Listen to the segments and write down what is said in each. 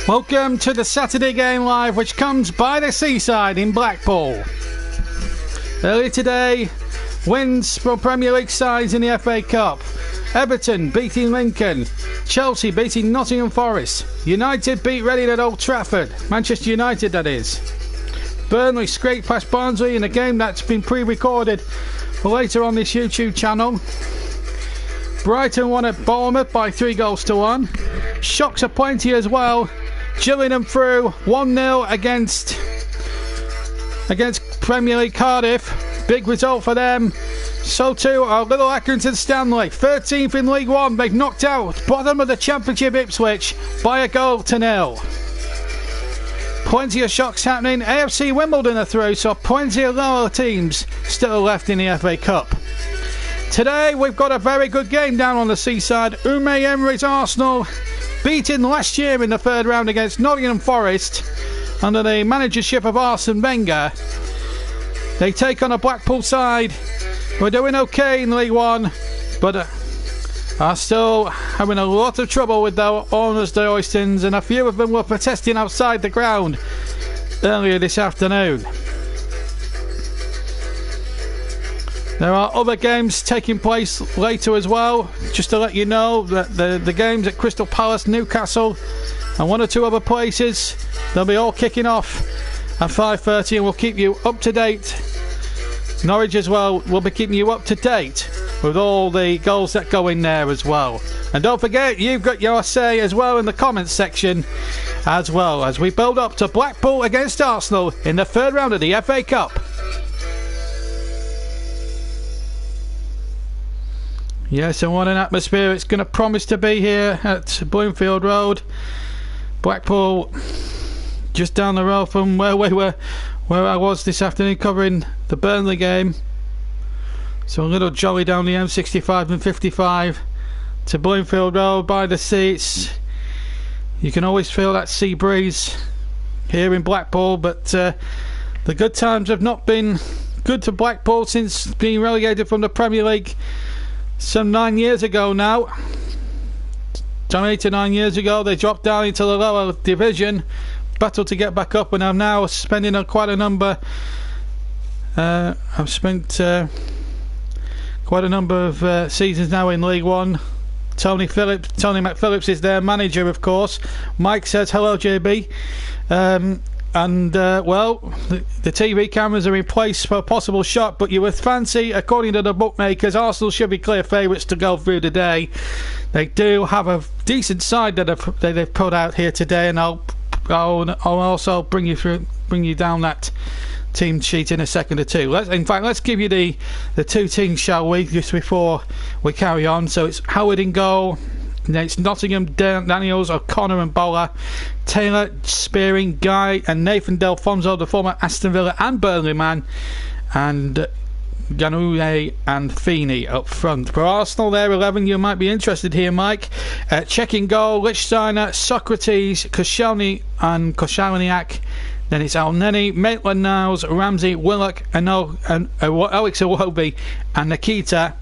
Welcome to the Saturday Game Live, which comes by the seaside in Blackpool. Earlier today, wins for Premier League sides in the FA Cup. Everton beating Lincoln, Chelsea beating Nottingham Forest, United beat Reading at Old Trafford, Manchester United that is. Burnley scraped past Barnsley in a game that's been pre-recorded for later on this YouTube channel. Brighton won at Bournemouth by 3-1. Shocks are plenty as well. Gillingham through 1-0 against Premier League Cardiff. Big result for them. So too are Little Accrington Stanley, 13th in League One. They've knocked out bottom of the Championship Ipswich by 1-0. Plenty of shocks happening. AFC Wimbledon are through, so plenty of lower teams still left in the FA Cup. Today we've got a very good game down on the seaside. Unai Emery's Arsenal beaten last year in the third round against Nottingham Forest under the managership of Arsene Wenger. They take on a Blackpool side who are doing okay in League One, but are still having a lot of trouble with their owners, the Oystons, and a few of them were protesting outside the ground earlier this afternoon. There are other games taking place later as well. Just to let you know that the games at Crystal Palace, Newcastle and one or two other places, they'll be all kicking off at 5:30 and we'll keep you up to date. Norwich as well will be keeping you up to date with all the goals that go in there as well. And don't forget, you've got your say as well in the comments section as well as we build up to Blackpool against Arsenal in the third round of the FA Cup. Yes, and what an atmosphere it's going to promise to be here at Bloomfield Road. Blackpool, just down the road from where I was this afternoon covering the Burnley game. So a little jolly down the M65 and 55 to Bloomfield Road by the sea. You can always feel that sea breeze here in Blackpool, but the good times have not been good to Blackpool since being relegated from the Premier League some 9 years ago now. Some 8 to 9 years ago they dropped down into the lower division, battled to get back up, and I'm now spending quite a number I've spent quite a number of seasons now in League One. Tony McPhillips is their manager, of course. Mike says hello, JB. Well, the TV cameras are in place for a possible shot, but you would fancy, according to the bookmakers, Arsenal should be clear favourites to go through today. They do have a decent side that they've put out here today, and I'll also bring you down that team sheet in a second or two. Let's give you the two teams, shall we, just before we carry on. So it's Howard in goal. Then it's Nottingham, Daniels, O'Connor and Bowler, Taylor, Spearing, Guy and Nathan Delfonso, the former Aston Villa and Burnley man, and Ganouye and Feeney up front. For Arsenal, their 11, you might be interested here, Mike. Checking goal, Lichtsteiner, Socrates, Koscielny and Koszalniak. Then it's Elneny, Maitland-Niles, Ramsey, Willock, and Alex Iwobi and Nikita.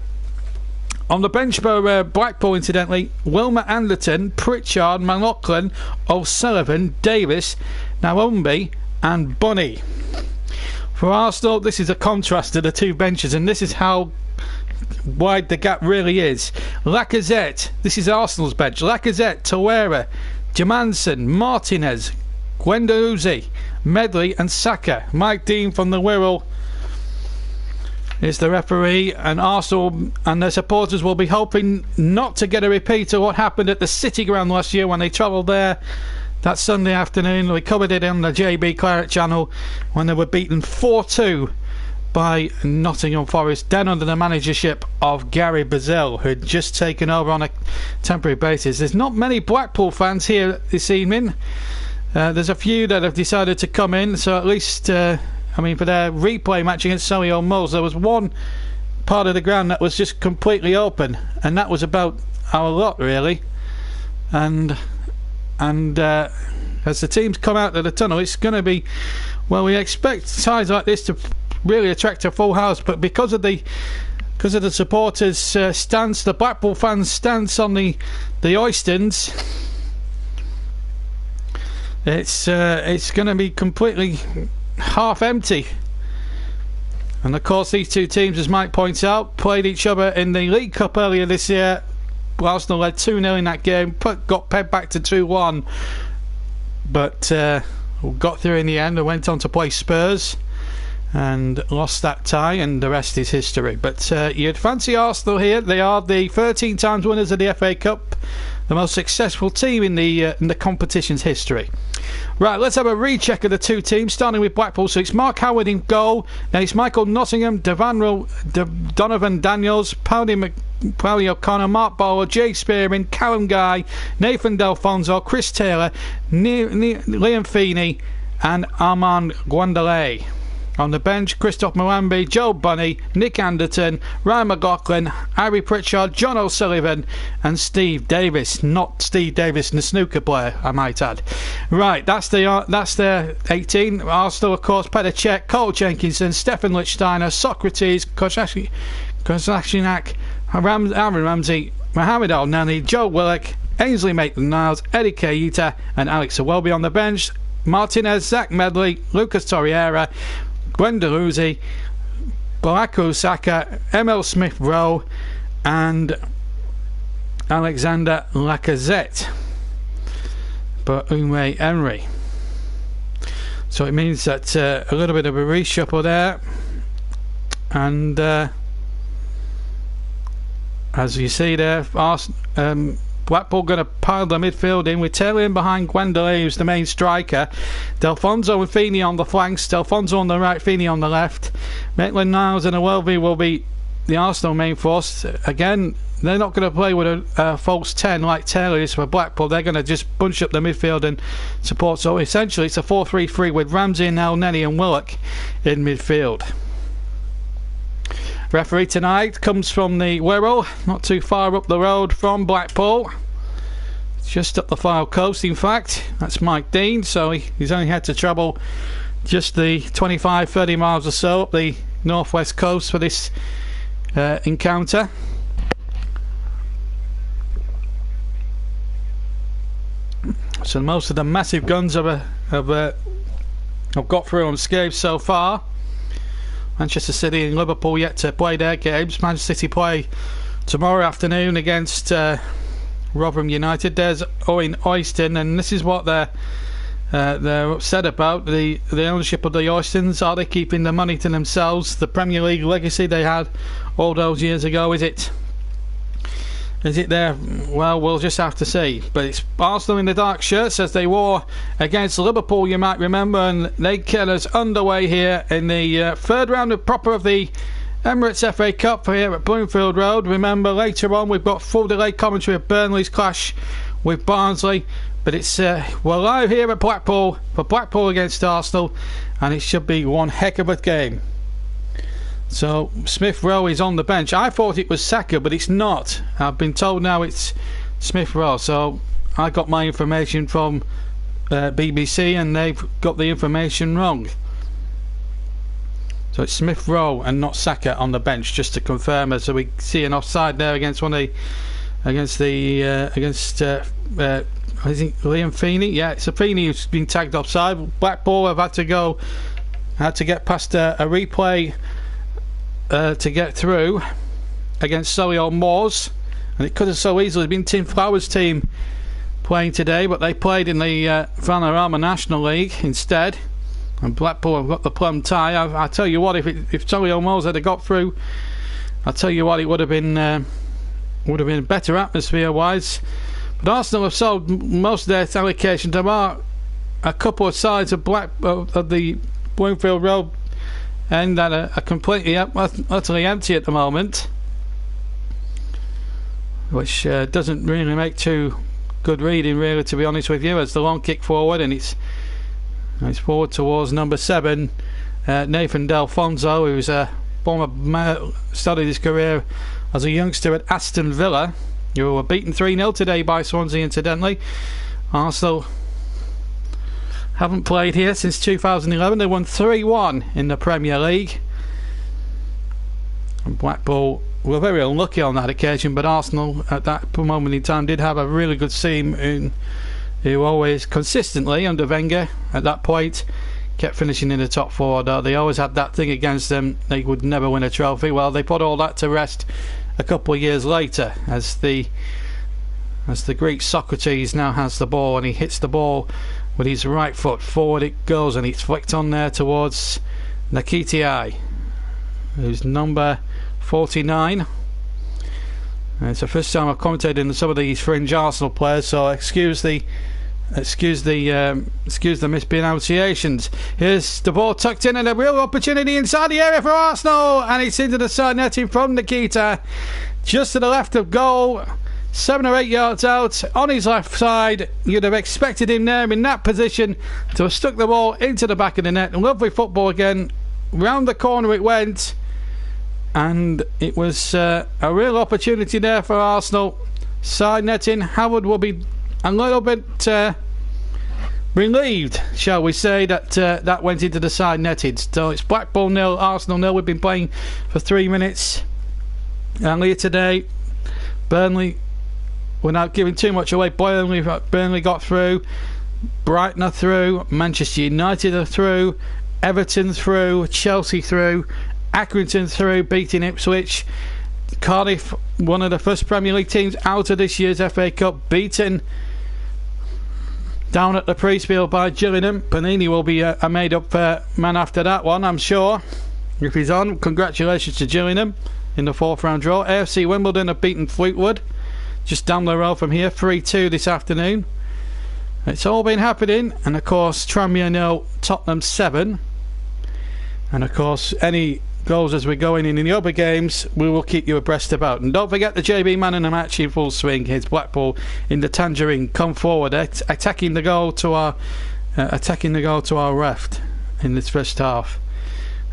On the bench for Blackpool, incidentally, Wilmer Anderton, Pritchard, McLaughlin, O'Sullivan, Davis, Naombi and Bunny. For Arsenal, this is a contrast to the two benches, and this is how wide the gap really is. Lacazette, this is Arsenal's bench. Lacazette, Tawera, Jomanson, Martinez, Guendouzi, Medley and Saka. Mike Dean from the Wirral is the referee, and Arsenal and their supporters will be hoping not to get a repeat of what happened at the City Ground last year when they travelled there that Sunday afternoon. We covered it on the JB Claret channel when they were beaten 4-2 by Nottingham Forest, then under the managership of Gary Bazell, who had just taken over on a temporary basis. There's not many Blackpool fans here this evening. There's a few that have decided to come in, so at least for their replay match against Solihull Moors, there was one part of the ground that was just completely open, and that was about our lot, really. And as the teams come out of the tunnel, it's going to be, well, we expect sides like this to really attract a full house, but because of the supporters' stance, the Blackpool fans' stance on the Oystons, it's going to be completely half empty. And of course these two teams, as Mike points out, played each other in the League Cup earlier this year. Arsenal led 2-0 in that game, got pegged back to 2-1, but got through in the end and went on to play Spurs and lost that tie, and the rest is history. But you'd fancy Arsenal here. They are the 13 times winners of the FA Cup, the most successful team in the competition's history. Right, let's have a recheck of the two teams, starting with Blackpool. So it's Mark Howard in goal. Then it's Michael Nottingham, Donovan Daniels, Paulie O'Connor, Mark Bowler, Jay Spearman, Callum Guy, Nathan Delfonso, Chris Taylor, Liam Feeney and Armand Guandalay. On the bench, Christoph Muambi, Joe Bunny, Nick Anderton, Ryan McLaughlin, Harry Pritchard, John O'Sullivan and Steve Davis. Not Steve Davis, the snooker player, I might add. Right, that's their 18. Arsenal, of course, Petr Cech, Cole Jenkinson, Stefan Lichtsteiner, Socrates, Kozakinak, Aaron Ramsey, Mohamed Al-Nani, Joe Willock, Ainsley Maitland-Niles, Eddie Keita and Alex Iwobi. On the bench, Martinez, Zach Medley, Lucas Torreira, Guendouzi, Bukayo Saka, Emil Smith-Rowe and Alexander Lacazette. But Unai Emery. So it means that a little bit of a reshuffle there, and as you see there, Blackpool going to pile the midfield in with Taylor in behind Guendouzi, who's the main striker. Delfonso and Feeney on the flanks. Delfonso on the right, Feeney on the left. Maitland-Niles and Iwobi will be the Arsenal main force. Again, they're not going to play with a false 10 like Taylor is for Blackpool. They're going to just bunch up the midfield and support. So essentially it's a 4-3-3 with Ramsey and El-Neni and Willock in midfield. Referee tonight comes from the Wirral, not too far up the road from Blackpool, just up the Fylde coast in fact. That's Mike Dean, so he's only had to travel just the 25-30 miles or so up the northwest coast for this encounter. So most of the massive guns have got through unscathed so far. Manchester City and Liverpool yet to play their games. Manchester City play tomorrow afternoon against Rotherham United. There's Owen Oyston, and this is what they're upset about: the ownership of the Oystons. Are they keeping the money to themselves? The Premier League legacy they had all those years ago, is it there? Well, we'll just have to see. But it's Arsenal in the dark shirts as they wore against Liverpool, you might remember, and they get us underway here in the third round of the Emirates FA Cup here at Bloomfield Road. Remember, later on we've got full delay commentary of Burnley's clash with Barnsley, but it's we're live here at Blackpool for Blackpool against Arsenal, and it should be one heck of a game. So Smith-Rowe is on the bench. I thought it was Saka, but it's not. I've been told now it's Smith-Rowe. So I got my information from BBC, and they've got the information wrong. So it's Smith-Rowe and not Saka on the bench, just to confirm. So we see an offside there against I think Liam Feeney. Yeah, it's a Feeney who's been tagged offside. Blackpool have had to get past a replay to get through against Solihull Moors, and it could have so easily been Tim Flower's team playing today, but they played in the Vanarama National League instead, and Blackpool have got the plum tie. I tell you what, if Solihull Moors had got through, I tell you what, it would have been better atmosphere wise. But Arsenal have sold most of their allocation to a couple of sides of the Bloomfield Road and that are completely utterly empty at the moment, which doesn't really make too good reading, really, to be honest with you, as the long kick forward, and it's forward towards number 7, Nathan Delfonso, who's a former started his career as a youngster at Aston Villa, who were beaten 3-0 today by Swansea, incidentally. Arsenal haven't played here since 2011. They won 3-1 in the Premier League. And Blackpool were very unlucky on that occasion, but Arsenal at that moment in time did have a really good team in who always consistently under Wenger at that point kept finishing in the top 4. Though they always had that thing against them, they would never win a trophy. Well, they put all that to rest a couple of years later as the Greek Socrates now has the ball, and he hits the ball with his right foot. Forward it goes, and it's flicked on there towards Nakitiai, who's number 49. And it's the first time I've commentated on some of these fringe Arsenal players, so excuse the mispronunciations. Here's the ball tucked in, and a real opportunity inside the area for Arsenal, and it's into the side netting from Nikita, just to the left of goal, 7 or 8 yards out on his left side. You'd have expected him there in that position to have stuck the ball into the back of the net. And lovely football again, round the corner it went, and it was a real opportunity there for Arsenal. Side netting. Howard will be a little bit relieved, shall we say, that that went into the side netting. So it's Blackpool 0, Arsenal 0. We've been playing for 3 minutes earlier today. Burnley, without giving too much away, Burnley got through, Brighton are through, Manchester United are through, Everton through, Chelsea through, Accrington through, beating Ipswich. Cardiff, one of the first Premier League teams out of this year's FA Cup, beaten down at the Priestfield by Gillingham. Panini will be a made-up man after that one, I'm sure, if he's on. Congratulations to Gillingham in the 4th round draw. AFC Wimbledon have beaten Fleetwood just down the road from here, 3-2 this afternoon. It's all been happening, and of course Tranmere 0, Tottenham 7, and of course any goals as we're going in the other games we will keep you abreast about. And don't forget the JB man in the match in full swing. Here's Blackpool in the Tangerine, come forward, attacking the goal to our left in this first half.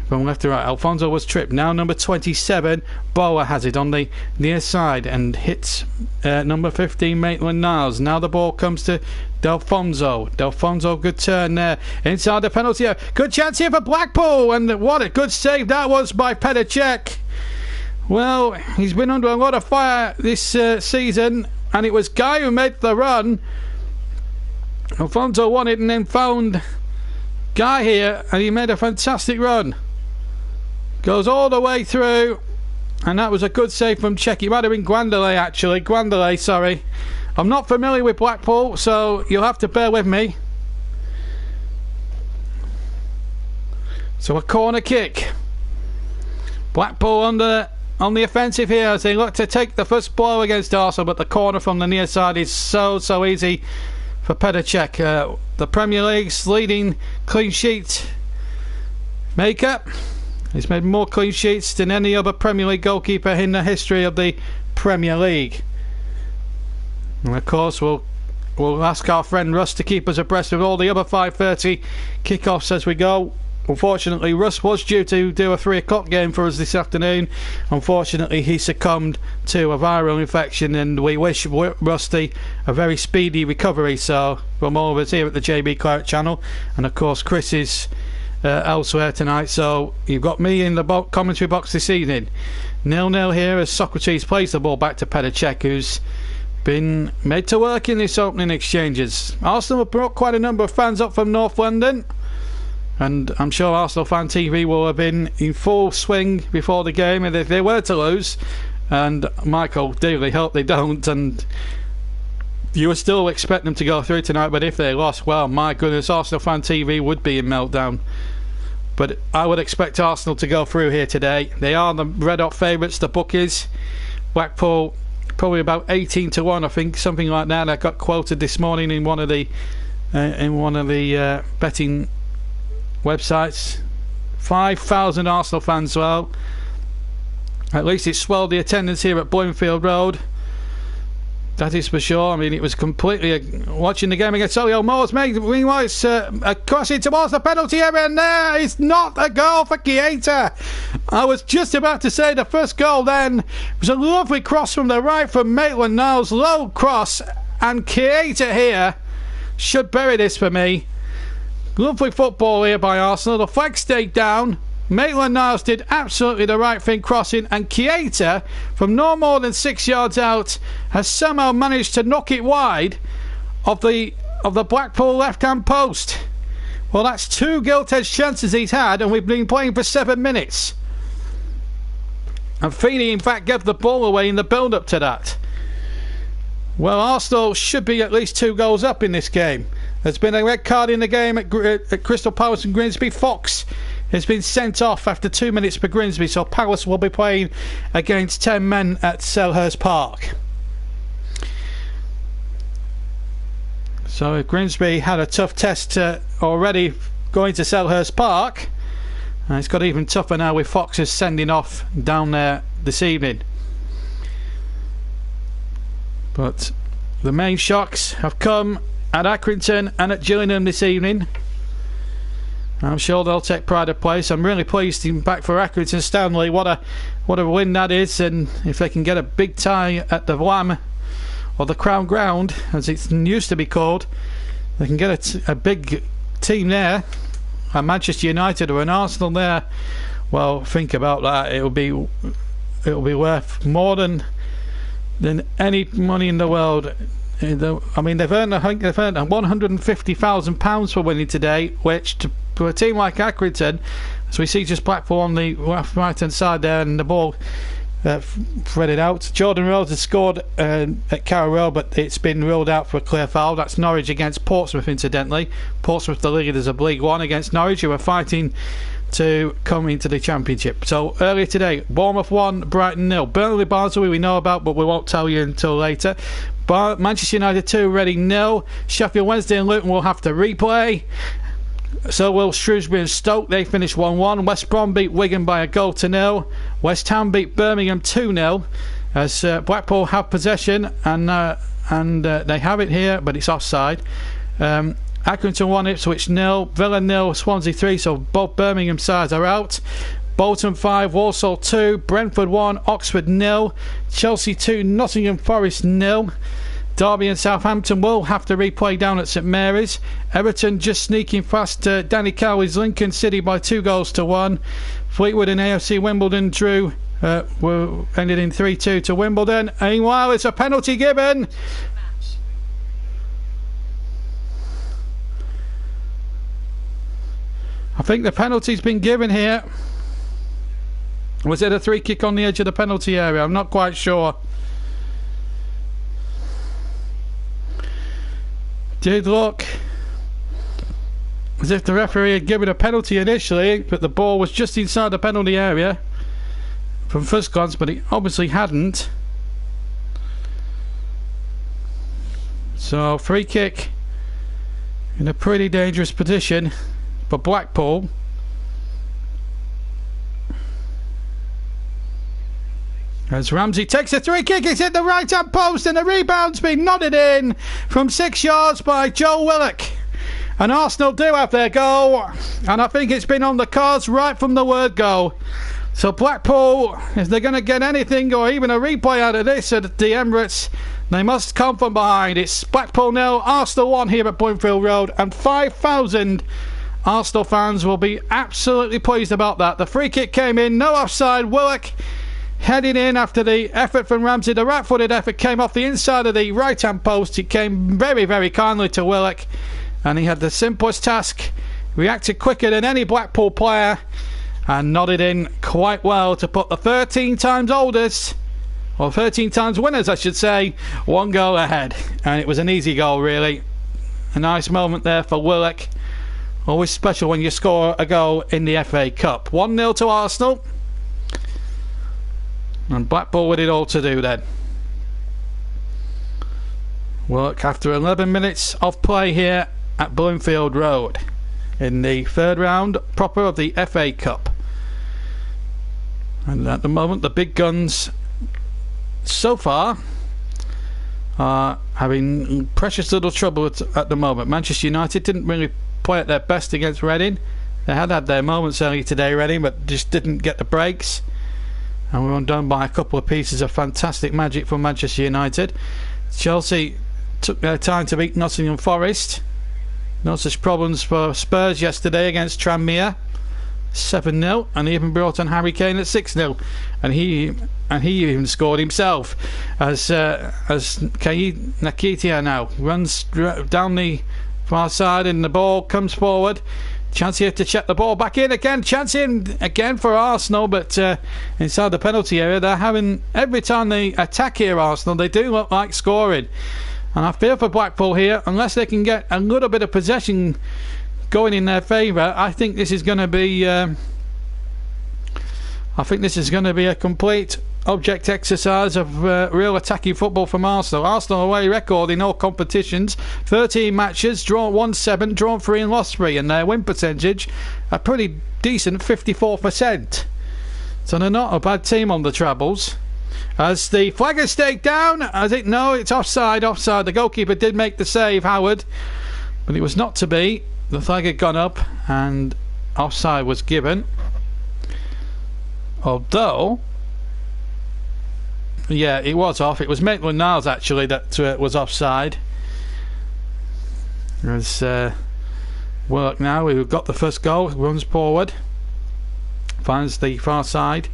From left to right, Alfonso was tripped. Now number 27, Boa has it on the near side and hits number 15, Maitland-Niles. Now the ball comes to Delfonso. Delfonso, good turn there inside the penalty area. Good chance here for Blackpool, and what a good save that was by Petr Cech. Well, he's been under a lot of fire this season, and it was Guy who made the run. Alfonso won it and then found Guy here, and he made a fantastic run. Goes all the way through, and that was a good save from Cech. It might have been Guandelay, actually. Guandelay, sorry. I'm not familiar with Blackpool, so you'll have to bear with me. So a corner kick. Blackpool on the offensive here as they look to take the first blow against Arsenal, but the corner from the near side is so easy for Petr Cech. The Premier League's leading clean sheet maker. He's made more clean sheets than any other Premier League goalkeeper in the history of the Premier League. And of course we'll ask our friend Russ to keep us abreast of all the other 5:30 kickoffs as we go. Unfortunately, Russ was due to do a 3 o'clock game for us this afternoon. Unfortunately, he succumbed to a viral infection, and we wish Rusty a very speedy recovery. So from all of us here at the JB Claret channel, and of course Chris is elsewhere tonight, so you've got me in the commentary box this evening. 0-0 here as Socrates plays the ball back to Petr Cech, who's been made to work in this opening exchanges. Arsenal have brought quite a number of fans up from North London, and I'm sure Arsenal Fan TV will have been in full swing before the game, and if they were to lose, and Michael dearly hope they don't, and you would still expect them to go through tonight, but if they lost, well, my goodness, Arsenal Fan TV would be in meltdown. But I would expect Arsenal to go through here today. They are the red hot favourites, the bookies. Blackpool probably about 18-1, I think, something like that. I got quoted this morning in one of the betting websites. 5,000 Arsenal fans. Well, at least it swelled the attendance here at Bloomfield Road. That is for sure. I mean, it was completely watching the game against Solio Moore's mate. Meanwhile, it's a crossing towards the penalty area, and there is not a goal for Keita. I was just about to say the first goal then was a lovely cross from the right from Maitland-Niles, low cross, and Keita here should bury this for me. Lovely football here by Arsenal. The flag stayed down. Maitland-Niles did absolutely the right thing crossing, and Keita, from no more than 6 yards out, has somehow managed to knock it wide of the of the Blackpool left-hand post. Well, that's 2 gilt-edged chances he's had, and we've been playing for 7 minutes. And Feeney, in fact, gave the ball away in the build-up to that. Well, Arsenal should be at least 2 goals up in this game. There's been a red card in the game at Crystal Palace and Grimsby. Fox has been sent off after 2 minutes for Grimsby, so Palace will be playing against 10 men at Selhurst Park. So Grimsby had a tough test already going to Selhurst Park, and it's got even tougher now with Foxes sending off down there this evening. But the main shocks have come at Accrington and at Gillingham this evening. I'm sure they'll take pride of place. I'm really pleased in back for Accrington Stanley. What a win that is, and if they can get a big tie at the Wham, or the Crown Ground as it used to be called, they can get a big team there, and Manchester United or an Arsenal there. Well, think about that. It'll be worth more than any money in the world. I mean, they've earned £150,000 for winning today, which to a team like Accrington, as we see just Blackpool on the right hand side there, and the ball threaded out. Jordan Rhodes has scored at Carrow Road, but it's been ruled out for a clear foul. That's Norwich against Portsmouth, incidentally. Portsmouth, the leaders of League One, against Norwich, who are fighting to come into the Championship. So earlier today, Bournemouth 1, Brighton 0. Burnley Barnsley we know about, but we won't tell you until later. Manchester United 2, Reading 0. Sheffield Wednesday and Luton will have to replay. So will Shrewsbury and Stoke. They finished 1-1. West Brom beat Wigan by 1-0. West Ham beat Birmingham 2-0. As Blackpool have possession, and they have it here, but it's offside. Accrington 1, Ipswich 0. Villa 0, Swansea 3. So both Birmingham sides are out. Bolton 5, Walsall 2. Brentford 1, Oxford 0. Chelsea 2, Nottingham Forest 0. Derby and Southampton will have to replay down at St Mary's. Everton just sneaking past Danny Cowley's Lincoln City by 2-1. Fleetwood and AFC Wimbledon drew, ended in 3-2 to Wimbledon. Meanwhile, it's a penalty given. I think the penalty's been given here. Was it a free kick on the edge of the penalty area? I'm not quite sure. Did look as if the referee had given a penalty initially, but the ball was just inside the penalty area from first glance, but he obviously hadn't. So free kick in a pretty dangerous position for Blackpool. As Ramsey takes a free kick, it's hit the right hand post, and the rebound's been nodded in from 6 yards by Joe Willock. And Arsenal do have their goal, and I think it's been on the cards right from the word go. So Blackpool, if they're going to get anything or even a replay out of this at the Emirates, they must come from behind. It's Blackpool 0, Arsenal 1 here at Bloomfield Road, and 5,000 Arsenal fans will be absolutely pleased about that. The free kick came in, no offside. Willock heading in after the effort from Ramsey. The right-footed effort came off the inside of the right-hand post. It came very, very kindly to Willock, and he had the simplest task. Reacted quicker than any Blackpool player, and nodded in quite well to put the 13 times holders, or 13 times winners I should say, 1 goal ahead. And it was an easy goal, really. A nice moment there for Willock. Always special when you score a goal in the FA Cup. 1-0 to Arsenal, and Blackpool with it all to do then. Work after 11 minutes of play here at Bloomfield Road in the third round proper of the FA Cup. And at the moment the big guns so far are having precious little trouble at the moment. Manchester United didn't really play at their best against Reading. They had their moments earlier today, Reading, but just didn't get the breaks. And we were undone by a couple of pieces of fantastic magic from Manchester United. Chelsea took their time to beat Nottingham Forest. No such problems for Spurs yesterday against Tranmere. 7-0, and he even brought on Harry Kane at 6-0, and he even scored himself as Nakitia now runs down the far side, and the ball comes forward. Chance here to check the ball back in again. Chance in again for Arsenal, but inside the penalty area. They're having, every time they attack here, Arsenal, they do look like scoring. And I feel for Blackpool here, unless they can get a little bit of possession going in their favour, I think this is going to be a complete object exercise of real attacking football from Arsenal. Arsenal away record in all competitions, 13 matches, drawn 1-7, drawn 3 and lost 3, and their win percentage a pretty decent 54%. So they're not a bad team on the trebles. As the flag is staked down, no, it's offside. The goalkeeper did make the save, Howard, but it was not to be. The flag had gone up and offside was given. Although, yeah, it was off. It was Maitland-Niles actually that was offside. There's work now. We've got the first goal. Runs forward, finds the far side,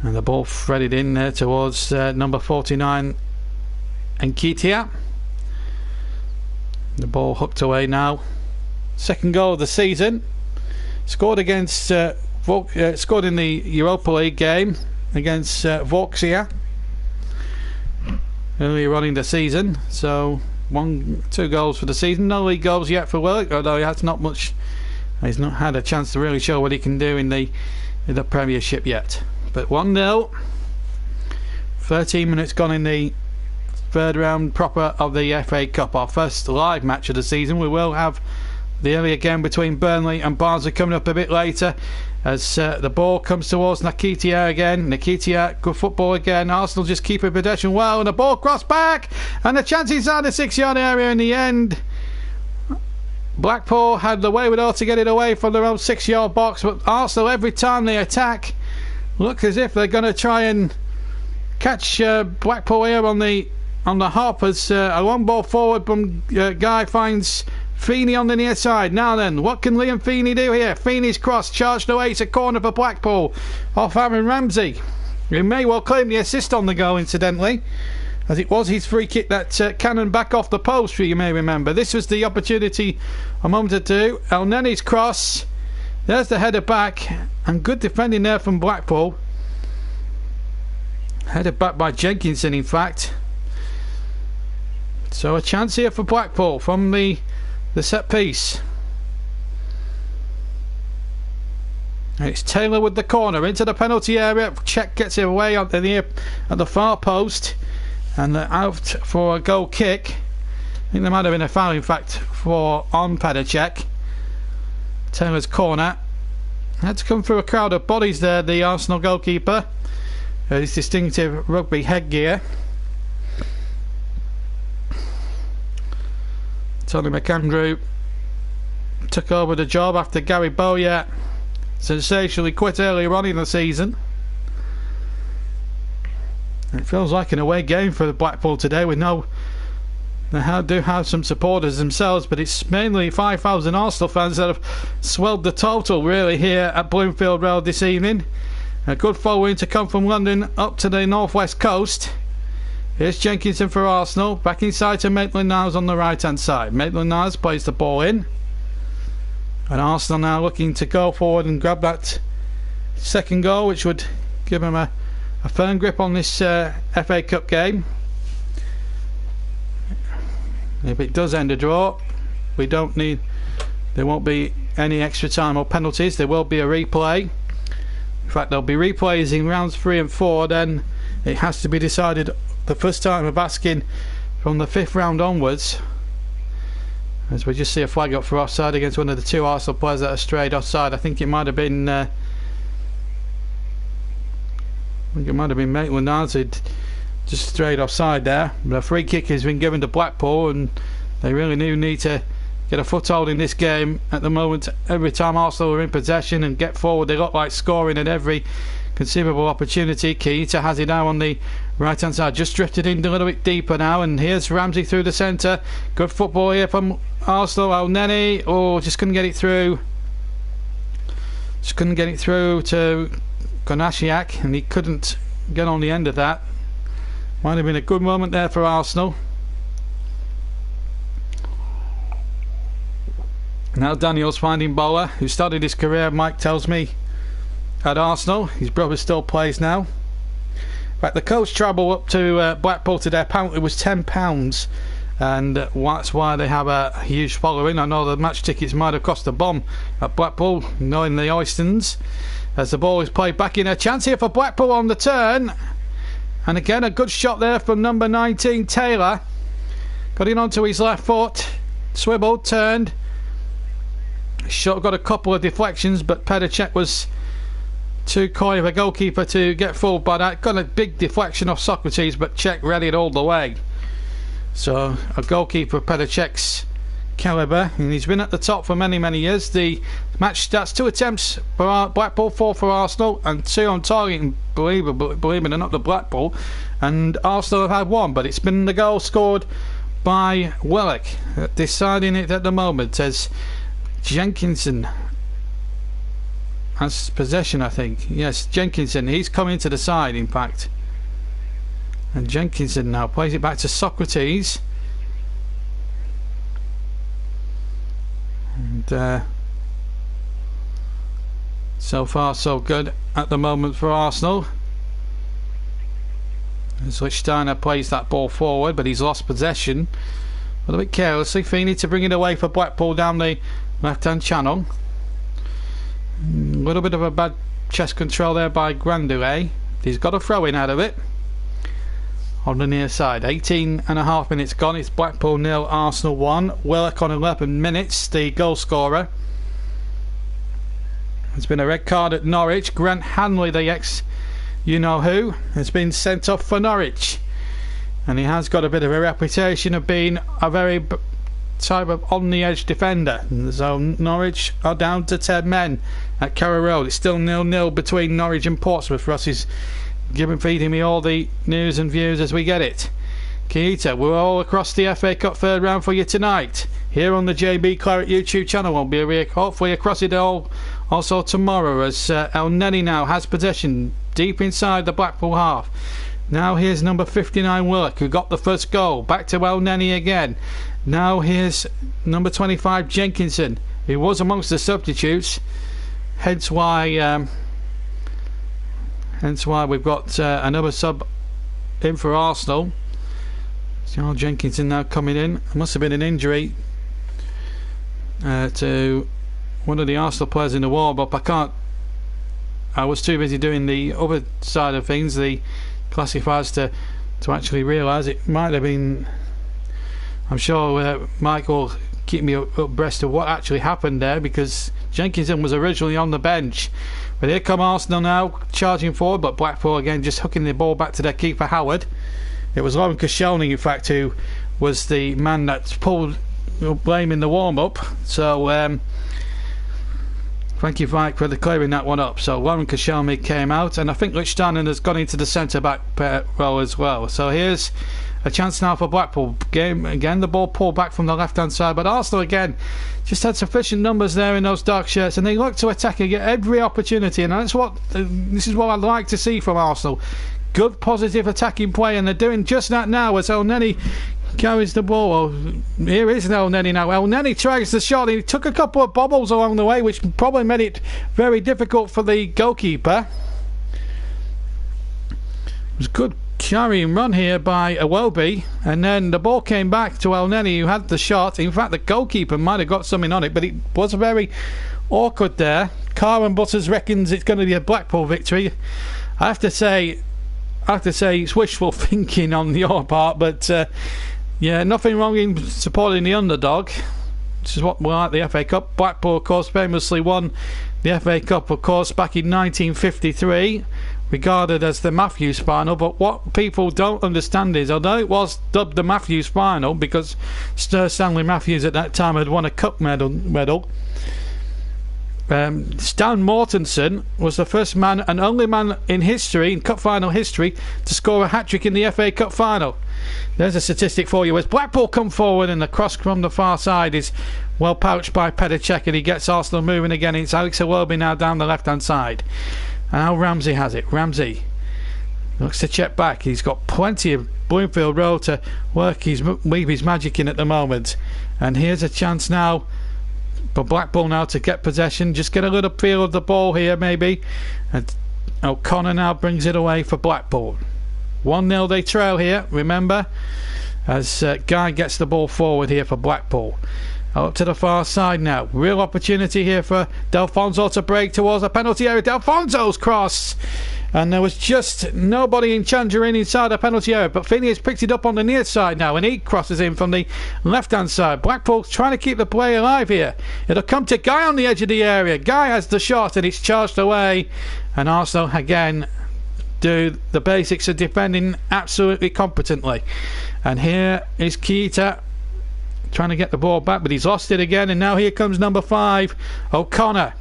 and the ball threaded in there towards number 49, Nketiah. The ball hooked away now. Second goal of the season. Scored against scored in the Europa League game against Vauxhall earlier on in the season. So 2 goals for the season. No league goals yet for Willock, although he's not had a chance to really show what he can do in the Premiership yet. But 1-0, 13 minutes gone in the third round proper of the FA Cup, our first live match of the season. We will have the earlier game between Burnley and Barnsley coming up a bit later, as the ball comes towards Nketiah again. Nketiah, good football again. Arsenal just keep a possession well, and the ball crossed back, and the chance inside the 6-yard area in the end. Blackpool had the wherewithal to get it away from their own 6-yard box, but Arsenal, every time they attack, look as if they're going to try and catch Blackpool here on the hop, as a long ball forward from Guy finds Feeney on the near side. Now then, what can Liam Feeney do here? Feeney's cross charged away. It's a corner for Blackpool off Aaron Ramsey, who may well claim the assist on the goal, incidentally, as it was his free kick that cannoned back off the post, you may remember. This was the opportunity a moment or two. El Neni's cross, there's the header back, and good defending there from Blackpool. Headed back by Jenkinson, in fact. So a chance here for Blackpool from the set piece. And it's Taylor with the corner into the penalty area. Czech gets it away at the far post, and they're out for a goal kick. I think there might have been a foul, in fact, on Pedacek. Taylor's corner had to come through a crowd of bodies there, the Arsenal goalkeeper. His distinctive rugby headgear. Tony McAndrew took over the job after Gary Bowyer sensationally quit earlier on in the season. It feels like an away game for the Blackpool today. We know they do have some supporters themselves, but it's mainly 5,000 Arsenal fans that have swelled the total really here at Bloomfield Road this evening. A good following to come from London up to the northwest coast. Here's Jenkinson for Arsenal, back inside to Maitland-Niles on the right hand side. Maitland-Niles plays the ball in, and Arsenal now looking to go forward and grab that second goal, which would give them a firm grip on this FA Cup game. If it does end a draw, there won't be any extra time or penalties. There will be a replay. In fact, there'll be replays in rounds 3 and 4. Then it has to be decided the first time of asking from the 5th round onwards, as we just see a flag up for offside against one of the 2 Arsenal players that are strayed offside. I think it might have been Maitland-Niles who'd just strayed offside there. But a free kick has been given to Blackpool, and they really do need to get a foothold in this game at the moment. Every time Arsenal are in possession and get forward, they look like scoring at every conceivable opportunity. Keita has it now on the right hand side, just drifted in a little bit deeper now, and here's Ramsey through the centre. Good football here from Arsenal. El Neni, just couldn't get it through. Just couldn't get it through to Konashiak, and he couldn't get on the end of that. Might have been a good moment there for Arsenal. Now Daniel's finding Bola, who started his career, Mike tells me, at Arsenal. His brother still plays now. In fact, the coach travel up to Blackpool today apparently was £10, and that's why they have a huge following. I know the match tickets might have cost a bomb at Blackpool, knowing the Oystons. As the ball is played back in, a chance here for Blackpool on the turn, and again a good shot there from number 19 Taylor. Got it onto his left foot, swiveled, turned. Shot got a couple of deflections, but Petr Cech was too coy of a goalkeeper to get fooled by that. Got a big deflection off Socrates, but Cech read it all the way. So a goalkeeper of Petr Cech's calibre, and he's been at the top for many years. The match stats: 2 attempts for Blackpool, 4 for Arsenal, and 2 on target. And believe it or not, the Blackpool, and Arsenal have had 1, but it's been the goal scored by Willock, deciding it at the moment as Jenkinson has possession, I think. Yes, Jenkinson, he's coming to the side, in fact. And Jenkinson now plays it back to Socrates. And so far so good at the moment for Arsenal. As Lichtsteiner plays that ball forward, but he's lost possession a little bit carelessly. Feeney to bring it away for Blackpool down the left hand channel. A little bit of a bad chest control there by Grandouet. He's got a throw in out of it on the near side. 18.5 minutes gone. It's Blackpool 0, Arsenal 1. Willock on 11 minutes, the goal scorer. There's been a red card at Norwich. Grant Hanley, the ex you know who, has been sent off for Norwich, and he has got a bit of a reputation of being a very type of on the edge defender. So Norwich are down to 10 men at Carrow Road. It's still 0-0 between Norwich and Portsmouth. Ross is feeding me all the news and views as we get it. Keita, we're all across the FA Cup third round for you tonight here on the JB Claret YouTube channel. We'll be hopefully across it all also tomorrow, as El Neni now has possession deep inside the Blackpool half. Now here's number 59 Willock, who got the first goal. Back to El Neni again. Now here's number 25 Jenkinson, who was amongst the substitutes, hence why we've got another sub in for Arsenal. Charles Jenkinson now coming in. It must have been an injury to one of the Arsenal players in the warm-up. I was too busy doing the other side of things, the classifiers, to actually realise it might have been. I'm sure Mike will keep me abreast of what actually happened there, because Jenkinson was originally on the bench. But here come Arsenal now charging forward, but Blackpool again just hooking the ball back to their keeper Howard. It was Lauren Koscielny, in fact, who was the man that pulled blame in the warm-up. So thank you, Mike, for clearing that one up. So Lauren Koscielny came out, and I think Lichtsteiner has gone into the centre-back role as well. So here's a chance now for Blackpool. Again, the ball pulled back from the left-hand side, but Arsenal again just had sufficient numbers there in those dark shirts, and they look to attack and get every opportunity, and this is what I'd like to see from Arsenal. Good positive attacking play, and they're doing just that now as El Neni carries the ball. Here is El Neni now. El Neni tries the shot. He took a couple of bobbles along the way, which probably made it very difficult for the goalkeeper. It was good carry and run here by Iwobi, and then the ball came back to El Neni, who had the shot. In fact, the goalkeeper might have got something on it, but it was very awkward there. Karen Butters reckons it's going to be a Blackpool victory. I have to say it's wishful thinking on your part, but yeah, nothing wrong in supporting the underdog. This is what we like the FA Cup. Blackpool, of course, famously won the FA Cup, of course, back in 1953, regarded as the Matthews final. But what people don't understand is, although it was dubbed the Matthews final because Sir Stanley Matthews at that time had won a cup medal, Stan Mortensen was the first man and only man in history, in cup final history, to score a hat-trick in the FA Cup final. There's a statistic for you as Blackpool come forward, and the cross from the far side is well pouched by Petr Cech, and he gets Arsenal moving again. It's Alex Iwobi now down the left hand side, and now Ramsey has it. Ramsey looks to check back. He's got plenty of Bloomfield Road to weave his magic in at the moment, and here's a chance now for Blackpool now to get possession, just get a little feel of the ball here maybe, and O'Connor now brings it away for Blackpool. 1-0 they trail here, remember, as Guy gets the ball forward here for Blackpool. Up to the far side now, real opportunity here for Delfonso to break towards the penalty area. Delfonso's cross, and there was just nobody in Changerin inside the penalty area, but Feeney has picked it up on the near side now, and he crosses in from the left hand side. Blackpool's trying to keep the play alive here. It'll come to Guy on the edge of the area. Guy has the shot, and it's charged away, and Arsenal again do the basics of defending absolutely competently. And here is Keita trying to get the ball back, but he's lost it again, and now here comes number 5, O'Connor.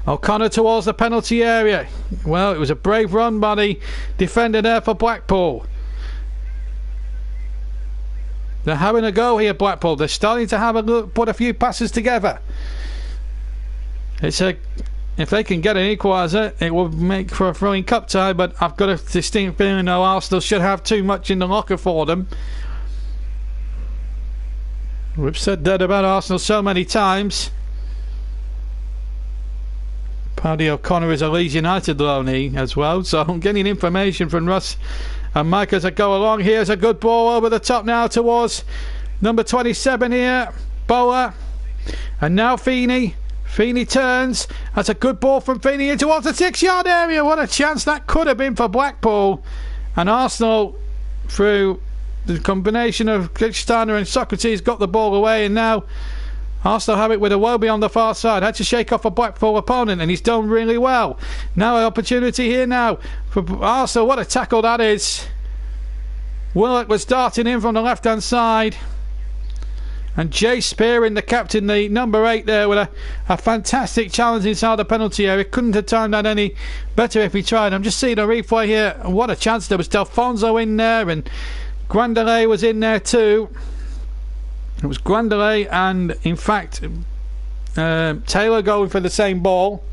O'Connor towards the penalty area. Well, it was a brave run by the defender there for Blackpool. They're having a go here, Blackpool. They're starting to have a look, put a few passes together. If they can get an equaliser, it will make for a thrilling cup tie, but I've got a distinct feeling though Arsenal should have too much in the locker for them. We've said that about Arsenal so many times. Paddy O'Connor is a Leeds United loanee as well, so I'm getting information from Russ and Mike as I go along. Here's a good ball over the top now towards number 27 here, Boa, and now Feeney. Feeney turns. That's a good ball from Feeney in towards the 6-yard area. What a chance that could have been for Blackpool. And Arsenal, through the combination of Steiner and Socrates, got the ball away, and now Arsenal have it with Iwobi on the far side. Had to shake off a Blackpool opponent, and he's done really well. Now an opportunity here now for Arsenal. What a tackle that is. Willock was darting in from the left hand side, and Jay Spearing, the captain, the number 8 there, with a fantastic challenge inside the penalty area. Couldn't have timed that any better if he tried. I'm just seeing a replay here, and what a chance. There was Delfonso in there, and Grandelet was in there too. It was Grandelet and, in fact, Taylor going for the same ball.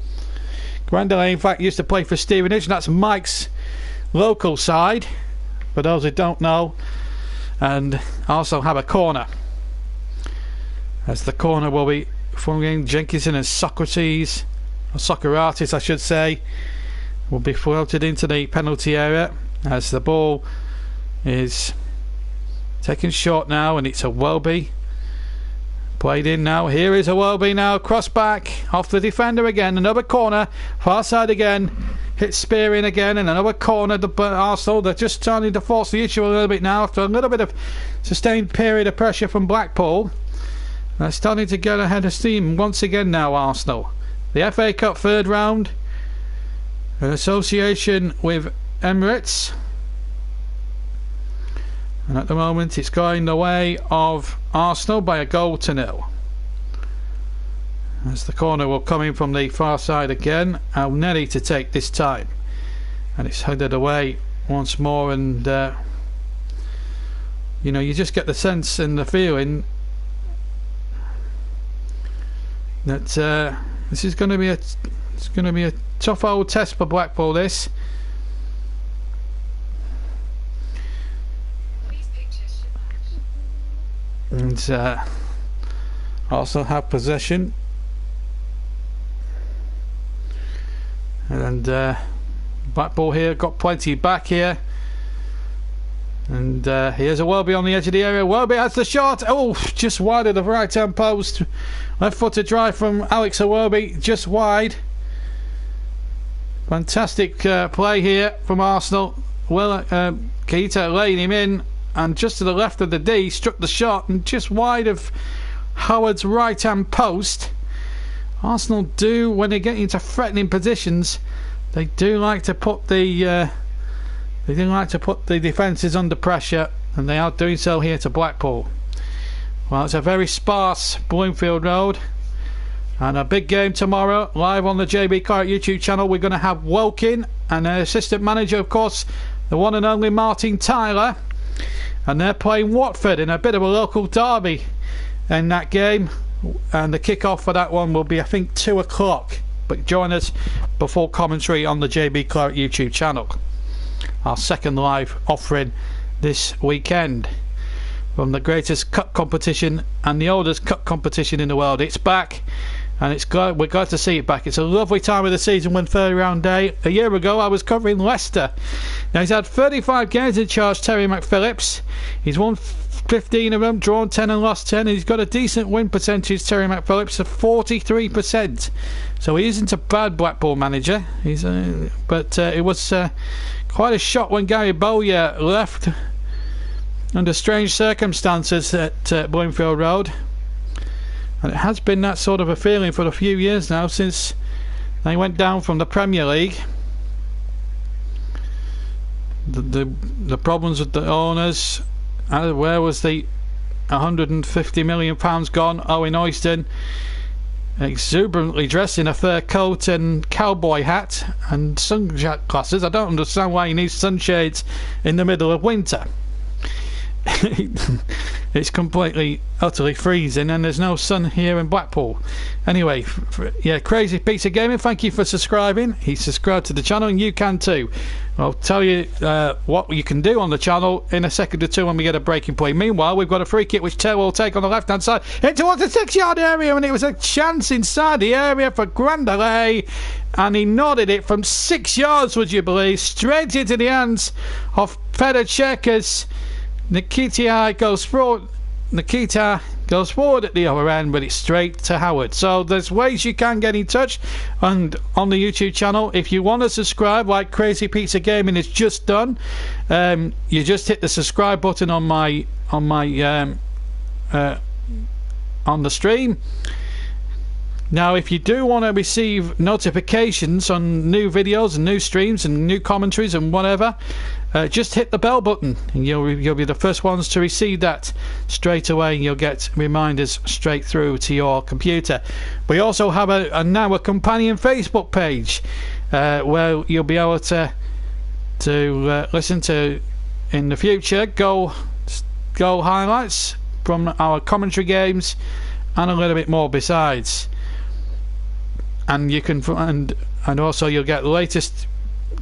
Grandelet, in fact, used to play for Stevenage. That's Mike's local side, for those who don't know. And also have a corner, as the corner will be from Jenkinson and Socrates, or Socrates I should say, will be floated into the penalty area as the ball is taken short now, and it's Iwobi played in now. Here is Iwobi now, cross back off the defender again, another corner, far side again, hits Spearing again, and another corner. The Arsenal, they're just starting to force the issue a little bit now after a little bit of sustained period of pressure from Blackpool. They're starting to get ahead of steam once again now, Arsenal. The FA Cup third round, in association with Emirates, and at the moment it's going the way of Arsenal by 1-0. As the corner will come in from the far side again, Alneri to take this time, and it's headed away once more. And you know, you just get the sense and the feeling that this is going to be a tough old test for Blackpool. This. And also have possession, and Blackpool here got plenty back here, and here's Iwobi on the edge of the area. Iwobi has the shot, oh, just wide of the right hand post. Left footed drive from Alex Iwobi, just wide. Fantastic play here from Arsenal. Well, Keita laying him in, and just to the left of the D, struck the shot, and just wide of Howard's right hand post. Arsenal do, when they get into threatening positions, they do like to put the defences under pressure, and they are doing so here to Blackpool. Well, it's a very sparse Bloomfield Road, And a big game tomorrow, live on the JB Clark YouTube channel. We're going to have Woking and an assistant manager, of course, the one and only Martin Tyler. And they're playing Watford in a bit of a local derby in that game. And the kick-off for that one will be, I think, 2 o'clock. But join us before commentary on the JB Clark YouTube channel. Our second live offering this weekend from the greatest cup competition and the oldest cup competition in the world. It's back. And we're glad to see it back. It's a lovely time of the season when third round day. A year ago I was covering Leicester. Now he's had 35 games in charge, Terry McPhillips. He's won 15 of them, drawn 10 and lost 10. And he's got a decent win percentage, Terry McPhillips, of 43%. So he isn't a bad Blackpool manager. But it was quite a shock when Gary Bowyer left under strange circumstances at Bloomfield Road. And it has been that sort of a feeling for a few years now since they went down from the Premier League. The problems with the owners. Where was the £150 million gone? Owen Oyston, exuberantly dressed in a fur coat and cowboy hat and sunglasses. I don't understand why he needs sunshades in the middle of winter. It's completely, utterly freezing and there's no sun here in Blackpool. Anyway, yeah, Crazy Pizza Gaming, thank you for subscribing. He's subscribed to the channel and you can too. I'll tell you what you can do on the channel in a second or two when we get a breaking point. Meanwhile, we've got a free kick which Taylor will take on the left hand side in towards the 6-yard area, and it was a chance inside the area for Grandelay, and he nodded it from 6 yards, would you believe, straight into the hands of Petr Cech as Nikita goes forward at the other end, but it's straight to Howard. So there's ways you can get in touch, and on the YouTube channel, if you want to subscribe like Crazy Pizza Gaming has just done, you just hit the subscribe button on the stream. Now if you do want to receive notifications on new videos and new streams and new commentaries and whatever, just hit the bell button and you'll be the first ones to receive that straight away, and you'll get reminders straight through to your computer. We also have now a companion Facebook page where you'll be able to listen to, in the future, goal highlights from our commentary games and a little bit more besides. And you can and also you'll get the latest.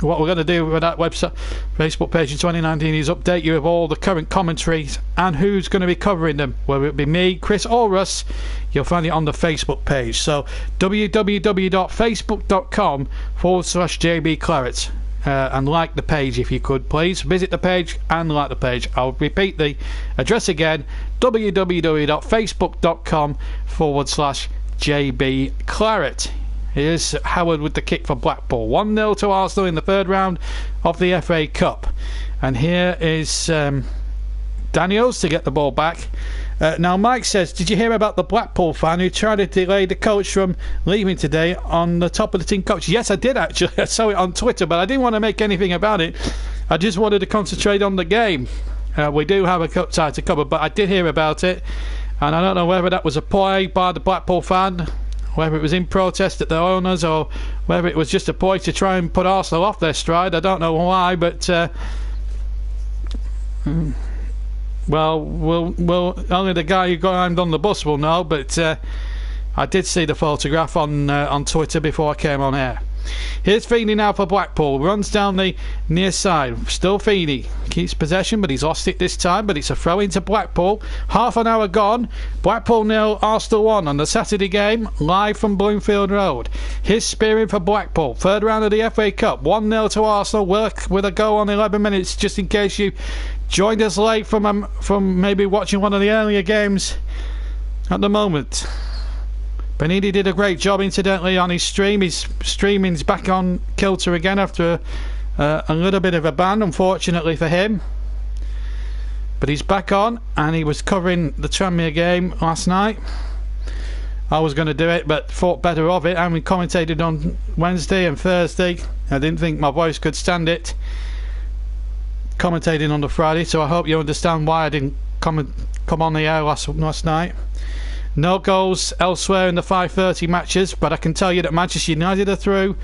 What we're going to do with that website Facebook page in 2019 is update you with all the current commentaries and who's going to be covering them, whether it be me, Chris or Russ. You'll find it on the Facebook page. So www.facebook.com/JB Claret, and like the page if you could, please. Visit the page and like the page. I'll repeat the address again: www.facebook.com/JB Claret. Here's Howard with the kick for Blackpool. 1-0 to Arsenal in the third round of the FA Cup. And here is Daniels to get the ball back. Now Mike says, did you hear about the Blackpool fan who tried to delay the coach from leaving today on the top of the team coach? Yes, I did actually. I saw it on Twitter, but I didn't want to make anything about it. I just wanted to concentrate on the game. We do have a cup tie to cover, but I did hear about it. And I don't know whether that was a play by the Blackpool fan, whether it was in protest at the owners, or whether it was just a ploy to try and put Arsenal off their stride. I don't know why, but well, only the guy who got on the bus will know. But I did see the photograph on Twitter before I came on air. Here's Feeney now for Blackpool. Runs down the near side. Still Feeney. Keeps possession, but he's lost it this time. But it's a throw into Blackpool. Half an hour gone. Blackpool 0, Arsenal 1 on the Saturday game, live from Bloomfield Road. Here's Spearing for Blackpool. Third round of the FA Cup. 1-0 to Arsenal. Work with a goal on 11 minutes, just in case you joined us late from maybe watching one of the earlier games at the moment. Benidi did a great job, incidentally, on his stream. His streaming's back on kilter again after a little bit of a ban, unfortunately for him. But he's back on, and he was covering the Tranmere game last night. I was going to do it, but thought better of it. And we commentated on Wednesday and Thursday. I didn't think my voice could stand it commentating on the Friday, so I hope you understand why I didn't come on the air last night. No goals elsewhere in the 5:30 matches, but I can tell you that Manchester United are through,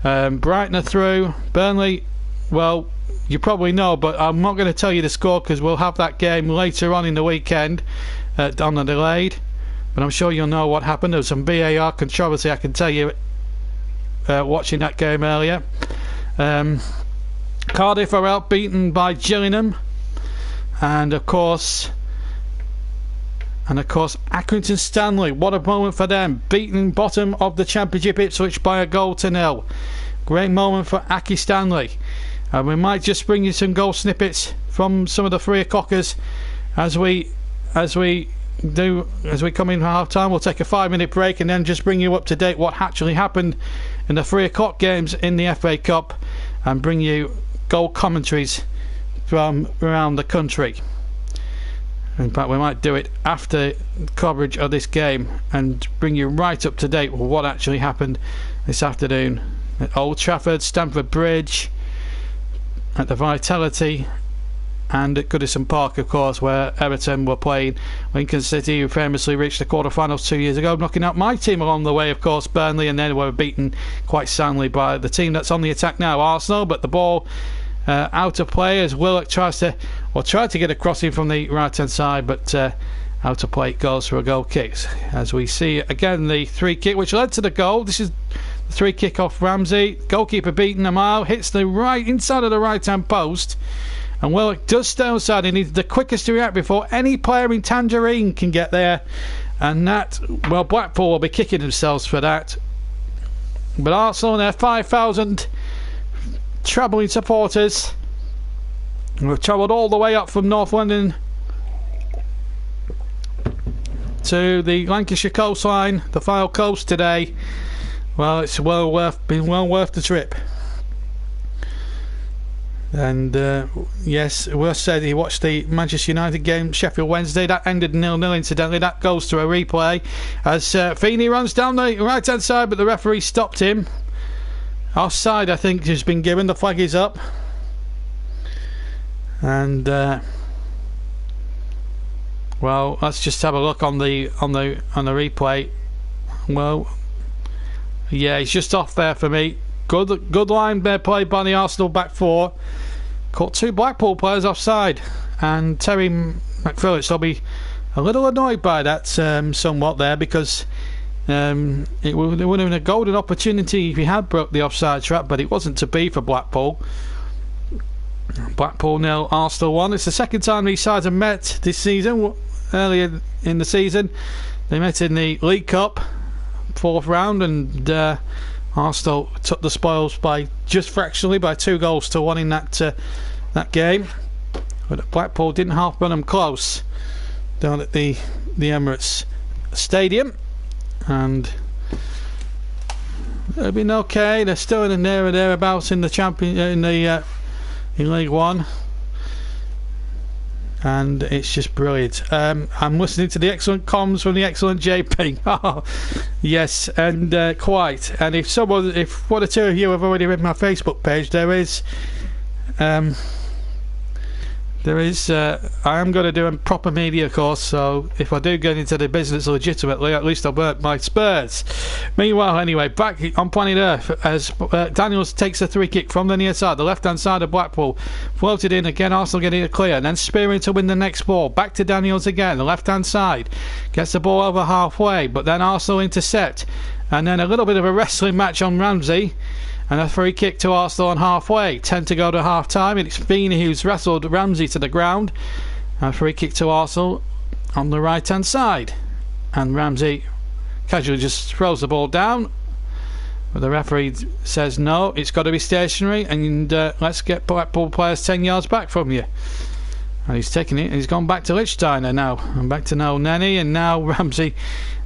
Brighton are through, Burnley, well, you probably know, but I'm not going to tell you the score because we'll have that game later on in the weekend on the delayed, but I'm sure you'll know what happened. There was some VAR controversy, I can tell you, watching that game earlier. Cardiff are outbeaten by Gillingham, and of course Accrington Stanley, what a moment for them, beating bottom of the Championship Ipswich by 1-0. Great moment for Aki Stanley, and we might just bring you some goal snippets from some of the 3 o'clockers as we come in for half time. We'll take a 5-minute break and then just bring you up to date what actually happened in the 3 o'clock games in the FA Cup, and bring you goal commentaries from around the country. In fact, we might do it after coverage of this game and bring you right up to date with what actually happened this afternoon at Old Trafford, Stamford Bridge, at the Vitality, and at Goodison Park, of course, where Everton were playing Lincoln City, who famously reached the quarter-finals 2 years ago, knocking out my team along the way, of course, Burnley, and then were beaten quite soundly by the team that's on the attack now, Arsenal. But the ball out of play as Willock tried to get a crossing from the right-hand side, but out of play it goes for a goal kick. As we see again the free kick which led to the goal. This is the free kick off Ramsey. Goalkeeper beaten a mile, hits the right inside of the right-hand post, and Willock does stay outside. He needs the quickest to react before any player in Tangerine can get there, and that, well, Blackpool will be kicking themselves for that. But Arsenal and their 5,000 travelling supporters who have travelled all the way up from North London to the Lancashire coastline, the Fylde coast today. Well, it's been well worth the trip. And yes, Worth said he watched the Manchester United game, Sheffield Wednesday. That ended 0-0 incidentally. That goes to a replay as Feeney runs down the right hand side, but the referee stopped him. Offside, I think, has been given. The flag is up, and well, let's just have a look on the replay. Well, yeah, he's just off there for me. Good line there played by the Arsenal back 4. Caught 2 Blackpool players offside, and Terry McPhillips will be a little annoyed by that somewhat there, because it would have been a golden opportunity if he had broke the offside trap, but it wasn't to be for Blackpool. Blackpool 0, Arsenal 1. It's the second time these sides have met this season. Earlier in the season they met in the League Cup 4th round, and Arsenal took the spoils by just fractionally by 2-1 in that game. But Blackpool didn't half run them close down at the Emirates Stadium, and they've been okay. They're still in there or thereabouts in the in League One, and it's just brilliant. I'm listening to the excellent comms from the excellent JP. Oh, yes, and quite. And if one or two of you have already read my Facebook page, there is I am going to do a proper media course, so if I do get into the business legitimately, at least I've earned my spurs. Meanwhile, anyway, back on planet Earth, as Daniels takes a 3 kick from the near side, the left hand side of Blackpool, floated in again, Arsenal getting it clear, and then Spearing to win the next ball, back to Daniels again, the left hand side, gets the ball over halfway, but then Arsenal intercept, and then a little bit of a wrestling match on Ramsey, and a free kick to Arsenal on halfway. 10 to go to half time, and it's Feeney who's wrestled Ramsey to the ground. A free kick to Arsenal on the right hand side, and Ramsey casually just throws the ball down, but the referee says no, it's got to be stationary, and let's get Blackpool players 10 yards back from you. And he's taking it, and he's gone back to Lichtsteiner now, and back to Noel Nenny, and now Ramsey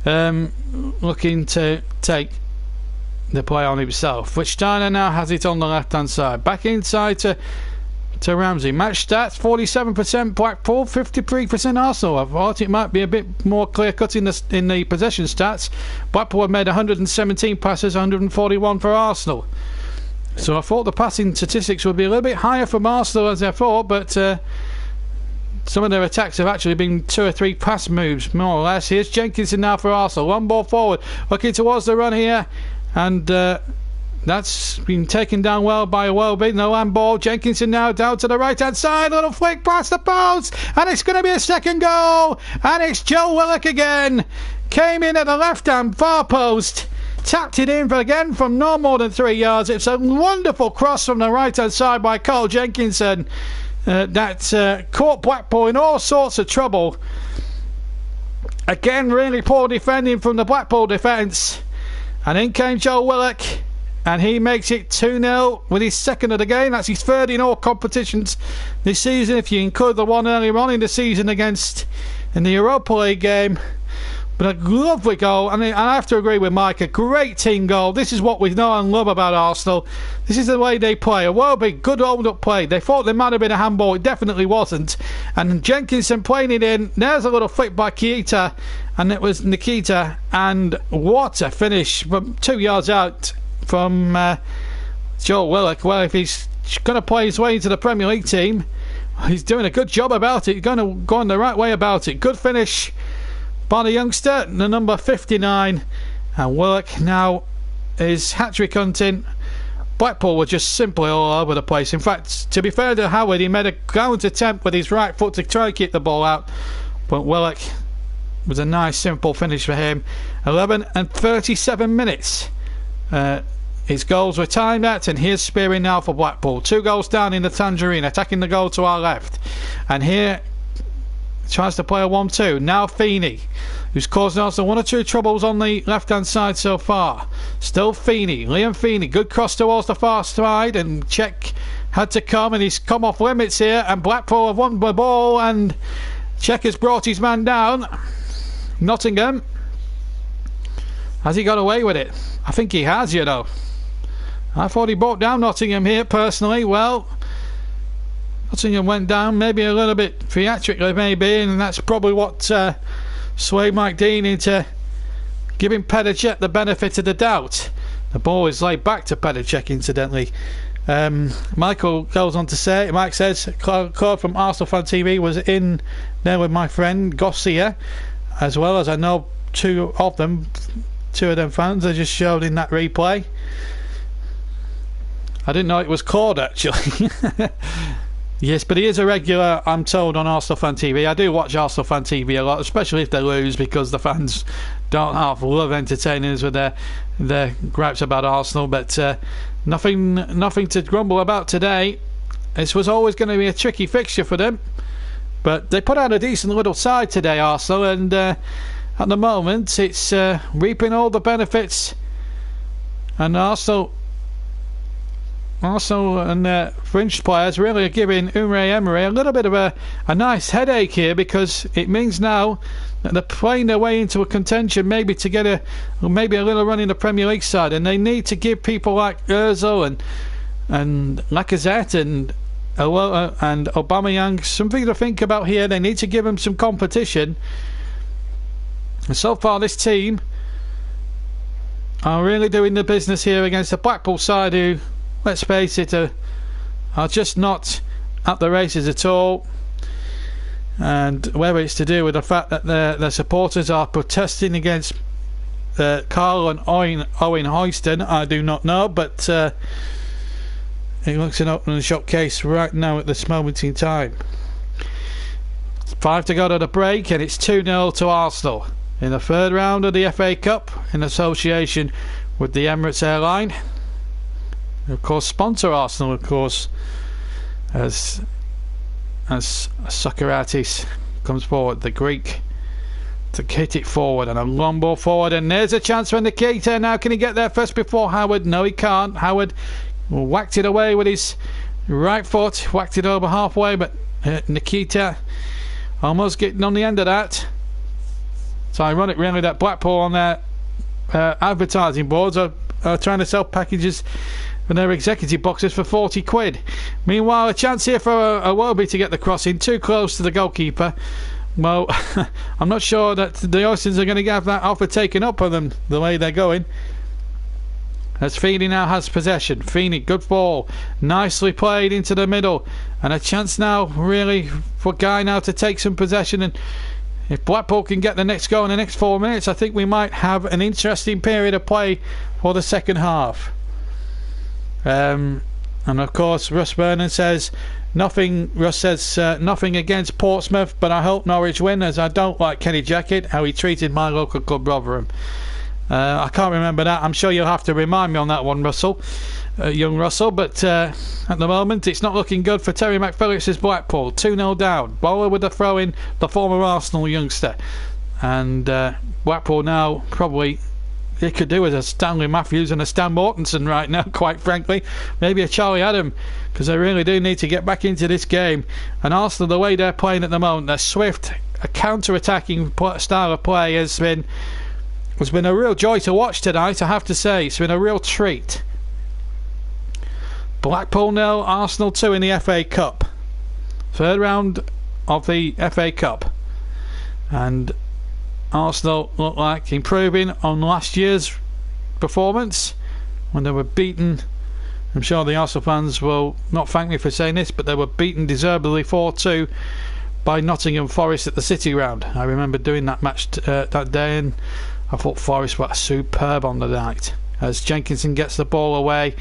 looking to take the play on himself. Lichtsteiner now has it on the left hand side, back inside to Ramsey. Match stats: 47% Blackpool, 53% Arsenal. I thought it might be a bit more clear cut in the possession stats. Blackpool have made 117 passes, 141 for Arsenal. So I thought the passing statistics would be a little bit higher from Arsenal as I thought, but some of their attacks have actually been 2 or 3 pass moves, more or less. Here's Jenkinson now for Arsenal. One ball forward, looking towards the run here, and that's been taken down well by Iwobi. No handball. Jenkinson now down to the right-hand side. Little flick past the post, and it's going to be a second goal. And it's Joe Willock again. Came in at the left-hand far post. Tapped it in again from no more than 3 yards. It's a wonderful cross from the right-hand side by Carl Jenkinson. That caught Blackpool in all sorts of trouble. Again, really poor defending from the Blackpool defence. And in came Joe Willock, and he makes it 2-0 with his second of the game. That's his third in all competitions this season, if you include the one earlier on in the season against in the Europa League game. But a lovely goal, and I have to agree with Mike, a great team goal. This is what we know and love about Arsenal. This is the way they play. A well-big, good hold-up play. They thought there might have been a handball. It definitely wasn't. And Jenkinson playing it in. There's a little flick by Keita, and it was Nikita. And what a finish from 2 yards out from Joe Willock. Well, if he's going to play his way into the Premier League team, he's doing a good job about it. He's going to go on the right way about it. Good finish by the youngster, the number 59, and Willock now is hat-trick hunting. Blackpool were just simply all over the place. In fact, to be fair to Howard, he made a counter attempt with his right foot to try and keep the ball out, but Willock was a nice simple finish for him. 11 and 37 minutes his goals were timed at, and here's Spearing now for Blackpool. 2 goals down in the Tangerine, attacking the goal to our left, and here tries to play a 1-2. Now Feeney, who's caused Arsenal 1 or 2 troubles on the left-hand side so far. Still Feeney, Liam Feeney. Good cross towards the far side, and Czech had to come, and he's come off limits here, and Blackpool have won the ball, and Czech has brought his man down. Nottingham, has he got away with it? I think he has, you know. I thought he brought down Nottingham here, personally. Well, Nottingham went down maybe a little bit theatrically, maybe, and that's probably what swayed Mike Dean into giving Petr the benefit of the doubt. The ball is laid back to Petr, incidentally. Michael goes on to say, Mike says, Claude from Arsenal Fan TV was in there with my friend Garcia, as well as I know two of them fans. They just showed in that replay. I didn't know it was Claude, actually. Yes, but he is a regular, I'm told, on Arsenal Fan TV. I do watch Arsenal Fan TV a lot, especially if they lose, because the fans don't half love entertaining us with their gripes about Arsenal. But nothing to grumble about today. This was always going to be a tricky fixture for them, but they put out a decent little side today, Arsenal, and at the moment it's reaping all the benefits. And Arsenal and French players really are giving Unai Emery a little bit of a nice headache here, because it means now that they're playing their way into a contention, maybe to get a little run in the Premier League side, and they need to give people like Ozil and Lacazette and Aubameyang something to think about here. They need to give them some competition. And so far this team are really doing the business here against the Blackpool side, who, let's face it, are just not at the races at all. And whether it's to do with the fact that their supporters are protesting against Carl and Owen Hoyston, I do not know, but it looks an open and shut case right now at this moment in time. 5 to go to the break, and it's 2-0 to Arsenal in the third round of the FA Cup in association with the Emirates Airline. Of course, sponsor Arsenal, of course, as Socrates comes forward, the Greek, to hit it forward, and a long ball forward, and there's a chance for Nikita. Now can he get there first before Howard? No, he can't. Howard whacked it away with his right foot, whacked it over halfway, but Nikita almost getting on the end of that. It's ironic, really, that Blackpool on their advertising boards are trying to sell packages from their executive boxes for 40 quid. Meanwhile, a chance here for Iwobi to get the cross in, too close to the goalkeeper. Well, I'm not sure that the Oysters are going to have that offer taken up on them the way they're going. as Feeney now has possession. Feeney, good ball, nicely played into the middle, and a chance now really for Guy now to take some possession. And if Blackpool can get the next goal in the next 4 minutes, I think we might have an interesting period of play for the second half. And of course Russ Vernon says nothing. Russ says nothing against Portsmouth, but I hope Norwich win, as I don't like Kenny Jackett, how he treated my local club Rotherham. I can't remember that. I'm sure you'll have to remind me on that one, Russell, young Russell. But at the moment, it's not looking good for Terry McPhillips' Blackpool. 2-0 down. Bowler with the throw in, the former Arsenal youngster. And Blackpool now probably, they could do with a Stanley Matthews and a Stan Mortensen right now, quite frankly. Maybe a Charlie Adam, because they really do need to get back into this game. And Arsenal, the way they're playing at the moment, they're swift, a counter-attacking style of play has been a real joy to watch tonight, I have to say. It's been a real treat. Blackpool 0, Arsenal 2 in the FA Cup. Third round of the FA Cup. And Arsenal look like improving on last year's performance when they were beaten. I'm sure the Arsenal fans will not thank me for saying this, but they were beaten deservedly 4-2 by Nottingham Forest at the City Ground. I remember doing that match that day, and I thought Forest were superb on the night. As Jenkinson gets the ball away,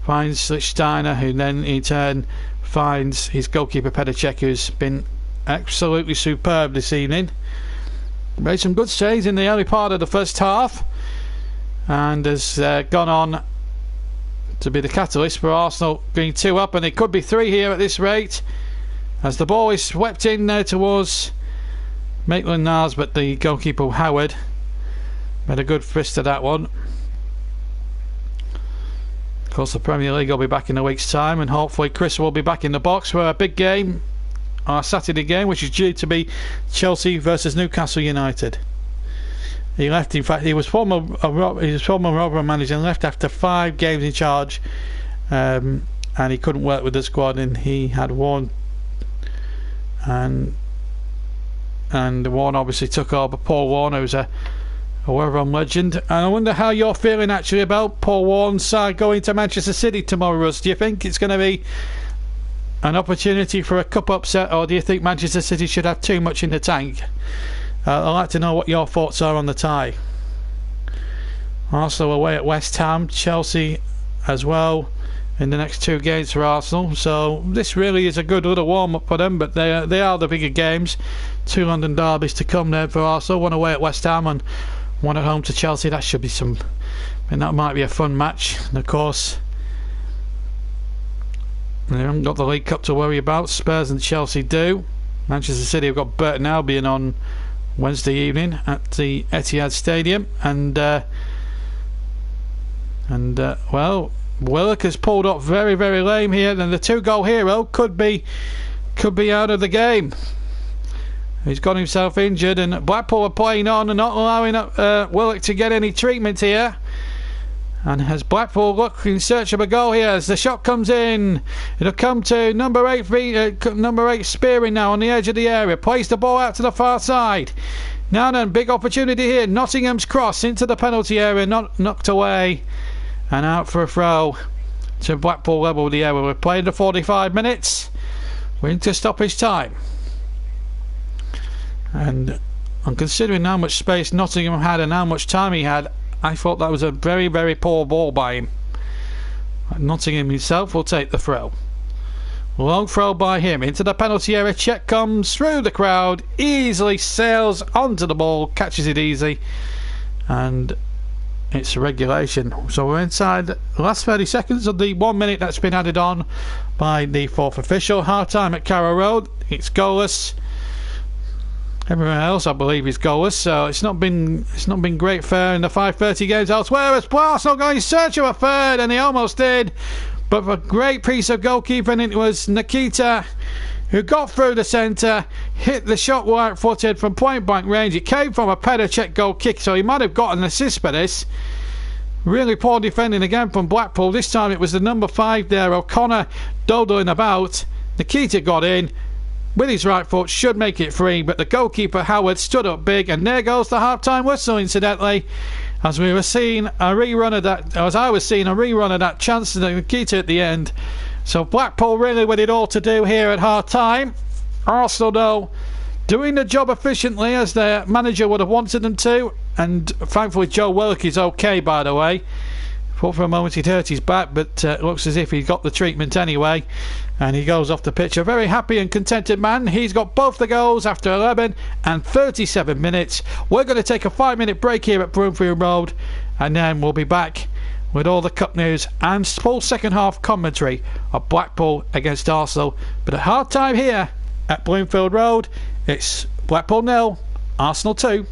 finds Steiner, who then in turn finds his goalkeeper Pedicek, who's been absolutely superb this evening. Made some good saves in the early part of the first half, and has gone on to be the catalyst for Arsenal being 2 up, and it could be 3 here at this rate, as the ball is swept in there towards Maitland-Niles, but the goalkeeper Howard made a good fist of that one. Of course, the Premier League will be back in a week's time, and hopefully Chris will be back in the box for a big game, our Saturday game, which is due to be Chelsea versus Newcastle United. He left, in fact, he was former Rotherham manager and left after 5 games in charge, and he couldn't work with the squad, and he had Warne, and Warne obviously took over. Paul Warne, who's a Rotherham legend. And I wonder how you're feeling actually about Paul Warne's side going to Manchester City tomorrow, Russ. Do you think it's going to be an opportunity for a cup upset, or do you think Manchester City should have too much in the tank? I'd like to know what your thoughts are on the tie. Arsenal away at West Ham, Chelsea as well in the next 2 games for Arsenal. So this really is a good little warm-up for them, but they are the bigger games. 2 London derbies to come there for Arsenal. 1 away at West Ham and 1 at home to Chelsea. That should be that might be a fun match. And of course, they haven't got the League Cup to worry about. Spurs and Chelsea do. Manchester City have got Burton Albion on Wednesday evening at the Etihad Stadium, and well, Willock has pulled up very, very lame here, and the 2-goal hero could be out of the game. He's got himself injured, and Blackpool are playing on and not allowing Willock to get any treatment here. And as Blackpool look in search of a goal here, as the shot comes in, it'll come to number 8 Spearing now on the edge of the area, plays the ball out to the far side. Now then, big opportunity here. Nottingham's cross into the penalty area, knocked away and out for a throw to Blackpool level with the area. We've played the 45 minutes. We're into stoppage time. And I'm considering how much space Nottingham had and how much time he had, I thought that was a very, very poor ball by him. Nottingham himself will take the throw. Long throw by him into the penalty area. Check comes through the crowd, easily sails onto the ball, catches it easy, and it's regulation. So we're inside the last 30 seconds of the 1 minute that's been added on by the 4th official. Half time at Carrow Road. It's goalless. Everyone else, I believe, is goalless, so it's not been great fair in the 5:30 games elsewhere. As Arsenal going in search of a third, and they almost did, but a great piece of goalkeeping. It was Nikita who got through the centre, hit the shot right-footed from point-blank range. It came from a Pedicek goal kick, so he might have got an assist for this. Really poor defending again from Blackpool. This time it was the number 5 there, O'Connor, dodling about. Nikita got in with his right foot, should make it free, but the goalkeeper Howard stood up big, and there goes the half-time whistle, incidentally, as we were seeing a rerun of that, as I was seeing a rerun of that chance to Nikita at the end. So Blackpool really with it all to do here at half time. Arsenal though doing the job efficiently as their manager would have wanted them to, and thankfully Joe Willock is okay, by the way. Thought for a moment he'd hurt his back, but it looks as if he got the treatment anyway, and he goes off the pitch a very happy and contented man. He's got both the goals after 11 and 37 minutes. We're going to take a 5-minute break here at Broomfield Road, and then we'll be back with all the cup news and full second half commentary of Blackpool against Arsenal. But at half time here at Bloomfield Road, it's Blackpool 0, Arsenal 2.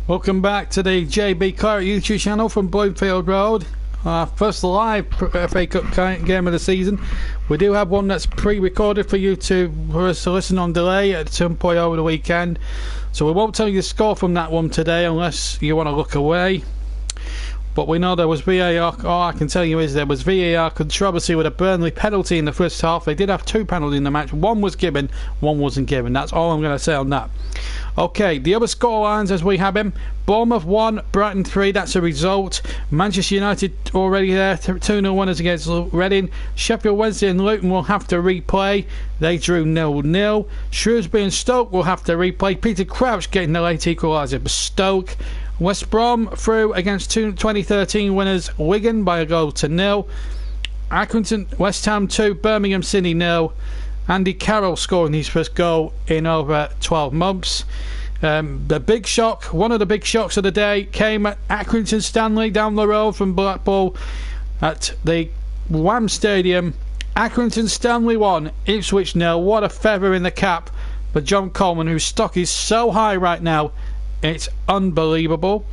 Welcome back to the JB Claret YouTube channel from Bloomfield Road. Our first live FA Cup game of the season. We do have one that's pre-recorded for us to listen on delay at some point over the weekend. So we won't tell you the score from that one today unless you want to look away. But we know there was VAR. All I can tell you is there was VAR controversy with a Burnley penalty in the first half. They did have two penalties in the match. One was given, one wasn't given. That's all I'm going to say on that. Okay, the other scorelines as we have him. Bournemouth 1, Brighton 3. That's a result. Manchester United already there. 2-0 winners against Reading. Sheffield Wednesday and Luton will have to replay. They drew 0-0. Shrewsbury and Stoke will have to replay. Peter Crouch getting the late equaliser for Stoke. West Brom through against 2013 winners Wigan by a goal to 0. Accrington, West Ham 2, Birmingham City 0. Andy Carroll scoring his first goal in over 12 months. The big shock, one of the big shocks of the day, came at Accrington Stanley down the road from Blackpool at the Wham Stadium. Accrington Stanley 1, Ipswich 0. What a feather in the cap for John Coleman, whose stock is so high right now. It's unbelievable.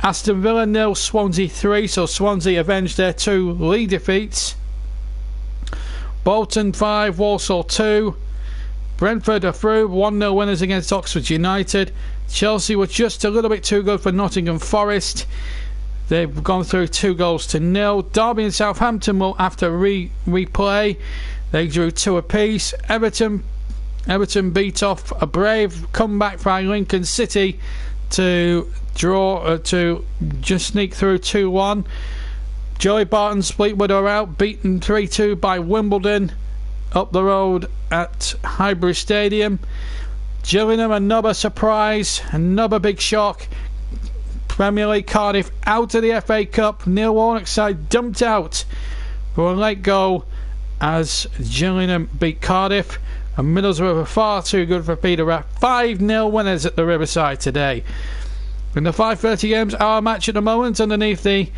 Aston Villa 0, Swansea 3. So Swansea avenged their 2 league defeats. Bolton 5, Walsall 2. Brentford are through, 1-0 winners against Oxford United. Chelsea were just a little bit too good for Nottingham Forest. They've gone through 2 goals to 0. Derby and Southampton will have to replay. They drew 2 apiece. Everton beat off a brave comeback by Lincoln City to just sneak through 2-1. Joey Barton's Fleetwood are out, beaten 3-2 by Wimbledon up the road at Highbury Stadium. Gillingham, another surprise, another big shock. Premier League Cardiff out of the FA Cup. Neil Warnock's side dumped out for a late goal as Gillingham beat Cardiff. And Middlesbrough were far too good for Peterborough. 5-0 winners at the Riverside today. In the 5:30 games, our match at the moment underneath the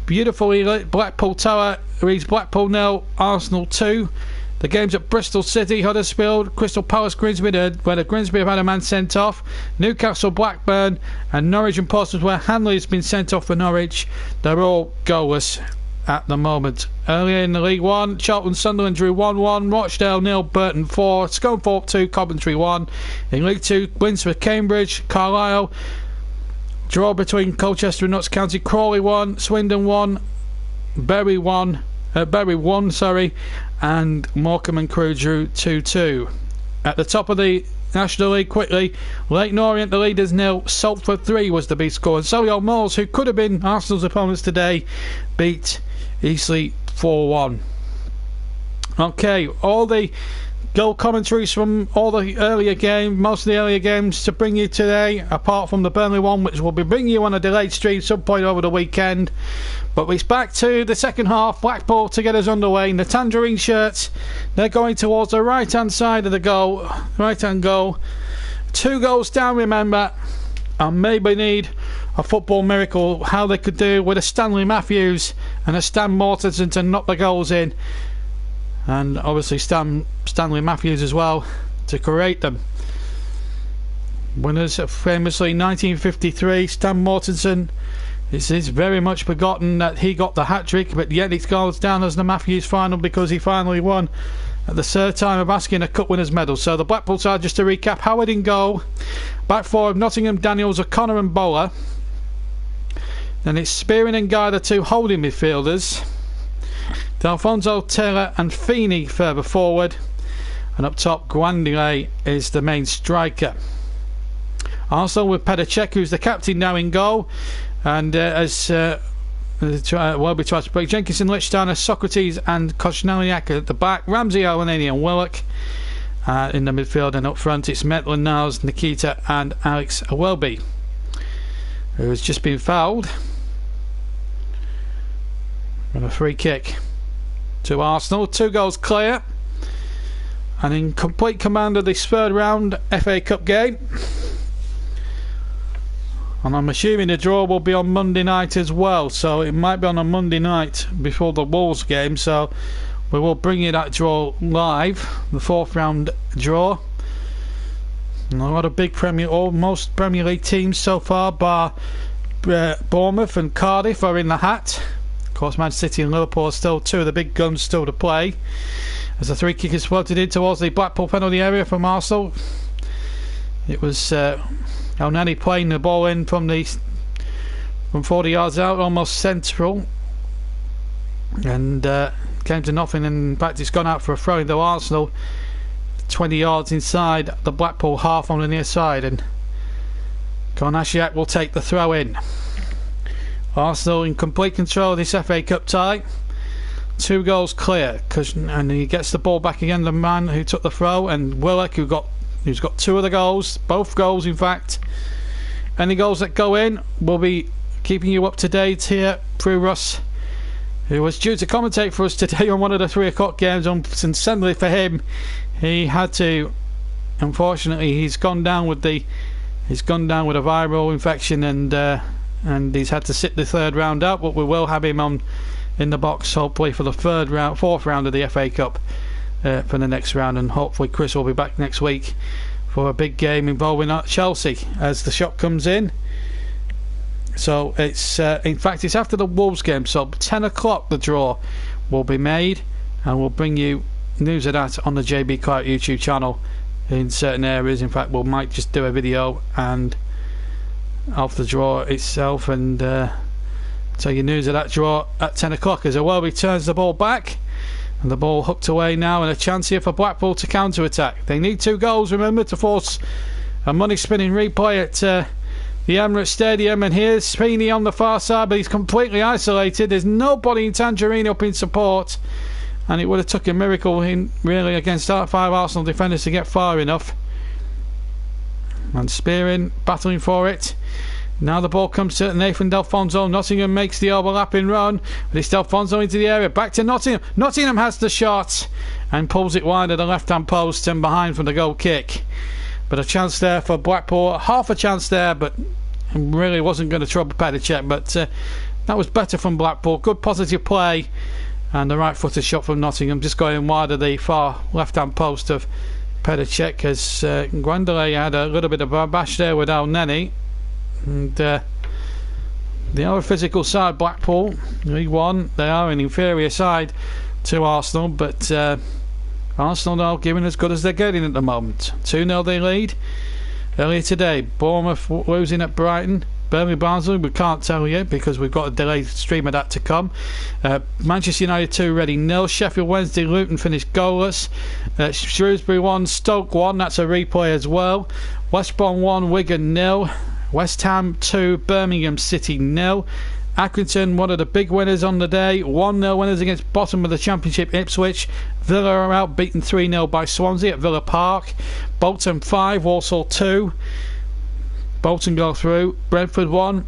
beautifully lit Blackpool Tower reads Blackpool 0, Arsenal 2. The games at Bristol City, Huddersfield, Crystal Palace, Grimsby, where the Grimsby have had a man sent off. Newcastle, Blackburn, and Norwich and Portsmouth, where Hanley has been sent off for Norwich. They're all goalless at the moment. Earlier in the League 1, Charlton Sunderland drew 1-1, Rochdale 0, Burton 4, Scunthorpe 2, Coventry 1. In League 2, wins for Cambridge, Carlisle. Draw between Colchester and Notts County, Crawley 1, Swindon 1, Bury 1, and Morecambe and Crewe drew 2-2. At the top of the National League quickly, Leyton Orient the leaders 0, Salford 3 was the big score, and Solihull Moors, who could have been Arsenal's opponents today, beat Eastleigh 4-1. Okay, all the goal commentaries from all the earlier games, most of the earlier games to bring you today, apart from the Burnley one, which will be bringing you on a delayed stream some point over the weekend. But it's back to the second half. Blackpool to get us underway in the tangerine shirts. They're going towards the right hand side of the goal, right hand goal. 2 goals down, remember, and maybe need a football miracle how they could do with a Stanley Matthews and a Stan Mortensen to knock the goals in, and obviously Stanley Matthews as well to create them. Winners famously 1953, Stan Mortensen. It is very much forgotten that he got the hat-trick, but yet it goes down as the Matthews final because he finally won at the 3rd time of asking a Cup Winners' medal. So the Blackpool side, just to recap: Howard in goal, back 4 of Nottingham, Daniels, O'Connor and Bowler. Then it's Spearing and Guy, the 2 holding midfielders. D'Alfonso, Taylor and Feeney further forward. And up top, Guandile is the main striker. Arsenal with Pedacek, who's the captain, now in goal. And Welby tries to break. Jenkinson, Lichtsteiner, Socrates and Koscielniak at the back. Ramsey, Olenini and Willock in the midfield, and up front it's Maitland Niles, Nikita and Alex Welby, who has just been fouled. And a free kick to Arsenal. 2 goals clear and in complete command of this 3rd round FA Cup game. And I'm assuming the draw will be on Monday night as well, so it might be on a Monday night before the Wolves game, so we will bring you that draw live, the 4th round draw. A lot of big most Premier League teams so far, bar Bournemouth and Cardiff, are in the hat. Of course, Man City and Liverpool are still two of the big guns still to play. As the free kick is floated in towards the Blackpool penalty area from Arsenal. It was El Neni playing the ball in from 40 yards out, almost central, and came to nothing. And in fact, it's gone out for a throw into Arsenal, 20 yards inside the Blackpool half on the near side, and Konashiak will take the throw in. Arsenal in complete control of this FA Cup tie. 2 goals clear, and he gets the ball back again, the man who took the throw, and Willock, who's got 2 of the goals, both goals in fact. Any goals that go in, will be keeping you up to date here through Russ, who was due to commentate for us today on one of the 3 o'clock games. And sadly for him, he had to, unfortunately, he's gone down with a viral infection, and he's had to sit the 3rd round out, but we will have him on in the box hopefully for the 4th round of the FA Cup for the next round, and hopefully Chris will be back next week for a big game involving Chelsea as the shot comes in. So it's in fact it's after the Wolves game, so 10 o'clock the draw will be made, and we'll bring you news of that on the JB Clark YouTube channel in certain areas. In fact, we might just do a video and of the draw itself, and tell you news of that draw at 10 o'clock as Iwobi turns the ball back, and the ball hooked away now, and a chance here for Blackpool to counter-attack. They need 2 goals, remember, to force a money-spinning replay at the Emirates Stadium. And here's Sweeney on the far side, but he's completely isolated. There's nobody in Tangerine up in support, and it would have took a miracle really against 5 Arsenal defenders to get far enough. And Spearing battling for it. Now the ball comes to Nathan Delfonso. Nottingham makes the overlapping run, but it's Delfonso into the area. Back to Nottingham. Nottingham has the shot and pulls it wide at the left-hand post and behind from the goal kick. But a chance there for Blackpool. Half a chance there, but really wasn't going to trouble Petr. But that was better from Blackpool. Good positive play, and the right-footed shot from Nottingham just going wide of the far left-hand post of Petr, as Guendouzi had a little bit of a bash there with El Neni. And the other physical side, Blackpool, League One, they are an inferior side to Arsenal, but Arsenal are giving as good as they're getting at the moment. 2-0 they lead. Earlier today, Bournemouth losing at Brighton. Burnley Barnsley, we can't tell you because we've got a delayed stream of that to come. Manchester United 2, Reading 0. Sheffield Wednesday, Luton finished goalless. Shrewsbury 1, Stoke 1, that's a replay as well. West Brom 1, Wigan 0. West Ham 2, Birmingham City 0. Accrington, one of the big winners on the day, 1-0 winners against bottom of the Championship Ipswich. Villa are out, beaten 3-0 by Swansea at Villa Park. Bolton 5, Walsall 2. Bolton go through. Brentford 1,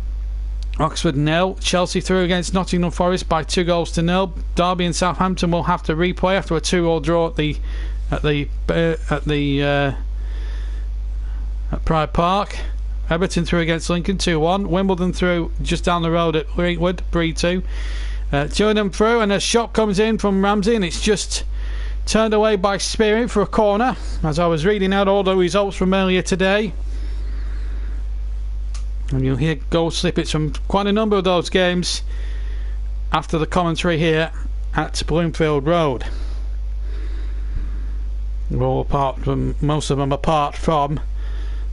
Oxford 0. Chelsea through against Nottingham Forest by 2-0. Derby and Southampton will have to replay after a 2-2 draw at Pride Park. Everton through against Lincoln 2-1. Wimbledon through just down the road at Greenwood 3-2. Gillingham through, and a shot comes in from Ramsey, and it's just turned away by Spearing for a corner. As I was reading out all the results from earlier today, and you'll hear goal snippets from quite a number of those games after the commentary here at Bloomfield Road. Most of them apart from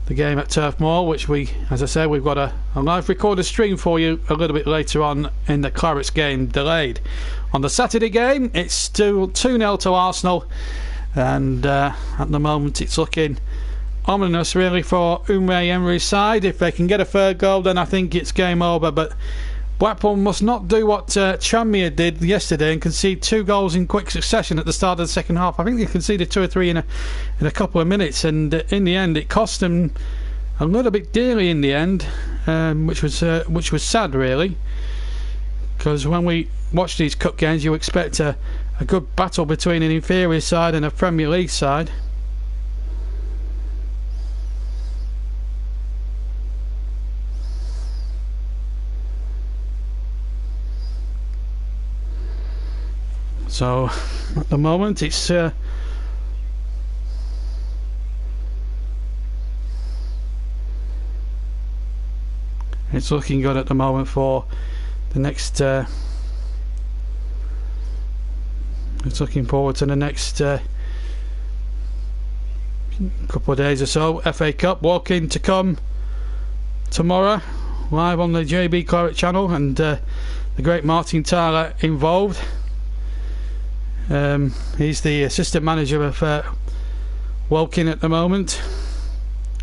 the game at Turf Moor, which as I said, we've got a live recorded stream for you a little bit later on in the Clarets game delayed. On the Saturday game, it's still 2-0 to Arsenal, and at the moment it's looking ominous really for Unai Emery's side. If they can get a 3rd goal, then I think it's game over, but Blackpool must not do what Tranmere did yesterday and concede 2 goals in quick succession at the start of the second half. I think they conceded 2 or 3 in a couple of minutes, and in the end it cost them a little bit dearly in the end, which was sad really, because when we watch these cup games you expect a good battle between an inferior side and a Premier League side. So at the moment it's It's looking good at the moment for the next. It's looking forward to the next couple of days or so. FA Cup walk-in to come tomorrow, live on the JB Claret channel, and the great Martin Tyler involved. He's the assistant manager of Woking at the moment.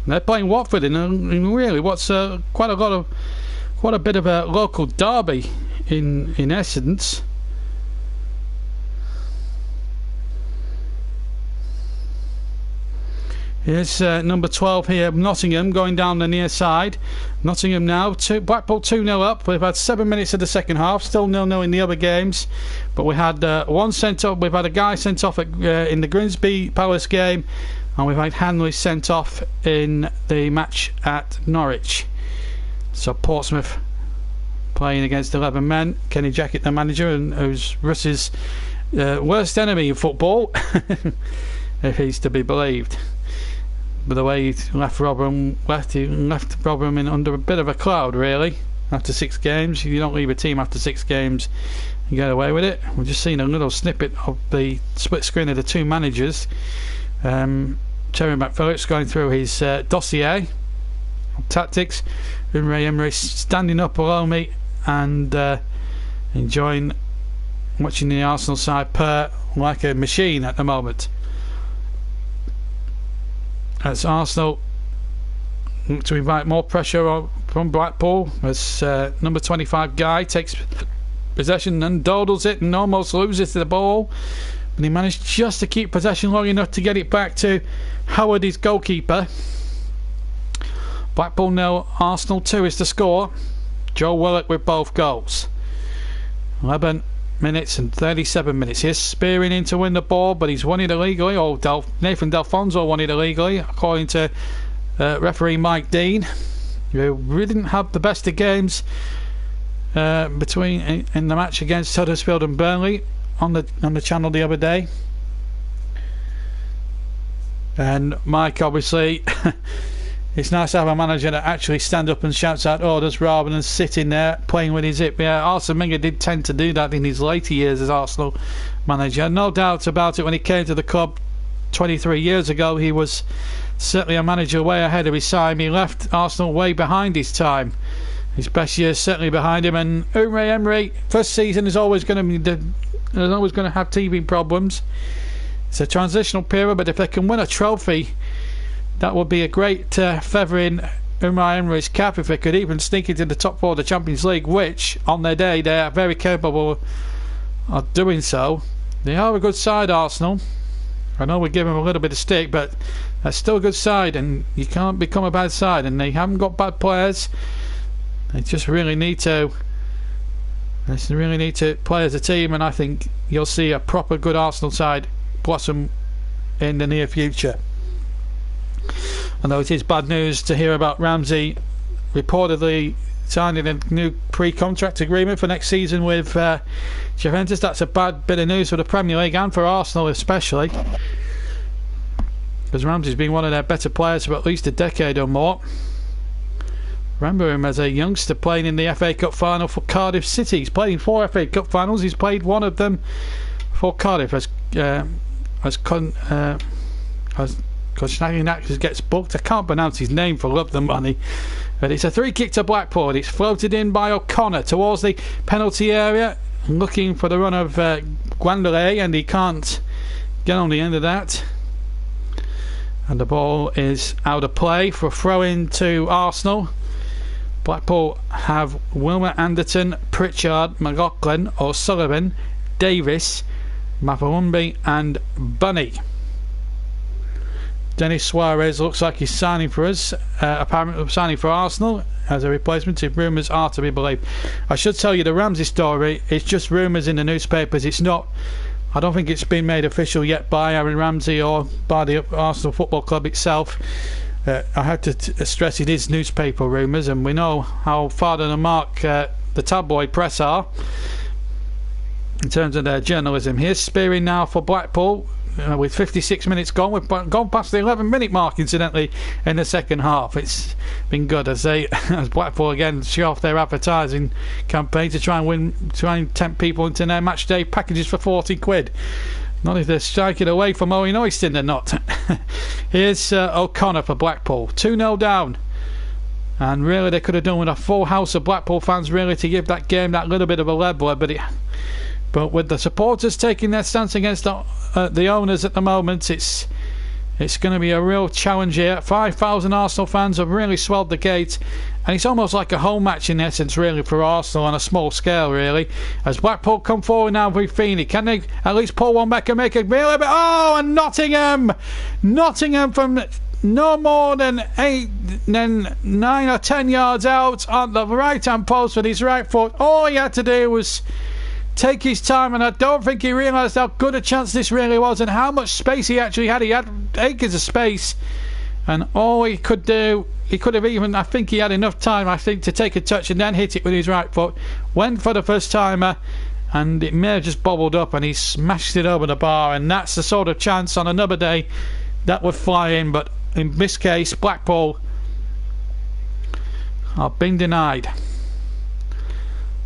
They're playing Watford in really what's quite a bit of a local derby in essence. Here's number 12 here, Nottingham, going down the near side. Nottingham now, Blackpool 2-0 up. We've had 7 minutes of the second half, still 0-0 in the other games. But we had one sent off. We've had a guy sent off in the Grimsby Palace game, and we've had Hanley sent off in the match at Norwich. So Portsmouth playing against 11 men. Kenny Jackett, the manager, and who's Russ's worst enemy in football, if he's to be believed. But the way he left Rotherham in under a bit of a cloud, really. After 6 games, you don't leave a team after 6 games and get away with it. We've just seen a little snippet of the split screen of the two managers. Terry McPhillips going through his dossier of tactics. Unai Emery standing up below me and enjoying watching the Arsenal side purr like a machine at the moment. As Arsenal look to invite more pressure from Blackpool, as number 25 Guy takes possession and dawdles it and almost loses the ball, but he managed just to keep possession long enough to get it back to Howard, his goalkeeper. Blackpool 0, Arsenal 2 is the score. Joe Willock with both goals. 11 minutes and 37 minutes. He's spearing in to win the ball, but he's won it illegally. Nathan Delfonso won it illegally, according to referee Mike Dean, who really didn't have the best of games in the match against Huddersfield and Burnley on the channel the other day. And Mike, obviously, it's nice to have a manager that actually stands up and shouts out orders rather than sitting there playing with his hip. Yeah, Arsene Wenger did tend to do that in his later years as Arsenal manager. No doubt about it, when he came to the club 23 years ago, he was certainly a manager way ahead of his time. He left Arsenal way behind his time. His best years certainly behind him. And Unai Emery, first season is always going to have teething problems. It's a transitional period, but if they can win a trophy, that would be a great feather in Unai Emery's cap if they could even sneak into the top 4 of the Champions League, which, on their day, they are very capable of doing so. They are a good side, Arsenal. I know we give them a little bit of stick, but that's still a good side, and you can't become a bad side, and they haven't got bad players. They just really need to play as a team, and I think you'll see a proper good Arsenal side blossom in the near future. Although it is bad news to hear about Ramsey reportedly signing a new pre-contract agreement for next season with Juventus. That's a bad bit of news for the Premier League and for Arsenal especially, because Ramsey's been one of their better players for at least a decade or more. Remember him as a youngster playing in the FA Cup final for Cardiff City. He's played in 4 FA Cup finals. He's played one of them for Cardiff as Koscielny gets booked. I can't pronounce his name for love the money, but it's a 3 kick to Blackpool. It's floated in by O'Connor towards the penalty area, looking for the run of Guandelay, and he can't get on the end of that, and the ball is out of play for a throw in to Arsenal. Blackpool have Wilmer, Anderton, Pritchard, McLaughlin, O'Sullivan, Davis, Mapalumbi and Bunny. Denis Suarez looks like he's signing for us, apparently signing for Arsenal as a replacement, if rumours are to be believed. I should tell you, the Ramsey story is just rumours in the newspapers. It's not, I don't think it's been made official yet by Aaron Ramsey or by the Arsenal Football Club itself. I have to stress it is newspaper rumours, and we know how far to the mark the tabloid press are in terms of their journalism. Here's spearing now for Blackpool, with 56 minutes gone. We've gone past the 11-minute mark, incidentally, in the second half. It's been good as Blackpool again show off their advertising campaign to try and tempt people into their match day packages for 40 quid. Not if they're striking away from Owen Oyston, they're not. Here's O'Connor for Blackpool. 2-0 down. And really they could have done with a full house of Blackpool fans really to give that game that little bit of a leveller. But with the supporters taking their stance against the owners at the moment, it's going to be a real challenge here. 5,000 Arsenal fans have really swelled the gate, and it's almost like a home match in essence really for Arsenal on a small scale really. As Blackpool come forward now with Feeney, can they at least pull one back and make a real bit? Oh, and Nottingham from no more than 9 or 10 yards out on the right hand post with his right foot. All he had to do was take his time, and I don't think he realised how good a chance this really was and how much space he actually had. He had acres of space, and all he could do, he could have even, I think he had enough time, I think, to take a touch and then hit it with his right foot. Went for the first timer, and it may have just bobbled up, and he smashed it over the bar, and that's the sort of chance on another day that would fly in. But in this case, Blackpool are being denied.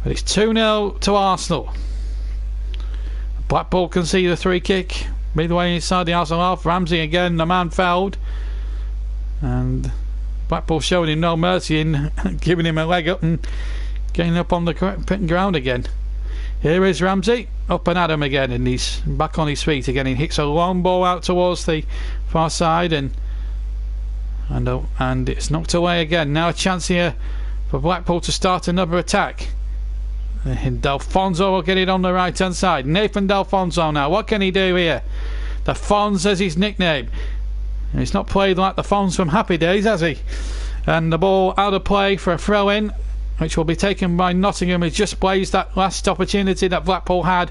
But it's 2-0 to Arsenal. Blackpool can see the free kick midway inside the Arsenal half. Ramsey again, the man fouled, and Blackpool showing him no mercy in giving him a leg up and getting up on the ground again. Here is Ramsey, up and at him again, and he's back on his feet again. He hits a long ball out towards the far side, and it's knocked away again. Now a chance here for Blackpool to start another attack. And Delfonso will get it on the right hand side. Nathan Delfonso now. What can he do here? The Fonz is his nickname. He's not played like the Fonz from Happy Days, has he? And the ball out of play for a throw in, which will be taken by Nottingham. He's just blazed that last opportunity that Blackpool had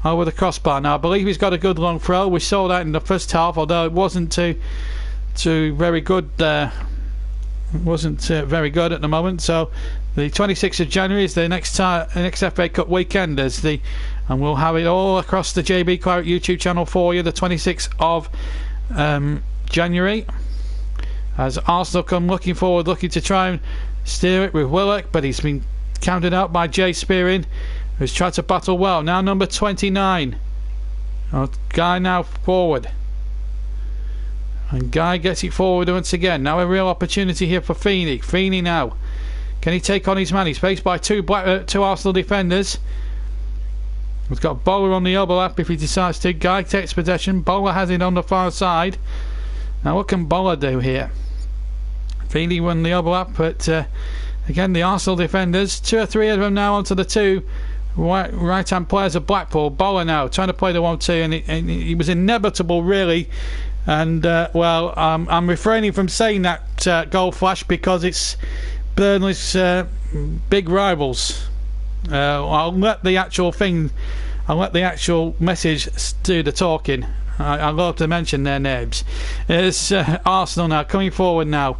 over the crossbar. Now I believe he's got a good long throw. We saw that in the first half, although it wasn't too very good. Wasn't very good at the moment. So the 26th of January is the next FA Cup weekend, and we'll have it all across the JB Claret YouTube channel for you. The 26th of January, as Arsenal come looking to try and steer it with Willock, but he's been counted out by Jay Spearing, who's tried to battle well. Now number 29, Guy now forward. And Guy gets it forward once again. Now a real opportunity here for Feeney. Feeney now. Can he take on his man? He's faced by two Arsenal defenders. He's got Bowler on the overlap if he decides to. Guy takes possession. Bowler has it on the far side. Now what can Bowler do here? Feeney won the overlap, but again the Arsenal defenders, 2 or 3 of them now onto the two right hand players of Blackpool. Bowler now trying to play the 1-2, and he was inevitable really. And I'm refraining from saying that goal flash because it's Burnley's big rivals. I'll let the actual message do the talking. I love to mention their names. It's Arsenal now coming forward now.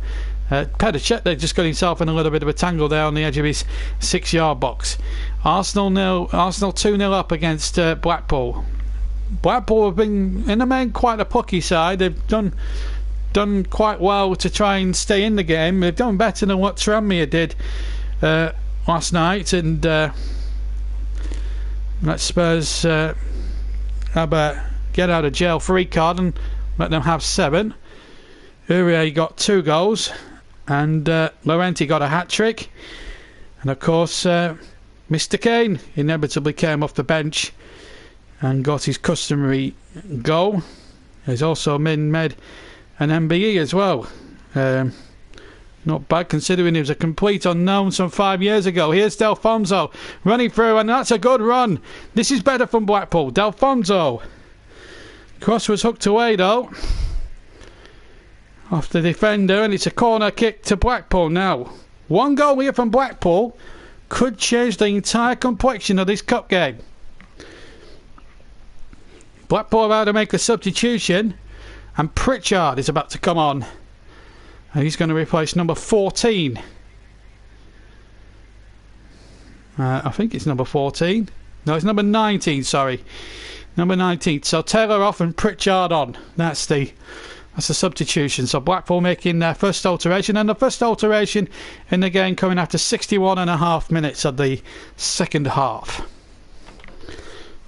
Petr Cech, they just got himself in a little bit of a tangle there on the edge of his 6-yard box. Arsenal 2-0 up against Blackpool. Blackpool have been in the main quite a plucky side. They've done quite well to try and stay in the game. They've done better than what Tranmere did last night, and let Spurs have a get out of jail free card and let them have 7. Uriah got 2 goals, and Laurenti got a hat-trick, and of course Mr. Kane inevitably came off the bench and got his customary goal. He's also made an MBE as well. Not bad considering he was a complete unknown some 5 years ago. Here's Delfonso running through, and that's a good run. This is better from Blackpool. Delfonso. Cross was hooked away though off the defender, and it's a corner kick to Blackpool now. 1 goal here from Blackpool could change the entire complexion of this cup game. Blackpool are about to make a substitution, and Pritchard is about to come on, and he's going to replace number 14. I think it's number 14. No, it's number 19, sorry. Number 19. So Taylor off and Pritchard on. That's the substitution. So Blackpool making their first alteration, and the first alteration in the game coming after 61.5 minutes of the second half.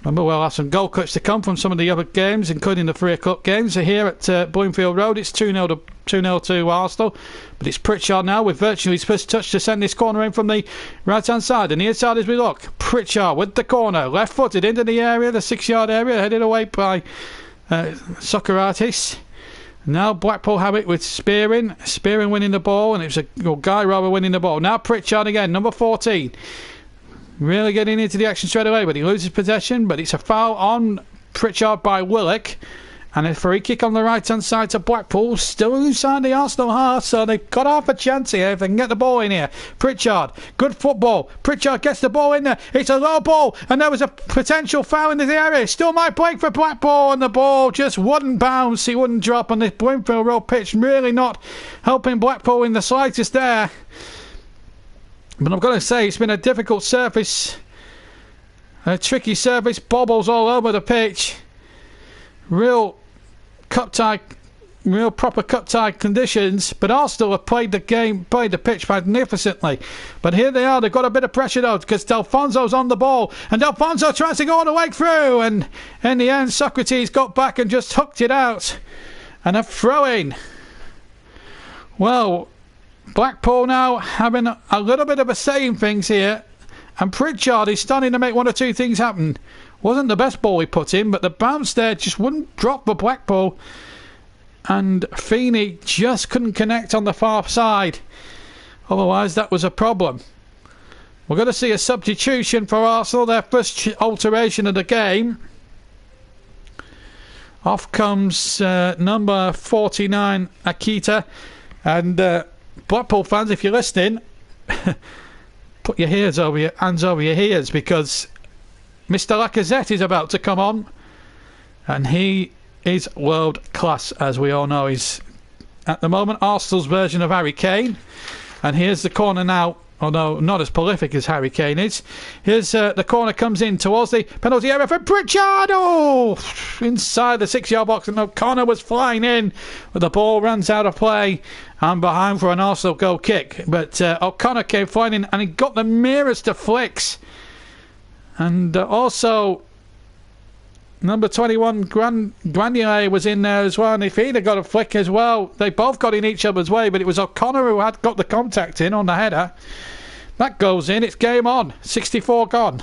Remember, we'll have some goal cuts to come from some of the other games, including the 3 o'clock games. So here at Bloomfield Road, it's 2-0 to Arsenal, but it's Pritchard now with virtually his first touch to send this corner in from the right-hand side. And the inside as we look, Pritchard with the corner, left-footed into the area, the 6-yard area, headed away by Socrates. Now Blackpool have it with Spearing winning the ball, and it's Guy Rower winning the ball. Now Pritchard again, number 14. Really getting into the action straight away, but he loses possession. But it's a foul on Pritchard by Willock, and a free kick on the right hand side to Blackpool, still inside the Arsenal half, so they've got half a chance here if they can get the ball in here. Pritchard, good football. Pritchard gets the ball in there. It's a low ball, and there was a potential foul in this area. Still might break for Blackpool, and the ball just wouldn't bounce. It wouldn't drop on this Bloomfield Road pitch. Really not helping Blackpool in the slightest there. But I've got to say, it's been a difficult surface, a tricky surface, bobbles all over the pitch. Real proper cup-tie conditions, but Arsenal have played the pitch magnificently. But here they are, they've got a bit of pressure though, because Delfonso's on the ball, and Delfonso tries to go all the way through, and in the end Socrates got back and just hooked it out. And a throw-in. Well, Blackpool now having a little bit of a say in things here, and Pritchard is starting to make one or two things happen. Wasn't the best ball he put in, but the bounce there just wouldn't drop for Blackpool, and Feeney just couldn't connect on the far side. Otherwise that was a problem. We're going to see a substitution for Arsenal, their first alteration of the game. Off comes number 49 Akita, and Blackpool fans, if you're listening, put your hands over your ears, because Mr. Lacazette is about to come on, and he is world class, as we all know. He's at the moment Arsenal's version of Harry Kane, and here's the corner now. Although not as prolific as Harry Kane is. Here's the corner comes in towards the penalty area for Pritchard. Oh, inside the 6-yard box, and O'Connor was flying in, but the ball runs out of play and behind for an Arsenal goal kick. But O'Connor came flying in, and he got the nearest to flicks. And also number 21 Grandier was in there as well, and if he'd have got a flick as well, they both got in each other's way, but it was O'Connor who had got the contact in on the header. That goes in. It's game on. 64 gone.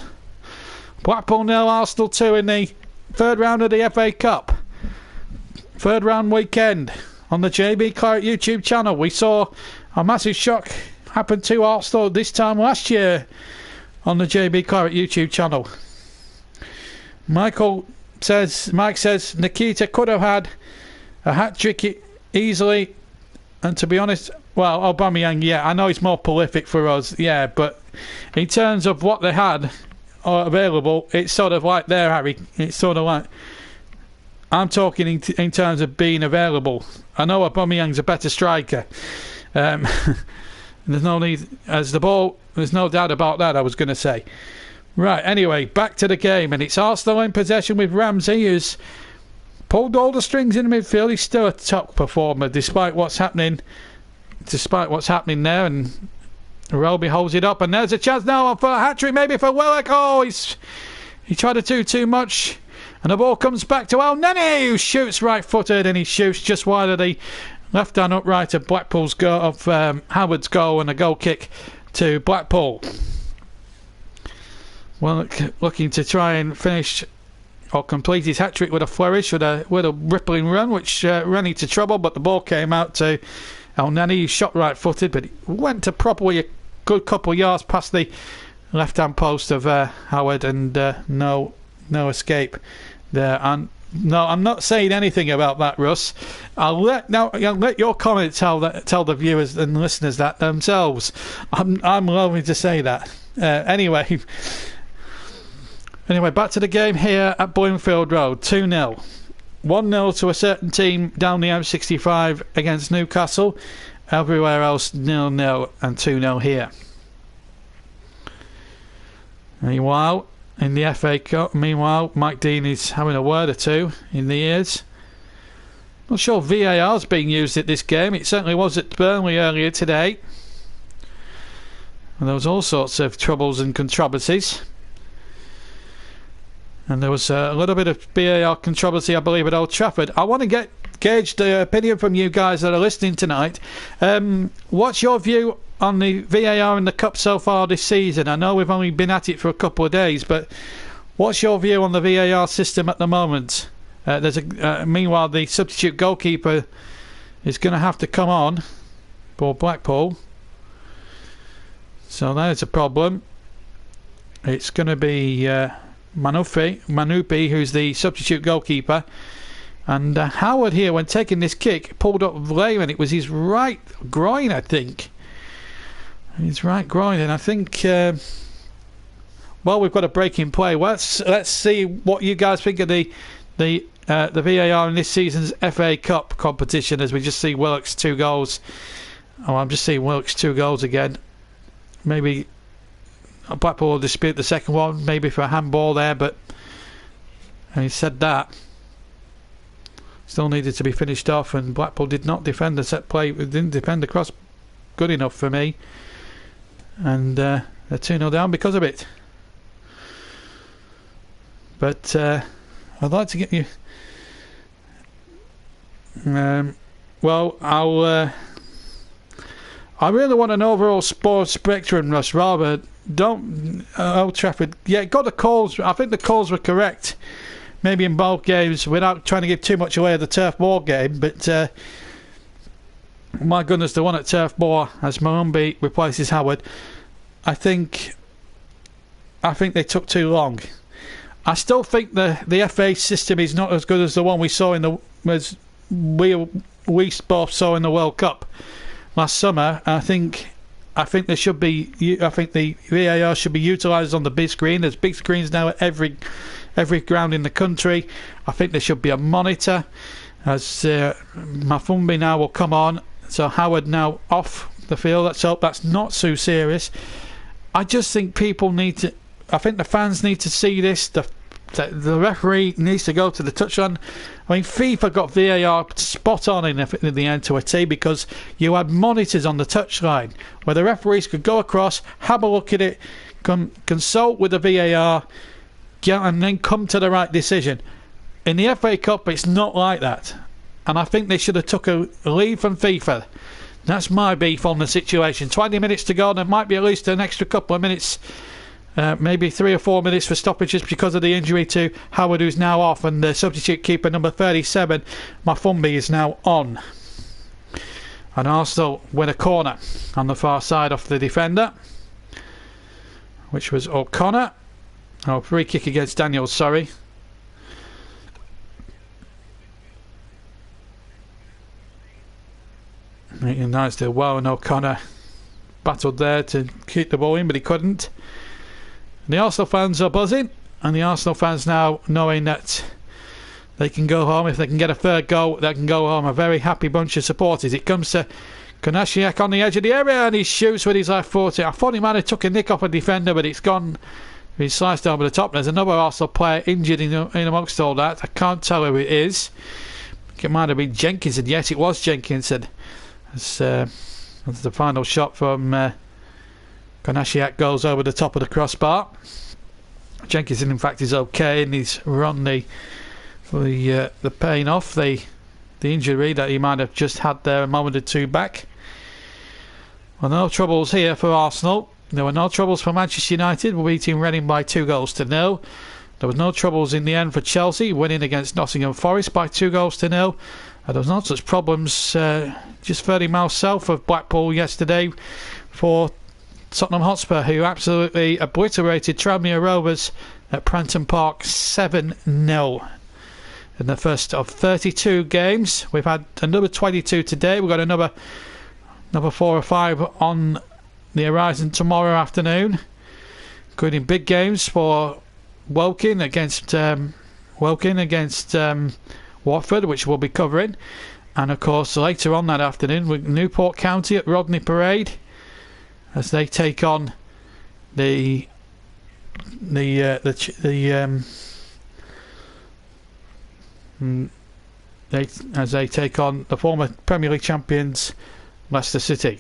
Blackpool 0, Arsenal 2 in the third round of the FA Cup. Third round weekend on the JB Claret YouTube channel. We saw a massive shock happen to Arsenal this time last year on the JB Claret YouTube channel. Mike says Nikita could have had a hat-trick easily, and to be honest, well, Aubameyang, yeah, I know he's more prolific for us, yeah, but in terms of what they had available, it's sort of like there, Harry, it's sort of like, I'm talking in terms of being available. I know Aubameyang's a better striker. There's no need, as the ball, there's no doubt about that, I was going to say. Right, anyway, back to the game, and it's Arsenal in possession with Ramsey, who's pulled all the strings in the midfield. He's still a top performer despite what's happening there, and Roby holds it up, and there's a chance now for a hat-trick, maybe for Willock. Oh, he tried to do too much, and the ball comes back to El Neni, who shoots right-footed, and he shoots just wide of the left-hand upright of Blackpool's goal, of Howard's goal, and a goal kick to Blackpool. Well, looking to try and finish or complete his hat-trick with a flourish, with a rippling run, which ran into trouble, but the ball came out to El Neni. He shot right-footed, but he went to probably a good couple of yards past the left-hand post of Howard, and no escape there. And no, I'm not saying anything about that, Russ. I'll let your comment tell the viewers and listeners that themselves. I'm loving to say that. Anyway, back to the game here at Bloomfield Road. 2-0. 1-0 to a certain team down the M65 against Newcastle. Everywhere else 0-0 and 2-0 here. Meanwhile, in the FA Cup. Meanwhile, Mike Dean is having a word or two in the ears. Not sure VAR's being used at this game. It certainly was at Burnley earlier today. And there was all sorts of troubles and controversies. And there was a little bit of VAR controversy, I believe, at Old Trafford. I want to gauge the opinion from you guys that are listening tonight. What's your view on the VAR in the Cup so far this season? I know we've only been at it for a couple of days, but what's your view on the VAR system at the moment? Meanwhile, the substitute goalkeeper is going to have to come on for Blackpool. So there's a problem. It's going to be Manupi, who's the substitute goalkeeper. And Howard here, when taking this kick, pulled up Lehman. It was his right groin, I think. His right groin. And I think, well, we've got a break in play. Let's see what you guys think of the VAR in this season's FA Cup competition, as we just see Willock's 2 goals. Oh, I'm just seeing Willock's 2 goals again. Maybe Blackpool will dispute the second one, maybe for a handball there, but he said that. Still needed to be finished off, and Blackpool did not defend the set play, didn't defend the cross good enough for me. And they're 2-0 down because of it. But I'd like to get you... well, I really want an overall sports spectrum, Russ. Rather, don't Old Trafford. Yeah, got the calls. I think the calls were correct. Maybe in both games, without trying to give too much away of the Turf Moor game. But my goodness, the one at Turf Moor as Marumbi replaces Howard. I think they took too long. I still think the FA system is not as good as the one we saw we both saw in the World Cup last summer. I think there should be. I think the VAR should be utilised on the big screen. There's big screens now at every ground in the country. I think there should be a monitor. As Mafumbi now will come on. So Howard now off the field. Let's hope that's not too serious. I just think people need to. I think the fans need to see this. The referee needs to go to the touchline. I mean, FIFA got VAR spot on in the end to a T, because you had monitors on the touchline where the referees could go across, have a look at it, consult with the VAR, and then come to the right decision. In the FA Cup, it's not like that, and I think they should have took a lead from FIFA. That's my beef on the situation. 20 minutes to go, there might be at least an extra couple of minutes. Maybe 3 or 4 minutes for stoppages because of the injury to Howard, who's now off, and the substitute keeper number 37, Mafumbi, is now on. And Arsenal win a corner on the far side off the defender, which was O'Connor. Oh, free kick against Daniels, sorry. Nice to well, and O'Connor battled there to keep the ball in, but he couldn't. The Arsenal fans are buzzing, and the Arsenal fans now knowing that they can go home. If they can get a third goal, they can go home. A very happy bunch of supporters. It comes to Konashiak on the edge of the area, and he shoots with his left foot. I thought he might have took a nick off a defender, but it's gone. He's sliced over the top. There's another Arsenal player injured in amongst all that. I can't tell who it is. It might have been Jenkinson. Yes, it was Jenkinson. That's the final shot from Konashiak goes over the top of the crossbar. Jenkinson, in fact, is okay, and he's run the pain off, the injury that he might have just had there a moment or two back. Well, no troubles here for Arsenal. There were no troubles for Manchester United, beating Reading by 2-0. There was no troubles in the end for Chelsea, winning against Nottingham Forest by 2-0. There was no such problems just 30 miles south of Blackpool yesterday for Tottenham Hotspur, who absolutely obliterated Tranmere Rovers at Prenton Park 7-0 in the first of 32 games. We've had another 22 today. We've got another 4 or 5 on the horizon tomorrow afternoon, including big games for Woking against Watford, which we'll be covering, and of course later on that afternoon with Newport County at Rodney Parade, as they take on the as they take on the former Premier League champions Leicester City.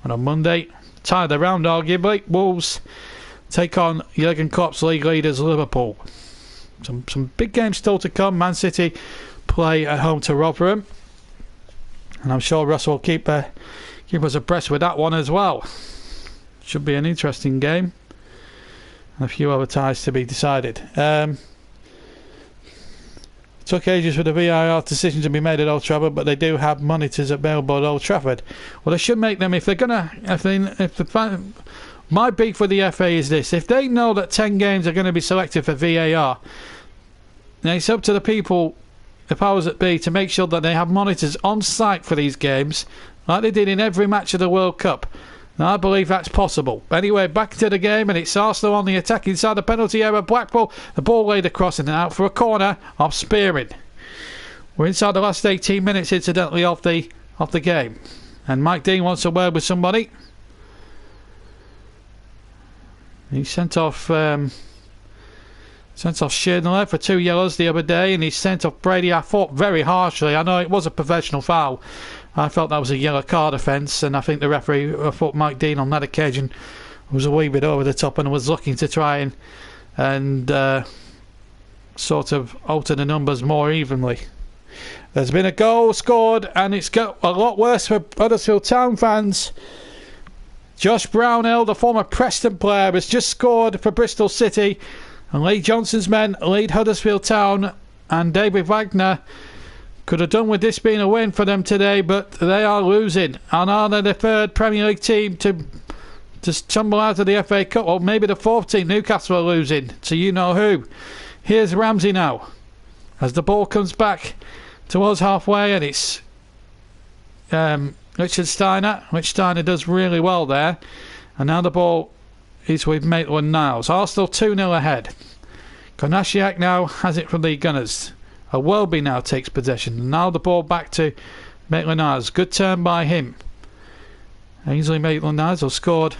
And on Monday, tie of the round arguably, Wolves take on Jurgen Klopp's league leaders Liverpool. Some big games still to come. Man City play at home to Rotherham, and I'm sure Russ will keep us abreast with that one as well. Should be an interesting game, and a few other ties to be decided. Took ages for the VAR decision to be made at Old Trafford, but they do have monitors available at Old Trafford. Well, they should make them if they're gonna. My beef with the FA is this: if they know that 10 games are going to be selected for VAR, then it's up to the people, the powers that be, to make sure that they have monitors on site for these games, like they did in every match of the World Cup. Now, I believe that's possible. Anyway, back to the game, and it's Arsenal on the attack inside the penalty area. Blackpool, the ball laid across and out for a corner of Spearing. We're inside the last 18 minutes, incidentally, of the game, and Mike Dean wants a word with somebody. He sent off Schindler for 2 yellows the other day, and he sent off Brady, I thought, very harshly. I know it was a professional foul. I felt that was a yellow card offence, and I think the referee, I thought Mike Dean on that occasion was a wee bit over the top and was looking to try and sort of alter the numbers more evenly. There's been a goal scored, and it's got a lot worse for Huddersfield Town fans. Josh Brownhill, the former Preston player, has just scored for Bristol City, and Lee Johnson's men lead Huddersfield Town, and David Wagner could have done with this being a win for them today, but they are losing, and are they the third Premier League team to tumble out of the FA Cup? Or maybe the fourth team. Newcastle are losing, so you know who. Here's Ramsey now, as the ball comes back towards halfway, and it's Richard Steiner. Rich Steiner does really well there. And now the ball is with Maitland-Niles. Arsenal 2-0 ahead. Konasiak now has it from the Gunners. Welby now takes possession. Now the ball back to Maitland-Niles. Good turn by him. Ainsley Maitland-Niles has scored.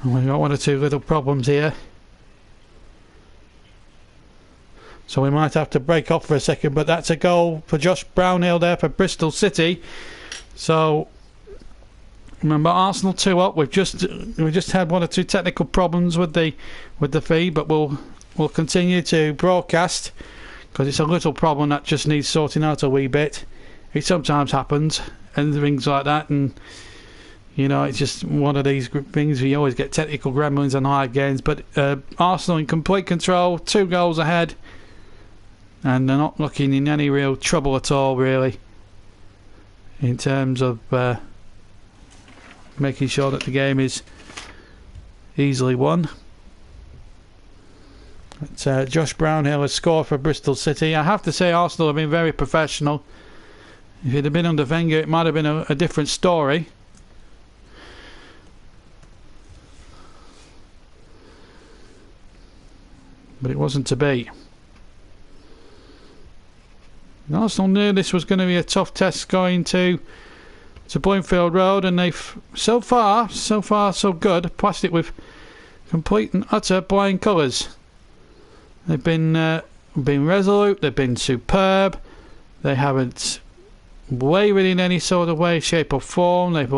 And we've got one or two little problems here, so we might have to break off for a second. But that's a goal for Josh Brownhill there for Bristol City. So remember, Arsenal 2 up. We've just had one or two technical problems with the feed, but we'll continue to broadcast because it's a little problem that just needs sorting out a wee bit. It sometimes happens and things like that, and you know, it's just one of these things. We always get technical gremlins on high games. But Arsenal in complete control, 2 goals ahead, and they're not looking in any real trouble at all, really, in terms of making sure that the game is easily won. But, Josh Brownhill has scored for Bristol City. I have to say, Arsenal have been very professional. If it had been under Wenger, it might have been a different story. But it wasn't to be. Arsenal knew this was going to be a tough test going to Bloomfield Road, and they've so far so good. Passed it with complete and utter blind colours. They've been resolute. They've been superb. They haven't wavered in any sort of way, shape or form. They've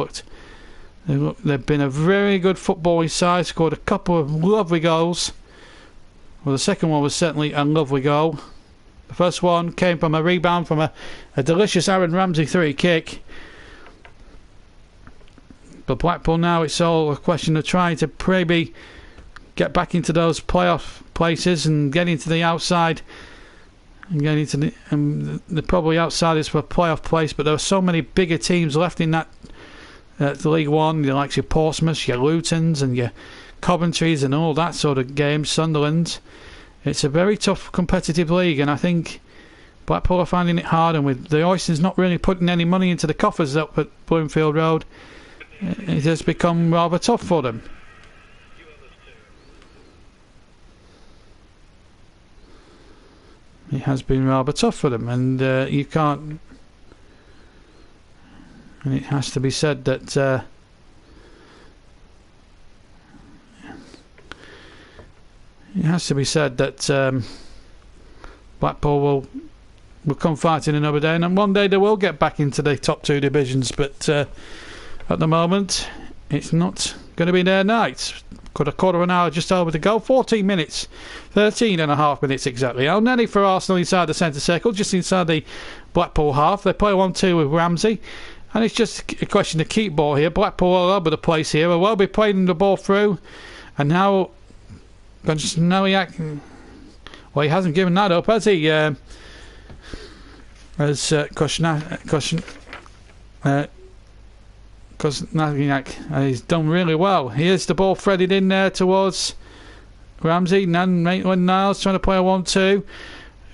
been a very good footballing side. Scored a couple of lovely goals. Well, the second one was certainly a lovely goal. The first one came from a rebound from a delicious Aaron Ramsey 3 kick. But Blackpool now, it's all a question of trying to maybe get back into those playoff places and get into the outside. And get into they're probably outsiders for a playoff place, but there are so many bigger teams left in that League One. You like your Portsmouth, your Lutons, and your Commentaries and all that sort of game, Sunderland. It's a very tough competitive league, and I think Blackpool are finding it hard, and with the Oysters not really putting any money into the coffers up at Bloomfield Road, it has become rather tough for them. it has been rather tough for them, and you can't. And it has to be said that Blackpool will come fighting another day, and one day they will get back into the top 2 divisions. But at the moment, it's not going to be their night. Got a quarter of an hour just over to go. 14 minutes, 13 and a half minutes exactly. El Neni for Arsenal inside the centre circle, just inside the Blackpool half. They play 1-2 with Ramsey. And it's just a question of keep ball here. Blackpool all over the place here. Will be playing the ball through. And now, Gonzalez, well, he hasn't given that up, has he? As Kosnagniak, he's done really well. Here's the ball threaded in there towards Ramsey. Maitland-Niles trying to play a 1-2.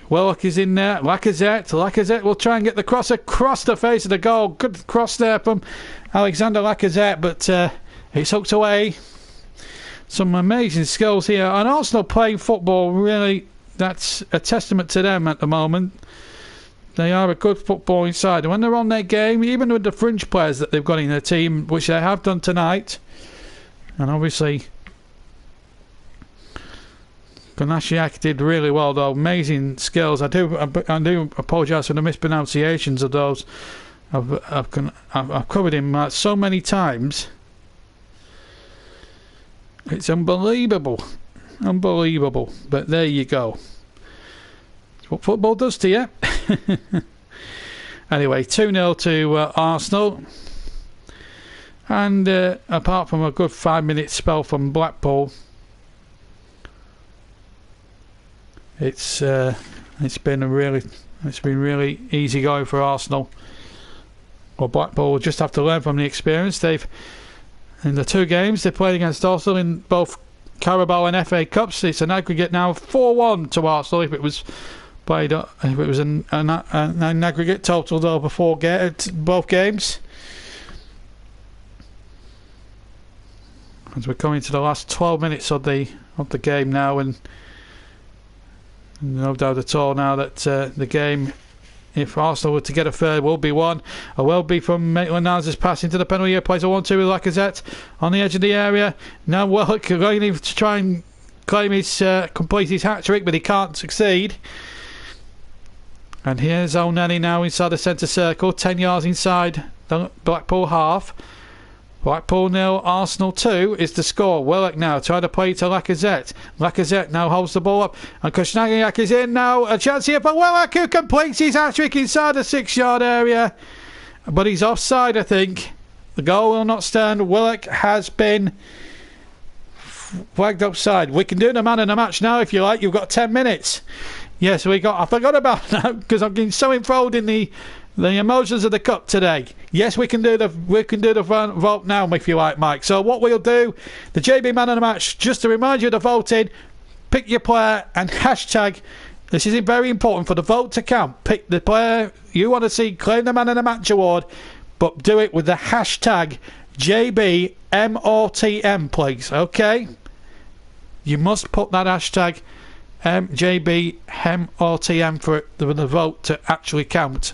Willock is in there. Lacazette will try and get the cross across the face of the goal. Good cross there from Alexander Lacazette, but it's hooked away. Some amazing skills here. And Arsenal playing football, really, that's a testament to them at the moment. They are a good footballing side. And when they're on their game, even with the fringe players that they've got in their team, which they have done tonight, and obviously Konashiak did really well, though. Amazing skills. I do apologise for the mispronunciations of those. I've covered him so many times. It's unbelievable. But there you go. It's what football does to you. Anyway, 2-0 to Arsenal. And apart from a good 5-minute spell from Blackpool, it's been really easy going for Arsenal. Well, Blackpool will just have to learn from the experience. In the 2 games they played against Arsenal in both Carabao and FA Cups, it's an aggregate now 4-1 to Arsenal. If it was an aggregate total over both games. As we're coming to the last 12 minutes of the game now, and no doubt at all now that the game, if Arsenal were to get a third, will be won. Or will be from Maitland-Niles' pass into the penalty area. Plays a 1-2 with Lacazette on the edge of the area. Now Willock going in to try and complete his hat-trick, but he can't succeed. And here's El Neni now inside the centre circle, 10 yards inside the Blackpool half. Blackpool 0, Arsenal 2 is the score. Willock now trying to play to Lacazette. Lacazette now holds the ball up, and Kosnagniak is in now. A chance here for Willock, who completes his hat-trick inside the 6-yard area. But he's offside, I think. The goal will not stand. Willock has been flagged offside. We can do the man of the match now if you like. You've got 10 minutes. Yes, I forgot about that because I've been so enthralled in the emotions of the cup today. Yes, we can do the vote now if you like, Mike. So what we'll do, the JB man of the match, just to remind you of the voting, pick your player and hashtag. This is very important for the vote to count. Pick the player you want to see claim the man of the match award, but do it with the hashtag JBMOTM, please. Okay? You must put that hashtag JBMOTM for the vote to actually count.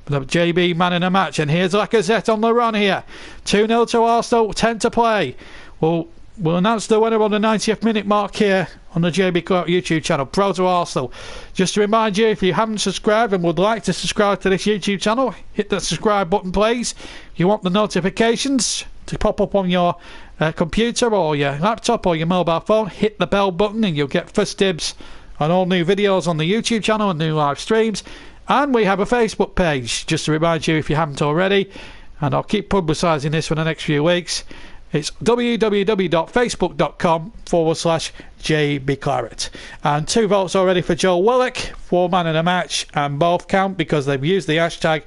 The JB man in a match, and here's Lacazette on the run here. 2-0 to Arsenal, 10 to play. We'll announce the winner on the 90th minute mark here on the JB Clark YouTube channel. Pro to Arsenal. Just to remind you, if you haven't subscribed and would like to subscribe to this YouTube channel, hit the subscribe button, please. If you want the notifications to pop up on your computer or your laptop or your mobile phone, hit the bell button and you'll get first dibs on all new videos on the YouTube channel and new live streams. And we have a Facebook page, just to remind you if you haven't already, and I'll keep publicising this for the next few weeks. It's www.facebook.com/JBClaret. And 2 votes already for Joel Willock, 4 man in a match, and both count because they've used the hashtag.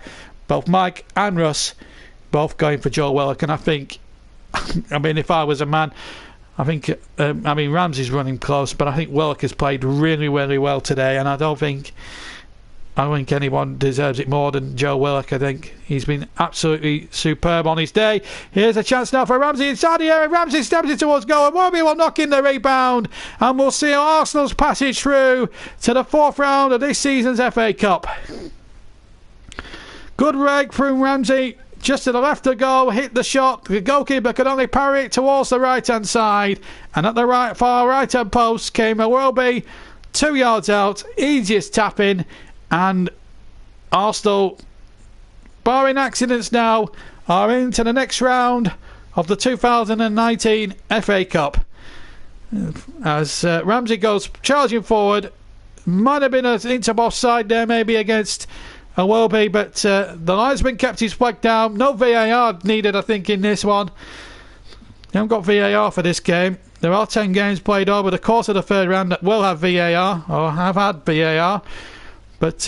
Both Mike and Russ both going for Joel Willock, and I think, I mean, if I was a man, I think, Ramsey's running close, but I think Willock has played really, really well today, and I don't think I think anyone deserves it more than Joe Willock. I think he's been absolutely superb on his day. Here's a chance now for Ramsey inside the area. Ramsey steps it towards goal, and Wobie will knock in the rebound, and we'll see Arsenal's passage through to the 4th round of this season's FA Cup. Good rake from Ramsey, just to the left of goal, hit the shot. The goalkeeper could only parry it towards the right-hand side, and at the far right-hand post came a Welby 2 yards out, easiest tap-in, and Arsenal, barring accidents now, are into the next round of the 2019 FA Cup. As Ramsey goes charging forward, might have been an inch of offside there maybe against a Welby, but the linesman kept his flag down. No VAR needed, I think, in this one. They haven't got VAR for this game. There are 10 games played over the course of the 3rd round that will have VAR, or have had VAR. But,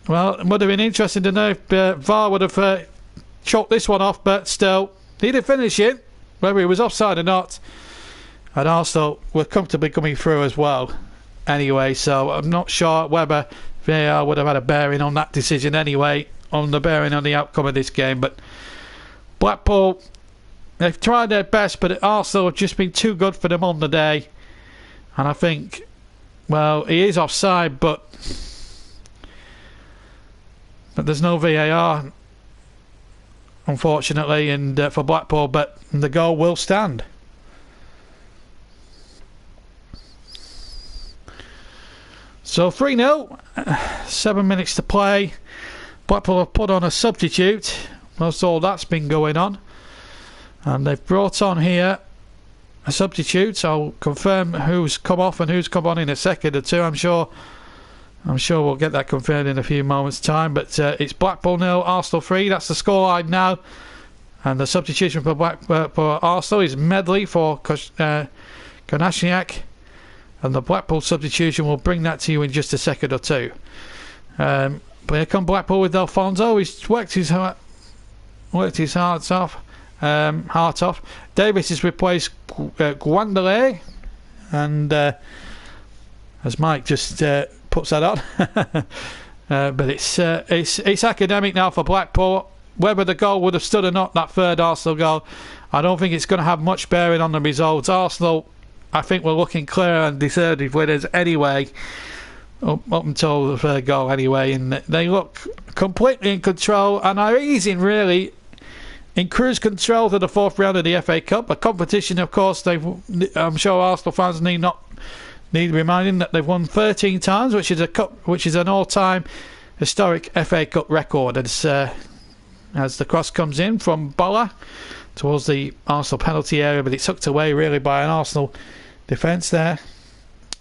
well, it would have been interesting to know if VAR would have chalked this one off, but still, he did finish it, whether he was offside or not. And Arsenal were comfortably coming through as well. Anyway, so I'm not sure whether VAR would have had a bearing on that decision anyway, on the bearing on the outcome of this game. But Blackpool, they've tried their best, but Arsenal have just been too good for them on the day. And I think, well, he is offside, but there's no VAR, unfortunately, and for Blackpool, but the goal will stand. So 3-0, 7 minutes to play. Blackpool have put on a substitute. That's all that's been going on. And they've brought on here a substitute. I'll confirm who's come off and who's come on in a second or two. I'm sure we'll get that confirmed in a few moments' time. But it's Blackpool 0, Arsenal 3. That's the scoreline now. And the substitution for Arsenal is Medley for Konashniak. And the Blackpool substitution will bring that to you in just a second or two. But here come Blackpool with Alfonso. He's worked his heart off. Davis has replaced Guandale, and as Mike just puts that on. But it's academic now for Blackpool. Whether the goal would have stood or not, that 3rd Arsenal goal, I don't think it's going to have much bearing on the results. Arsenal, I think, we're looking clear and deserved winners anyway, up until the 3rd goal anyway, and they look completely in control and are easing really in cruise control to the 4th round of the FA Cup, a competition, of course. I'm sure Arsenal fans need reminding that they've won 13 times, which is an all-time historic FA Cup record. As the cross comes in from Bola towards the Arsenal penalty area, but it's tucked away really by an Arsenal defence there.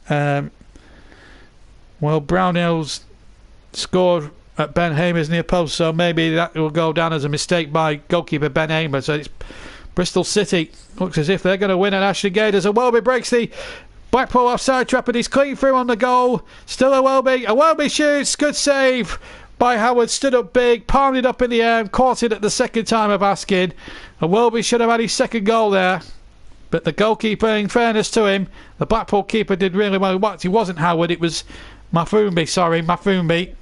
Well, Brownhill's scored at Ben Hamer's near post, so maybe that will go down as a mistake by goalkeeper Ben Hamer. So it's Bristol City. Looks as if they're going to win at Ashley Gate as a Welby breaks the Blackpool offside trap, and he's clean through on the goal. Still a Welby shoots. Good save by Howard. Stood up big, palmed it up in the air, and caught it at the second time of asking. And Welby should have had his 2nd goal there. But the goalkeeper, in fairness to him, the Blackpool keeper did really well. It wasn't Howard, it was Mafumbi.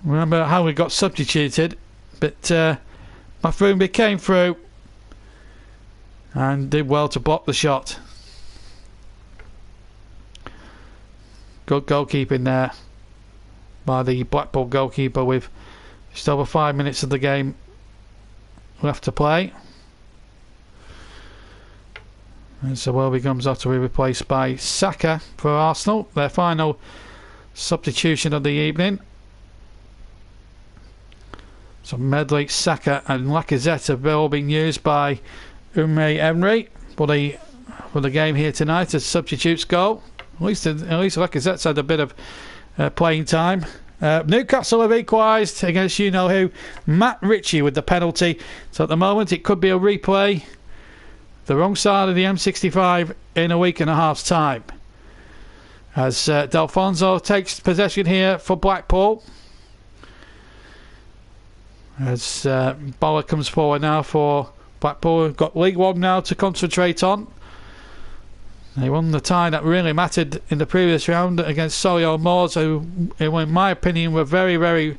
Remember Howard got substituted, but Mafumbi came through and did well to block the shot. Good goalkeeping there by the Blackpool goalkeeper with just over 5 minutes of the game left to play. And so Welby comes off to be replaced by Saka for Arsenal, their final substitution of the evening. So Medley, Saka and Lacazette have all been used by Unai Emery for the game here tonight as substitutes goal. At least Lacazette's had a bit of playing time. Newcastle have equalised against you-know-who. Matt Ritchie with the penalty. So at the moment it could be a replay. The wrong side of the M65 in a week and a half's time. As D'Alfonso takes possession here for Blackpool. As Bola comes forward now for Blackpool. We've got League One now to concentrate on. They won the tie that really mattered in the previous round against Solihull Moors, who, in my opinion, were very, very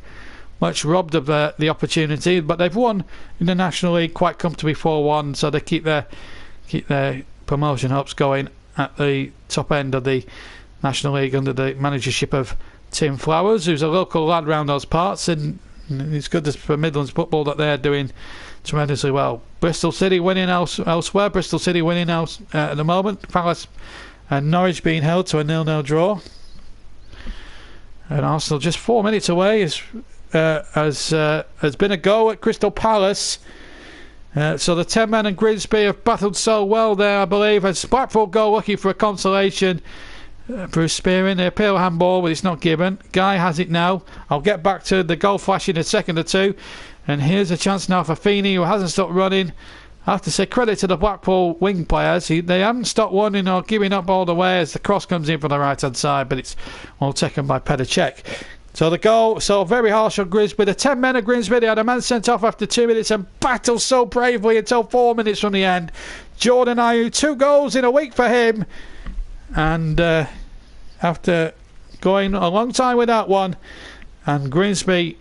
much robbed of the opportunity. But they've won in the National League quite comfortably 4-1, so they keep their promotion hopes going at the top end of the National League under the managership of Tim Flowers, who's a local lad round those parts, and it's good for Midlands football that they're doing tremendously well. Bristol City winning elsewhere. Bristol City winning at the moment. Palace and Norwich being held to a 0-0 draw. And Arsenal just 4 minutes away has been a go at Crystal Palace. So the 10 men and Grimsby have battled so well there, I believe, as Blackpool go looking for a consolation. Bruce Spearing, the appeal handball, but it's not given. Guy has it now. I'll get back to the goal flash in a second or two. And here's a chance now for Feeney, who hasn't stopped running. I have to say credit to the Blackpool wing players. They haven't stopped running or giving up all the way as the cross comes in from the right hand side, but it's all taken by Pedacek. So the goal, so very harsh on Grimsby. The 10 men of Grimsby, they had a man sent off after 2 minutes and battled so bravely until 4 minutes from the end. Jordan Ayew, 2 goals in a week for him. And after going a long time without one, and Grimsby,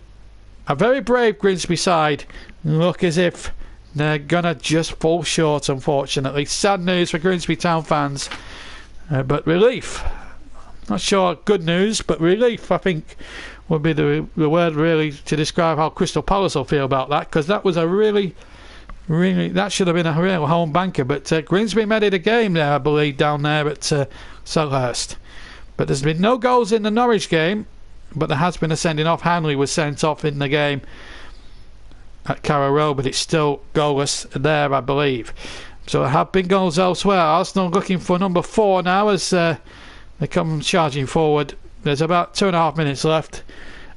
a very brave Grimsby side, look as if they're going to just fall short, unfortunately. Sad news for Grimsby Town fans, but relief. Not sure good news, but relief, I think, would be the word really to describe how Crystal Palace will feel about that, because that was a really, that should have been a real home banker. But Grimsby made it a game there, I believe, down there at Selhurst. But there's been no goals in the Norwich game, but there has been a sending off. Hanley was sent off in the game at Carrow Road, but it's still goalless there, I believe. So there have been goals elsewhere. Arsenal looking for number 4 now as they come charging forward. There's about 2.5 minutes left.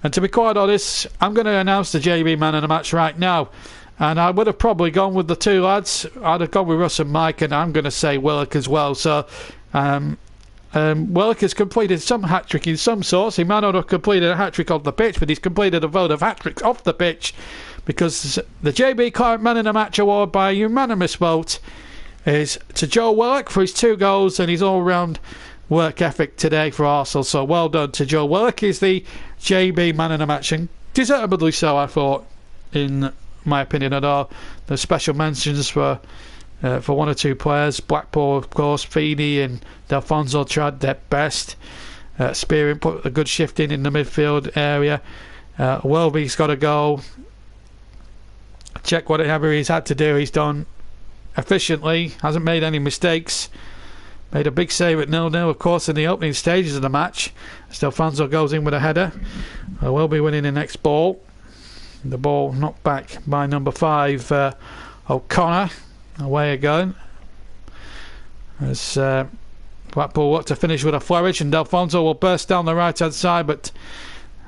And to be quite honest, I'm going to announce the JB man of the match right now. And I would have probably gone with the 2 lads. I'd have gone with Russ and Mike, and I'm going to say Willock as well. So Willock has completed some hat-trick in some sorts. He might not have completed a hat-trick on the pitch, but he's completed a vote of hat-tricks off the pitch, because the JB Clark Man in the Match award by unanimous vote is to Joe Willock for his 2 goals and his all-round work ethic today for Arsenal. So well done to Joe Willock. He's the JB Man in the Match, and deservedly so, I thought, in my opinion. At all, the special mentions for 1 or 2 players. Blackpool, of course, Feeney and Delfonso tried their best. Spearing put a good shift in the midfield area. Welby's got a goal. Check whatever he's had to do, he's done efficiently. Hasn't made any mistakes. Made a big save at 0-0, of course, in the opening stages of the match. Delfonso goes in with a header. Welby winning the next ball. The ball knocked back by number 5, O'Connor. Away again. As Blackpool look to finish with a flourish, and Delfonso will burst down the right hand side, but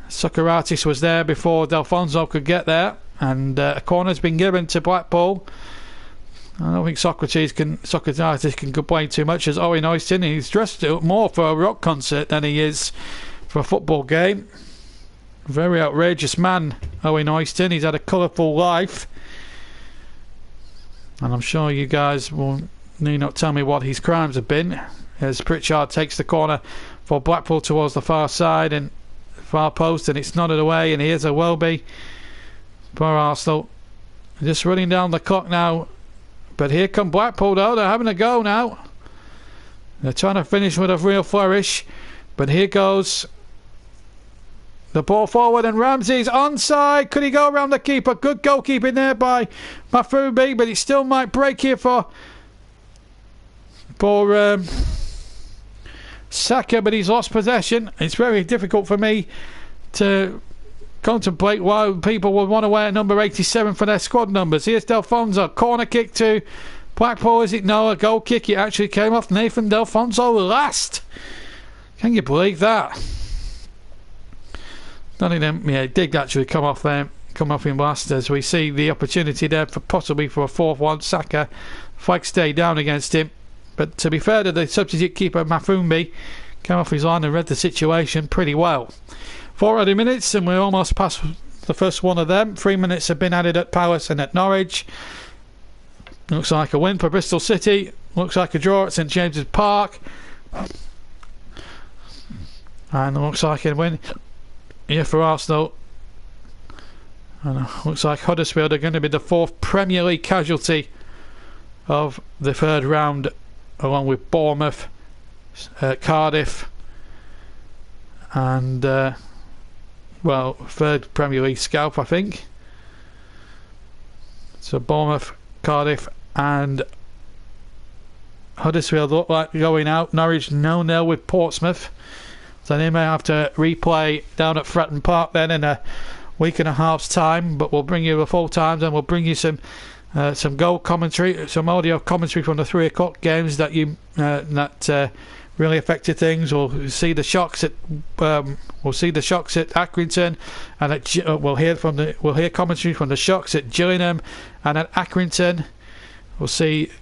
Socrates was there before Delfonso could get there, and a corner's been given to Blackpool. I don't think Socrates can complain too much as Owen Oyston. He's dressed more for a rock concert than he is for a football game. Very outrageous man, Owen Oyston. He's had a colourful life, and I'm sure you guys will need not tell me what his crimes have been, as Pritchard takes the corner for Blackpool towards the far side and far post, and it's nodded away, and here's a Welby for Arsenal. Just running down the clock now, but here come Blackpool though. They're having a go now. They're trying to finish with a real flourish, but here goes the ball forward, and Ramsey's onside. Could he go around the keeper? Good goalkeeping there by Mafumbi, but it still might break here for Saka, but he's lost possession. It's very difficult for me to contemplate why people would want to wear number 87 for their squad numbers. Here's Delfonso. Corner kick to Blackpool, is it? No, a goal kick. It actually came off Nathan Delfonso last. Can you believe that? None of them, yeah, it did actually come off in last, as we see the opportunity there for possibly for a 4th-1. Saka, Fike stayed down against him, but to be fair to the substitute keeper Mafumbi, came off his line and read the situation pretty well. 40 minutes and we're almost past the first one of them. 3 minutes have been added at Palace and at Norwich. Looks like a win for Bristol City. looks like a draw at St James's Park. And it looks like a win here for Arsenal. And it looks like Huddersfield are going to be the 4th Premier League casualty of the 3rd round, along with Bournemouth, Cardiff, and 3rd Premier League scalp, I think. So Bournemouth, Cardiff and Huddersfield look like going out. Norwich 0-0 with Portsmouth, so they may have to replay down at Fratton Park then in a week and a half's time, but we'll bring you the full times, and we'll bring you some goal commentary, some audio commentary from the 3 o'clock games that really affected things. We'll see the shocks at Accrington, and we'll hear commentary from the shocks at Gillingham and at Accrington. We'll see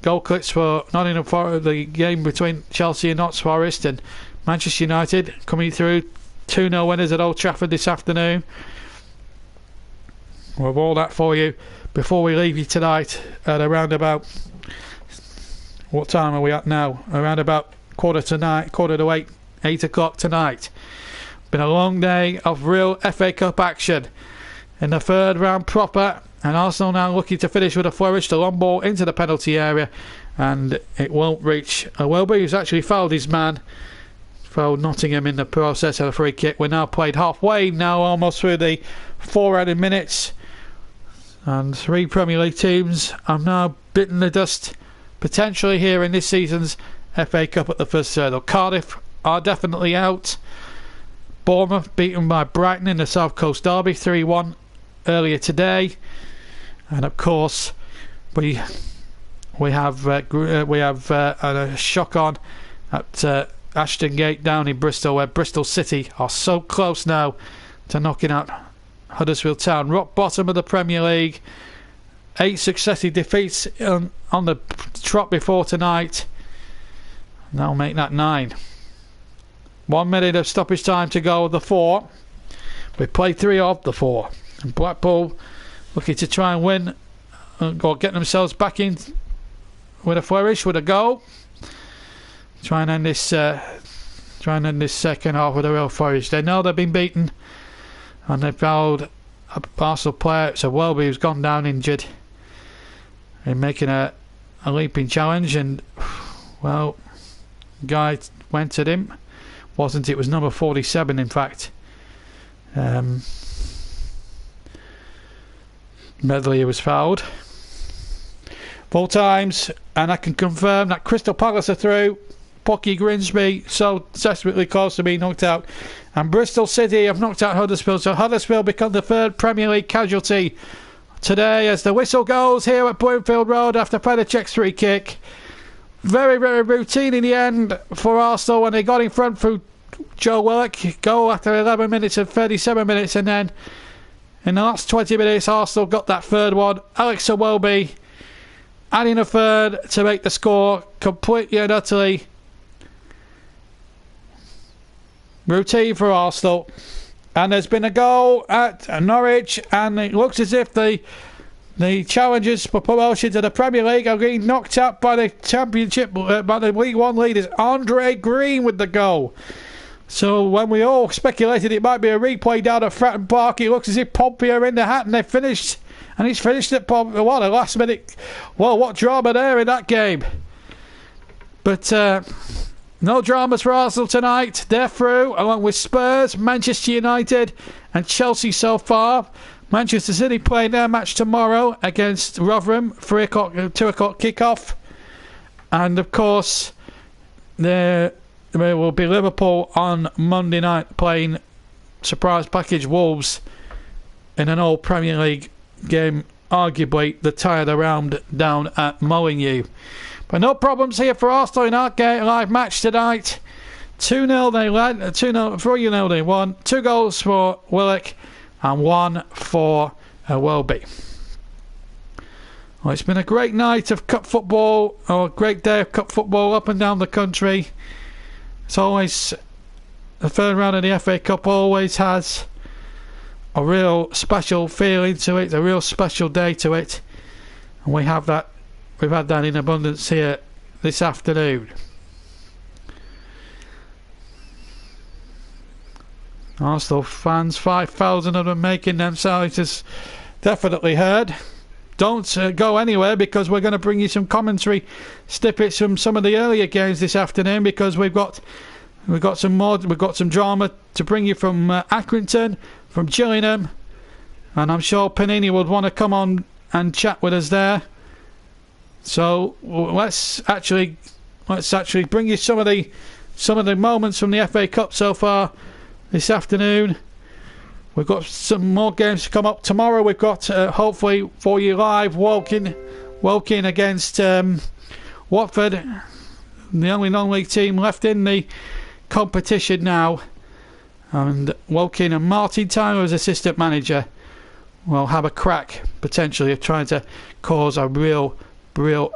goal clips for Nottingham Forest, the game between Chelsea and Notts Forest, and Manchester United coming through 2-0 winners at Old Trafford this afternoon. We'll have all that for you before we leave you tonight at around about, what time are we at now? Around about quarter to 8 o'clock tonight. Been a long day of real FA Cup action in the 3rd round proper, and Arsenal now looking to finish with a flourish. The long ball into the penalty area, and it won't reach Welby, who's actually fouled his man. Fouled Nottingham in the process of a free kick. We're now played halfway, now almost through the 4 added minutes, and 3 Premier League teams have now bitten the dust potentially here in this season's FA Cup at the first hurdle. Cardiff are definitely out. Bournemouth beaten by Brighton in the South Coast Derby 3-1 earlier today, and of course we have a shock on at Ashton Gate down in Bristol, where Bristol City are so close now to knocking out Huddersfield Town. Rock bottom of the Premier League. 8 successive defeats on the trot before tonight. That'll make that 9. 1 minute of stoppage time to go of the 4. We played 3 of the 4. And Blackpool looking to try and win or get themselves back in with a flourish, with a goal. Try and end this second half with a real flourish. They know they've been beaten, and they've fouled a Arsenal player. It's a Welby who's gone down injured in making a leaping challenge, and well, guy went at him. It was number 47 in fact. Medley was fouled. Full times, and I can confirm that Crystal Palace are through. Pocky Grimsby so desperately close to being knocked out, and Bristol City have knocked out Huddersfield, so Huddersfield become the 3rd Premier League casualty today as the whistle goes here at Bloomfield Road after Pedicek's free kick. Very, very routine in the end for Arsenal when they got in front through Joe Willock. Goal after 11 minutes and 37 minutes, and then in the last 20 minutes Arsenal got that 3rd one. Alex Iwobi adding a 3rd to make the score completely and utterly routine for Arsenal. And there's been a goal at Norwich, and it looks as if the challengers for promotion to the Premier League are being knocked out by the Championship, by the League One leaders. Andre Green with the goal. So when we all speculated it might be a replay down at Fratton Park, it looks as if Pompey are in the hat, and they've finished. And he's finished at Pompey. What a last minute. Well, what drama there in that game. But no dramas for Arsenal tonight. They're through, along with Spurs, Manchester United and Chelsea so far. Manchester City playing their match tomorrow against Rotherham, 2 o'clock kickoff. And of course, there will be Liverpool on Monday night playing surprise package Wolves in an old Premier League game, arguably the tie of the round down at Molineux. But no problems here for Arsenal in our live match tonight. 2-0 they led, 2-0, 3-0 they won. 2 goals for Willock and 1 for Welby. Well, it's been a great night of cup football, or a great day of cup football up and down the country. It's always, the 3rd round of the FA Cup always has a real special feeling to it, a real special day to it. And we have that we've had that in abundance here this afternoon. Arsenal fans, 5,000 of them making themselves as definitely heard. Don't go anywhere, because we're going to bring you some commentary snippets from some of the earlier games this afternoon, because we've got some drama to bring you from Accrington, from Gillingham, and I'm sure Panini would want to come on and chat with us there. So let's actually bring you some of the moments from the FA Cup so far this afternoon. We've got some more games to come up tomorrow. We've got hopefully for you live Woking against Watford, the only non-league team left in the competition now, and Woking and Martin Tyler as assistant manager will have a crack potentially of trying to cause a real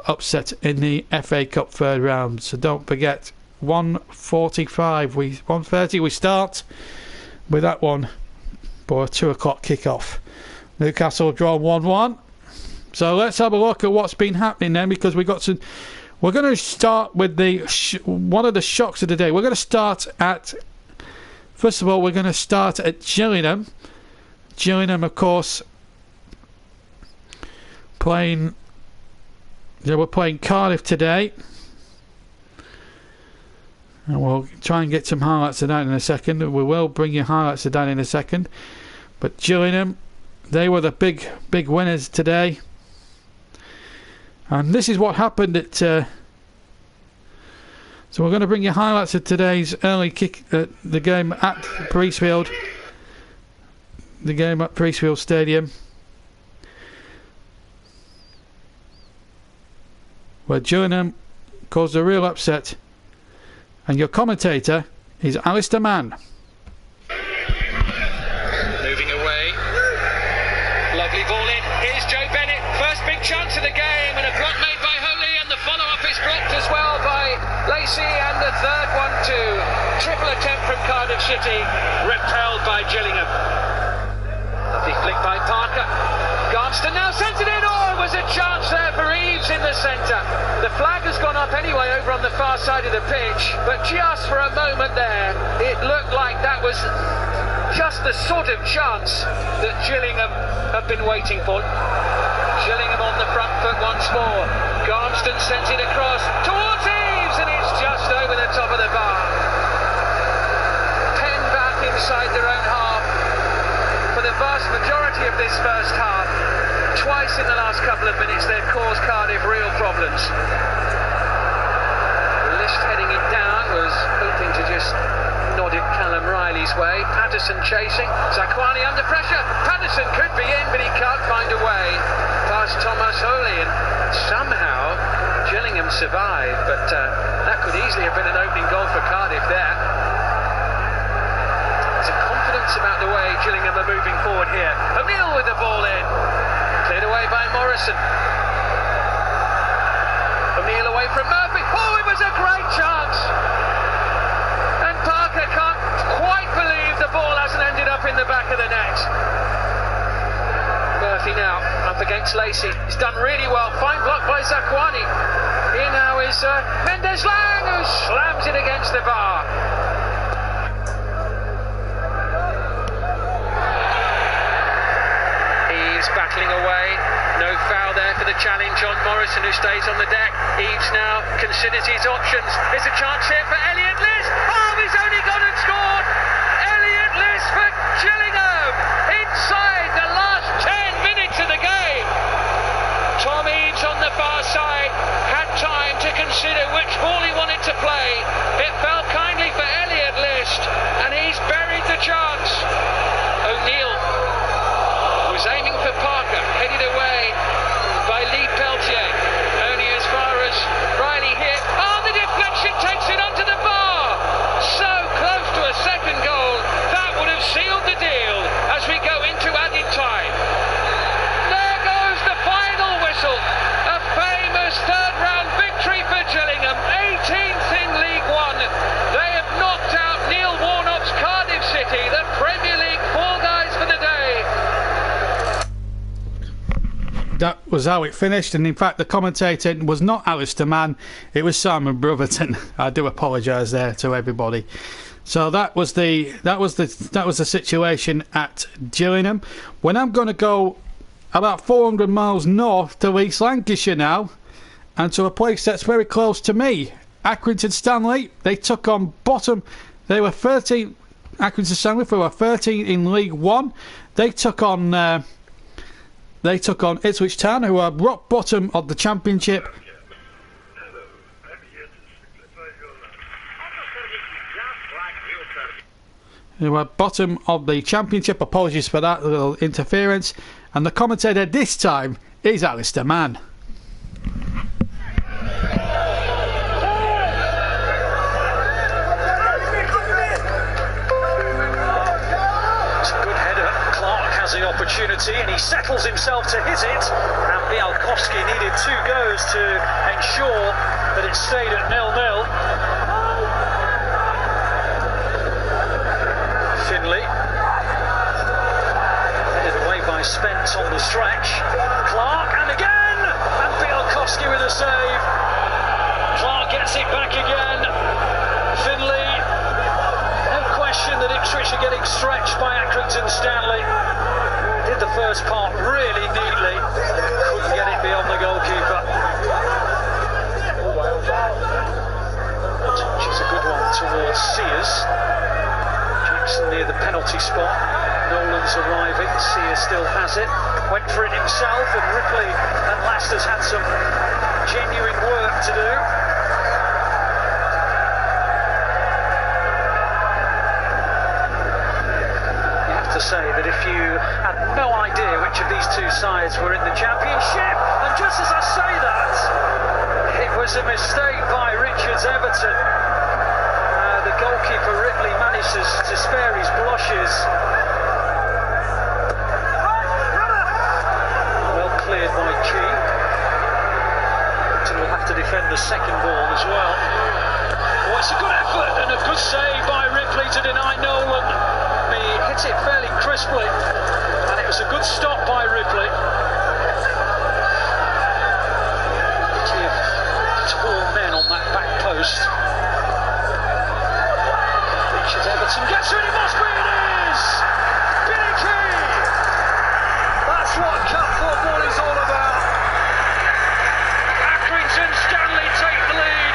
upset in the FA Cup third round. So don't forget, 1:30 we start with that one for a 2 o'clock kickoff. Newcastle draw 1-1. So let's have a look at what's been happening then, because we're going to start with one of the shocks of the day. We're going to start at Gillingham. Gillingham, of course, we're playing Cardiff today. And we'll try and get some highlights of that in a second. We will bring you highlights of that in a second. But Gillingham, they were the big winners today. And this is what happened at... so we're going to bring you highlights of today's early kick, the game at Priestfield. The game at Priestfield Stadium, where Gillingham caused a real upset. And your commentator is Alistair Mann. Moving away. Lovely ball in. Here's Joe Bennett. First big chance of the game, and a block made by Holy, and the follow-up is blocked as well by Lacey, and the third one too. Triple attempt from Cardiff City, repelled by Gillingham. Lovely flick by Parker. Garmston now sends it in. Oh, it was a chance there for Eves in the centre. The flag has gone up anyway over on the far side of the pitch, but just for a moment there, it looked like that was just the sort of chance that Gillingham have been waiting for. Gillingham on the front foot once more. Garmston sends it across towards Eves, and it's just over the top of the bar. Pen back inside their own half. For the vast majority of this first half, twice in the last couple of minutes they've caused Cardiff real problems. List heading it down was hoping to just nod it Callum Riley's way. Patterson chasing, Zakwani under pressure. Patterson could be in, but he can't find a way past Thomas Holy, and somehow Gillingham survived, but that could easily have been an opening goal for Cardiff there. There's a confidence about the way Gillingham are moving forward here. O'Neill with the ball in. Cleared away by Morrison. O'Neill away from Murphy. Oh, it was a great chance. And Parker can't quite believe the ball hasn't ended up in the back of the net. Murphy now up against Lacey. He's done really well. Fine block by Zakwani. Here now is Mendes Lang, who slams it against the bar. Battling away, no foul there for the challenge on Morrison, who stays on the deck. Eves now considers his options. There's a chance here for Elliot Liss. Oh, he's only gone and scored. Elliot Liss for Gillingham inside the last 10 minutes of the game. Tom Eves on the far side had time to consider which ball he wanted to play. It fell kindly for Elliot Liss, and he's buried the chance. O'Neill was aiming for Parker, headed away by Lee Peltier. Only as far as Riley here. Oh, the deflection takes it onto the bar. So close to a second goal. That would have sealed the deal as we go into was how it finished, and in fact the commentator was not Alistair Mann, it was Simon Brotherton. I do apologise there to everybody. So that was the situation at Gillingham. When I'm going to go about 400 miles north to East Lancashire now, and to a place that's very close to me, Accrington Stanley. They took on bottom. They were 13. Accrington Stanley were 13 in League One. They took on Ipswich Town, who are rock bottom of the Championship. Who are bottom of the Championship. Apologies for that little interference. And the commentator this time is Alistair Mann. The opportunity, and he settles himself to hit it, and Bialkowski needed 2 goes to ensure that it stayed at 0-0. Finlay headed away by Spence on the stretch. Clark, and again, and Bialkowski with a save. Clark gets it back again. Finlay, no question that Ipswich are getting stretched by Accrington Stanley. Did the first part really neatly, couldn't get it beyond the goalkeeper. Touch is a good one towards Sears. Jackson near the penalty spot. Nolan's arriving. Sears still has it. Went for it himself, and Ripley at last has had some genuine work to do. Say that if you had no idea which of these two sides were in the Championship, and just as I say that, it was a mistake by Richards Everton. The goalkeeper Ripley manages to spare his blushes. Well cleared by Key. Everton will have to defend the second ball as well. Oh, it's a good effort and a good save by Ripley to deny Nolan. He hit it fairly crisply, and it was a good stop by Ripley. Plenty of tall men on that back post. Richards Everton gets it, it must be, it is! Billy Key! That's what cup football is all about. Accrington Stanley take the lead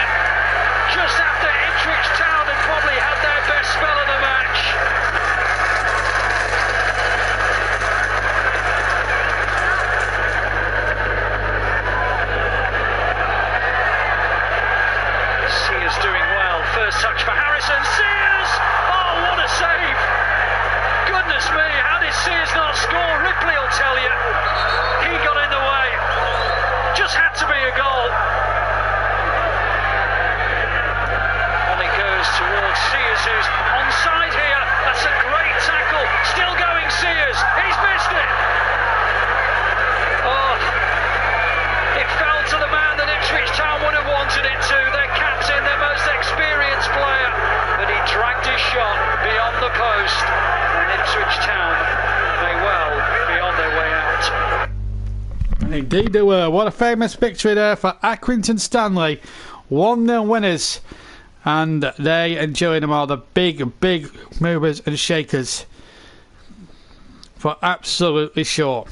just after Ipswich Town had probably had their best spell of the match. First touch for Harrison. Sears! Oh, what a save! Goodness me, how did Sears not score? Ripley will tell you. He got in the way. Just had to be a goal. On it goes towards Sears, who's onside here. That's a great tackle. Still going, Sears. He's missed it. Oh, it fell to the man that Ipswich Town would have wanted it to. Their captain, their most experienced player, but he dragged his shot beyond the post, and Ipswich Town may well be on their way out. Indeed they were. What a famous victory there for Accrington Stanley. 1-0 winners, and they and Gillingham are the big movers and shakers for absolutely sure.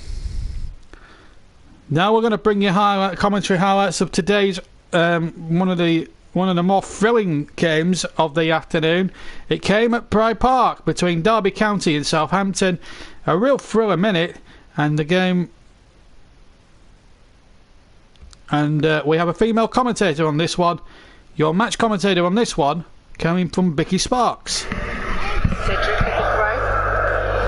Now we're going to bring you commentary highlights of today's one of the more thrilling games of the afternoon. It came at Pride Park between Derby County and Southampton. A real thriller minute, and the game. And we have a female commentator on this one. Your match commentator on this one coming from Vicky Sparks. Cedric with the throw.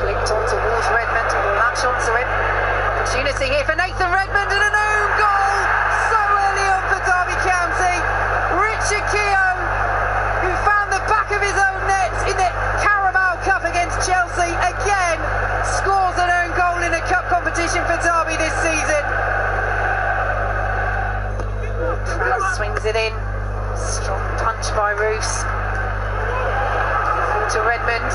Flicked on towards Redmond. Latch onto it. Opportunity here for Nathan Redmond, and an own goal so early on for Derby County. Richard Keogh, who found the back of his own net in the Carabao Cup against Chelsea, again scores an own goal in a cup competition for Derby this season. Price swings it in. Strong punch by Roos. To Redmond.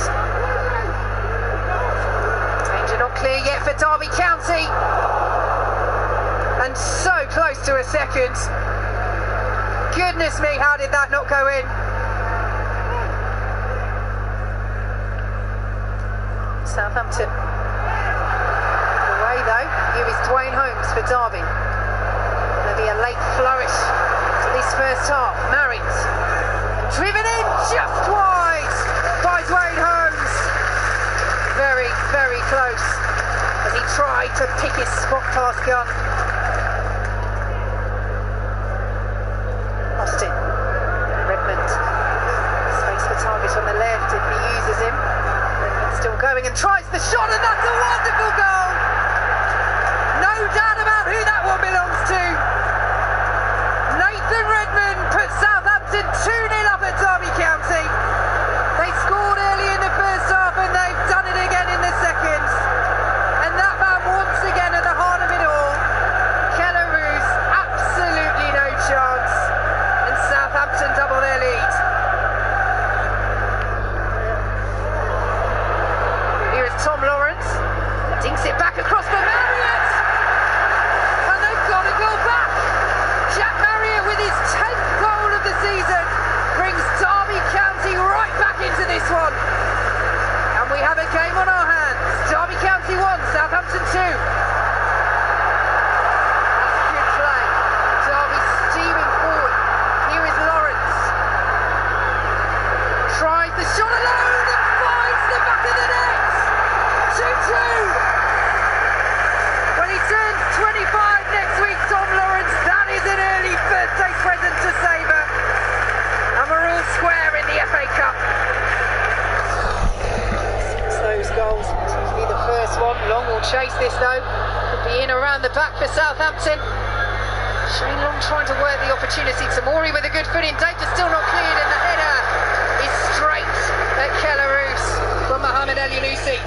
Danger not clear yet for Derby County. and so close to a second. Goodness me, how did that not go in? Southampton away though. Here is Dwayne Holmes for Derby. There'll be a late flourish to this first half. Marriott driven in just wide by Dwayne Holmes. Very, very close as he tried to pick his spot past gun. Austin, Redmond, space for target on the left if he uses him. Redmond still going and tries the shot, and that's a wonderful goal. No doubt about who that one belongs to. Nathan Redmond puts Southampton 2-0 up at Derby County. They scored early in the first half and they've done it again in the second. And that man once again at the heart of it all. Keller Roos, absolutely no chance. And Southampton double their lead. Here is Tom Lawrence. Dinks it back across for Marriott. And they've got a goal back. Jack Marriott with his 10th goal of the season brings Derby County right back into this one. And we have a game on our hands. Derby County 1, Southampton 2. That's good play. Derby steaming forward. Here is Lawrence. Tries the shot alone and finds the back of the net. 2-2. When he turns 25 next week, Tom Lawrence, that is an early birthday present to Sabre. And we're all square in the FA Cup. It's those goals, particularly the first one. Long will chase this though. Could be in around the back for Southampton. Shane Long trying to work the opportunity. Tamori with a good foot in. Davis still not cleared, and the header is straight at Keller Roos from Mohamed El Yunusi.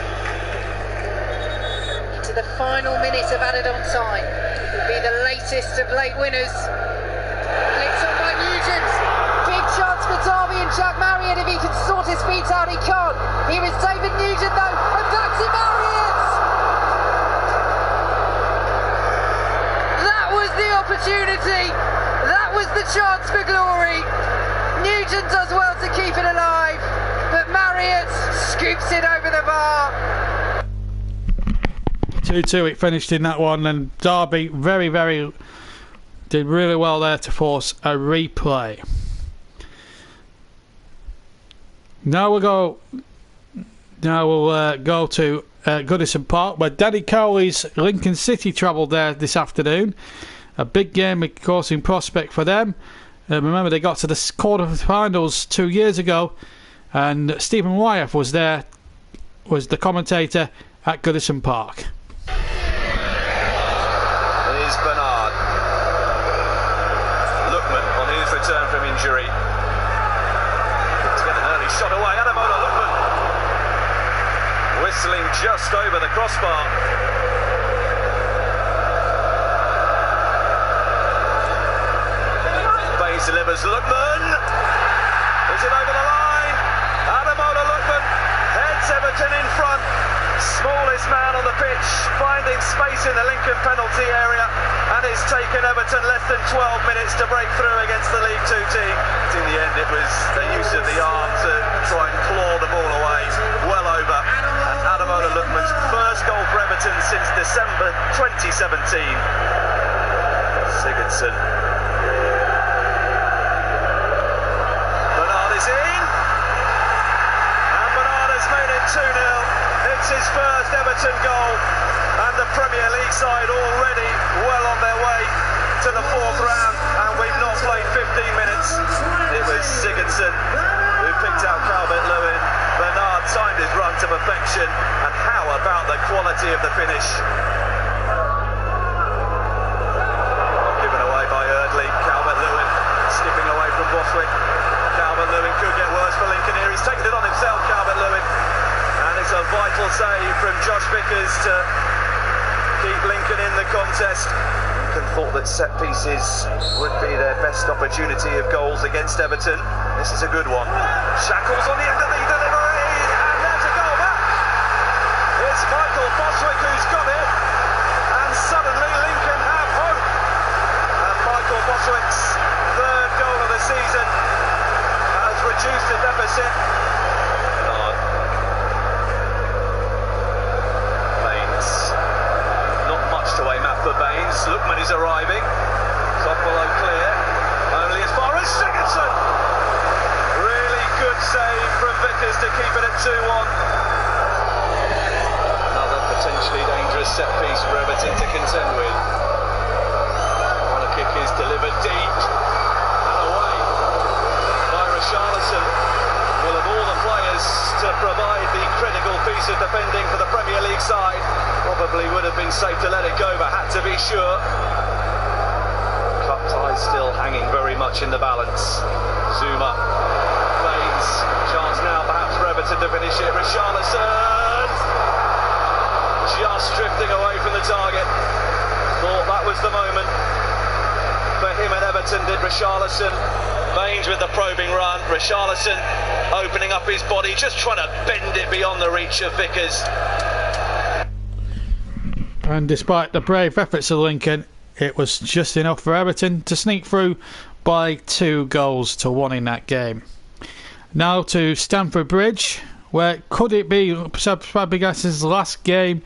Into the final minute of added on time. It will be the latest of late winners. Flicked on by Nugent. Big chance for Derby and Jack Marriott. If he can sort his feet out, he can't. Here is David Nugent though, and back to Marriott. That was the opportunity. That was the chance for glory. Nugent does well to keep it alive, but Marriott scoops it over the bar. 2-2 it finished in that one, and Derby did really well there to force a replay. Now we'll go to Goodison Park, where Danny Cowley's Lincoln City travelled there this afternoon. A big game, of course, in prospect for them. Remember, they got to the quarter-finals 2 years ago, and Stephen Wyeth was there, was the commentator at Goodison Park. Here's Bernard. Lookman on his return from injury. To get an early shot away. Adamola Lookman whistling just over the crossbar. Baines delivers. Lookman. Is it over the line? Adamola Lookman heads Everton in front. Smallest man on the pitch, finding space in the Lincoln penalty area, and it's taken Everton less than 12 minutes to break through against the League 2 team. But in the end, it was the use of the arm to try and claw the ball away, well over. And Adamola Lookman's first goal for Everton since December 2017. Sigurdsson. Bernard is in, and Bernard has made it 2-0. It's his first Everton goal, and the Premier League side already well on their way to the fourth round, and we've not played 15 minutes. It was Sigurdsson who picked out Calvert-Lewin. Bernard timed his run to perfection, and how about the quality of the finish? Given away by Eardley. Calvert-Lewin skipping away from Boswick. Calvert-Lewin could get worse for Lincoln here. He's taken it on himself, Calvert-Lewin. And it's a vital save from Josh Vickers to keep Lincoln in the contest. Lincoln thought that set pieces would be their best opportunity of goals against Everton. This is a good one. Shackles on the end of the delivery, and there's a goal back. It's Michael Boswick who's got it, and suddenly Lincoln have hope. Michael Boswick's third goal of the season has reduced the deficit. Baines, not much to aim at for Baines. Lookman is arriving. Top below clear, only as far as Sigurdsson. Really good save from Vickers to keep it at 2-1. Another potentially dangerous set piece for Everton to contend with. Corner kick is delivered deep and away by Richarlison. Well, of all the players to provide the critical piece of defending for the Premier League side, probably would have been safe to let it go, but had to be sure. Cup tie still hanging very much in the balance. Zuma, Baines, chance now perhaps for Everton to finish it. Richarlison just drifting away from the target. Thought that was the moment for him at Everton, did Richarlison. Baines with the probing run. Richarlison opening up his body, just trying to bend it beyond the reach of Vickers. And despite the brave efforts of Lincoln, it was just enough for Everton to sneak through by 2-1 in that game. Now to Stamford Bridge, where could it be Fabregas' last game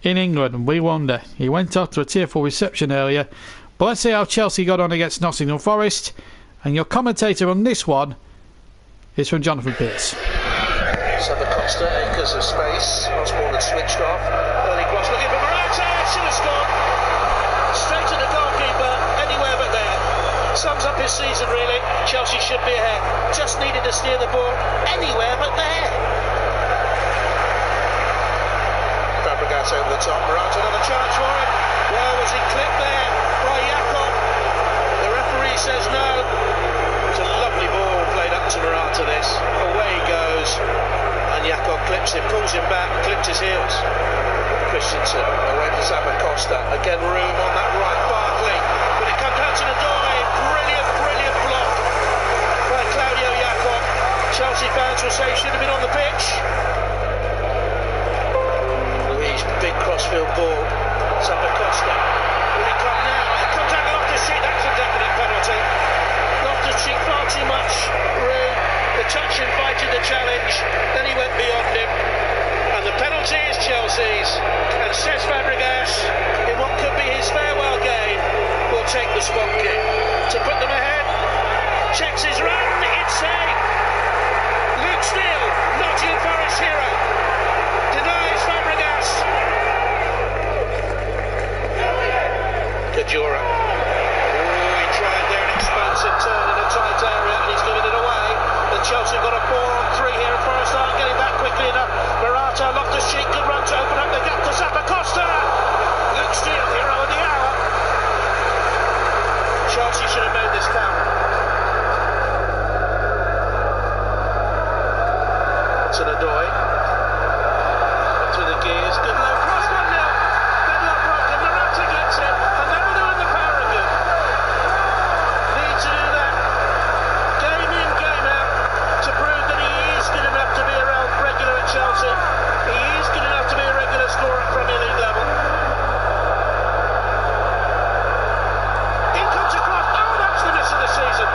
in England? We wonder. He went off to a tearful reception earlier, but let's see how Chelsea got on against Nottingham Forest. And your commentator on this one is from Jonathan Pearce. Saba Costa, acres of space. Osborne had switched off. Early cross looking for Morata. Should have scored. Straight to the goalkeeper. Anywhere but there. Sums up his season really. Chelsea should be ahead. Just needed to steer the ball anywhere but there. Fabregas over the top. Morata another chance for him. Well, was he clipped there by Jakob? The referee says no. It's a lovely ball played up to Morata this. Away he goes. And Jakob clips him, pulls him back, clipped his heels. Christensen away to Saba Costa. Again room on that right. Barkley. But it comes out to the door. Brilliant block by Claudio Jakob. Chelsea fans will say he should have been on the pitch. Luis, big crossfield ball. Saba Costa. Will he come now? It comes out of Loftus-Cheek. That's a definite penalty. Loftus-Cheek far too much room. The touch invited the challenge. Then he went beyond him. And the penalty is Chelsea's. And Cesc Fabregas, in what could be his farewell game, will take the spot kick to put them ahead. Checks his run. It's safe. Luke Steele, Nottingham Forest hero, denies Fabregas. Kajura. He tried there an expansive turn in a tight area and he's given it away. And Chelsea got a 4-on-3 here and Forest aren't getting back quickly enough. Morata, Loftus-Cheek, good run to open up the gap to Saba Costa. Luke Steele, hero of the hour. Chelsea should have made this count. To the Doy. To the gears. Good low cross, 1-0. Deadlock broken. Morata gets it. And they were doing the Paragon. Need to do that. Game in, game out. To prove that he is good enough to be a regular at Chelsea. He is good enough to be a regular scorer at Premier League level. In comes across. Oh, that's the miss of the season.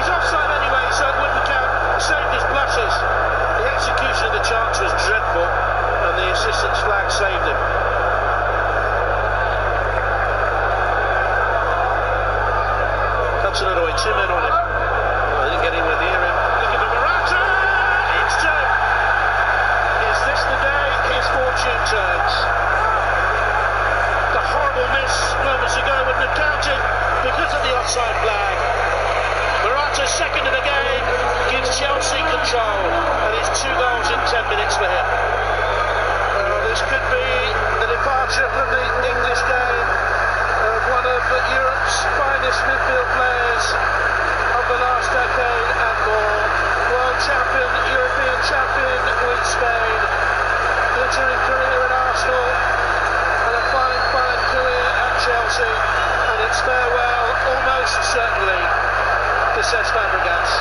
He's offside anyway, so it wouldn't count. Saved his blushes. The execution of the chance was dreadful, and the assistant's flag saved him. Hudson-Odoi, 2 men on him. Well, they didn't get anywhere near him. Looking for Morata! It's two. Is this the day his fortune turns? The horrible miss moments ago wouldn't have counted because of the offside flag. Morata's second of the game gives Chelsea control, and it's 2 goals in 10 minutes for him. This could be the departure from the English game of one of Europe's finest midfield players of the last decade and more. World champion, European champion with Spain, glittering career at Arsenal, and a fine career at Chelsea, and it's farewell almost certainly to Cesc Fabregas.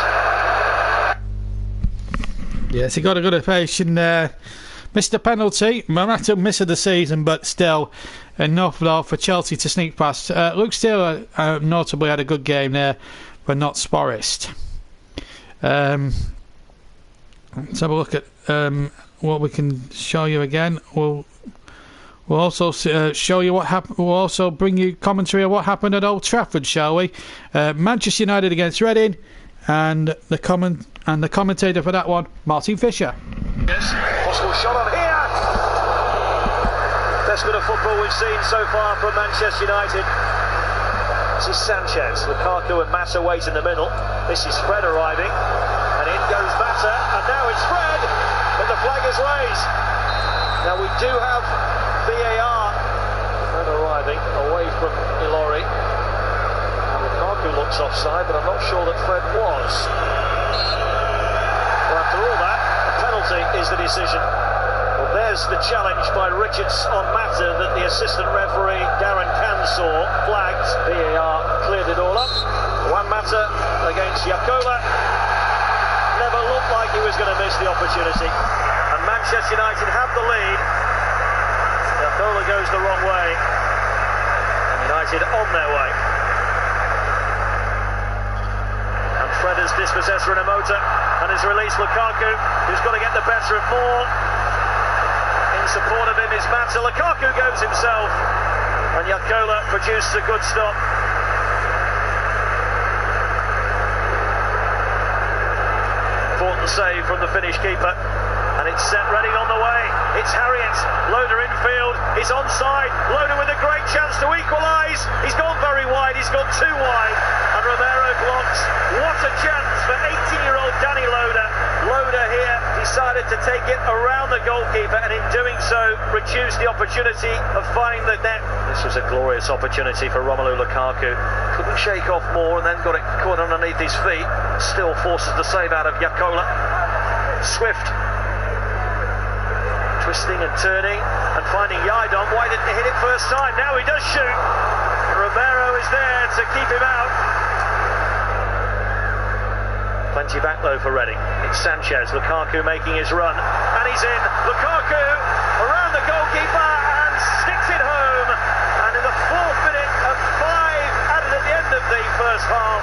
Yes, he got a good ovation there Missed a penalty. Morata miss of the season, but still enough though for Chelsea to sneak past. Luke Steele notably had a good game there for Notts Forest. Let's have a look at what we can show you again. We'll also show you what happened. We'll also bring you commentary on what happened at Old Trafford, shall we? Manchester United against Reading, and the commentator for that one, Martin Fisher. Yes, possible shot on here. Best bit of football we've seen so far from Manchester United. This is Sanchez, Lukaku and Mata wait in the middle. This is Fred arriving, and in goes Mata, and now it's Fred, but the flag is raised. Now we do have VAR. Fred arriving away from Ilori. Now Lukaku looks offside, but I'm not sure that Fred was. Well, after all that, a penalty is the decision. Well, there's the challenge by Richards on Mata that the assistant referee Darren Cansaw flagged. VAR cleared it all up. Juan Mata against Yakola. Never looked like he was going to miss the opportunity. And Manchester United have the lead. Yakola goes the wrong way. And United on their way. And Fred has dispossessed Renamoto and has released Lukaku, who's got to get the better of Moore. In support of him is Mata. Lukaku goes himself, and Yakola produces a good stop. Important save from the Finnish keeper, and it's set Reading on the way. It's Harriet, Loader infield, he's onside. Loader with a great chance to equalise. He's gone very wide, he's gone too wide, and Romero blocks. What a chance for 18-year-old Danny Loader. Loader here decided to take it around the goalkeeper, and in doing so reduced the opportunity of finding the net. This was a glorious opportunity for Romelu Lukaku. Couldn't shake off Moore and then got it caught underneath his feet. Still forces the save out of Yakola. Swift twisting and turning and finding Yidon. Why didn't he hit it first time? Now he does shoot, and Romero is there to keep him out. Plenty back though for Reading. It's Sanchez, Lukaku making his run, and he's in. Lukaku around the goalkeeper and sticks it home. And in the 4th minute of 5 added at the end of the first half,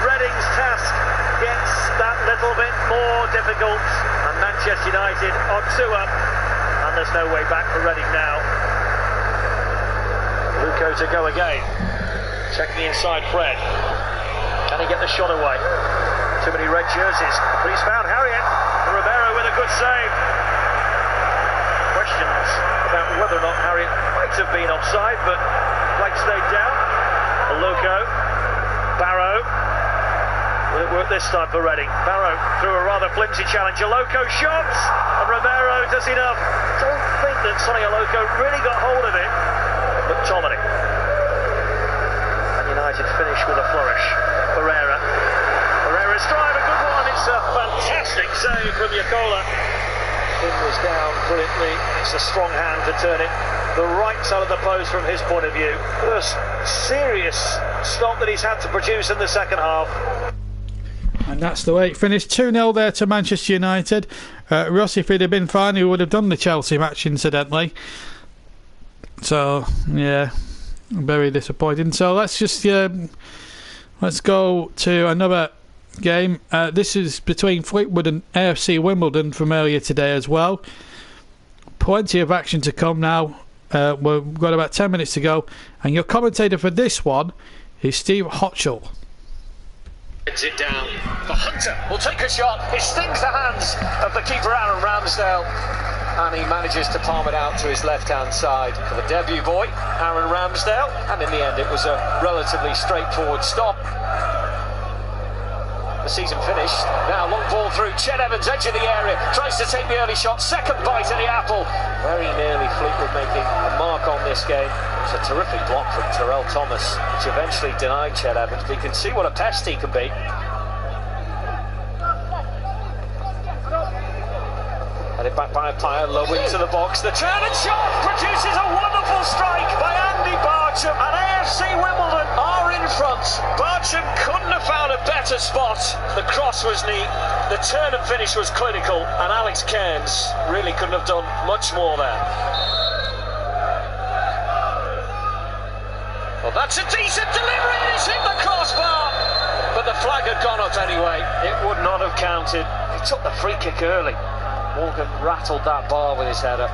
Reading's task gets that little bit more difficult, and Manchester United are 2 up, and there's no way back for Reading now. Luko to go again, checking the inside Fred. Can he get the shot away? Too many red jerseys, but he's found Harriet. Romero with a good save. Questions about whether or not Harriet might have been offside, but flag stayed down. Luko, Barrow. Will it work this time for Reading? Barrow through a rather flimsy challenge. Loco shots, and Romero does enough. Don't think that Sonny Loco really got hold of it. McTominay. And United finish with a flourish. Pereira's drive, a good one. It's a fantastic save from Yakola. Finn was down brilliantly. It's a strong hand to turn it the right side of the post from his point of view. First serious stop that he's had to produce in the second half. And that's the way it finished. 2-0 there to Manchester United. Ross, if he'd have been fine, he would have done the Chelsea match, incidentally. So, yeah, very disappointing. So let's just let's go to another game. This is between Fleetwood and AFC Wimbledon from earlier today as well. Plenty of action to come now. We've got about 10 minutes to go, and your commentator for this one is Steve Hotchell. Heads it down. The Hunter will take a shot. It stings the hands of the keeper Aaron Ramsdale, and he manages to palm it out to his left-hand side for the debut boy, Aaron Ramsdale, and in the end it was a relatively straightforward stop. The season finished. Now long ball through. Ched Evans, edge of the area, tries to take the early shot. Second bite at the apple. Very nearly Fleetwood making a mark on this game. It was a terrific block from Terrell Thomas, which eventually denied Ched Evans, but you can see what a pest he can be. Headed back by a player, low into the box. The turn and shot produces a wonderful strike by Andy Barcham, and AFC Wimbledon are in front. Barcham couldn't have found a better better spot. The cross was neat, the turn and finish was clinical, and Alex Cairns really couldn't have done much more there. Well, that's a decent delivery, and it's hit the crossbar, but the flag had gone up anyway. It would not have counted. He took the free kick early. Morgan rattled that bar with his header.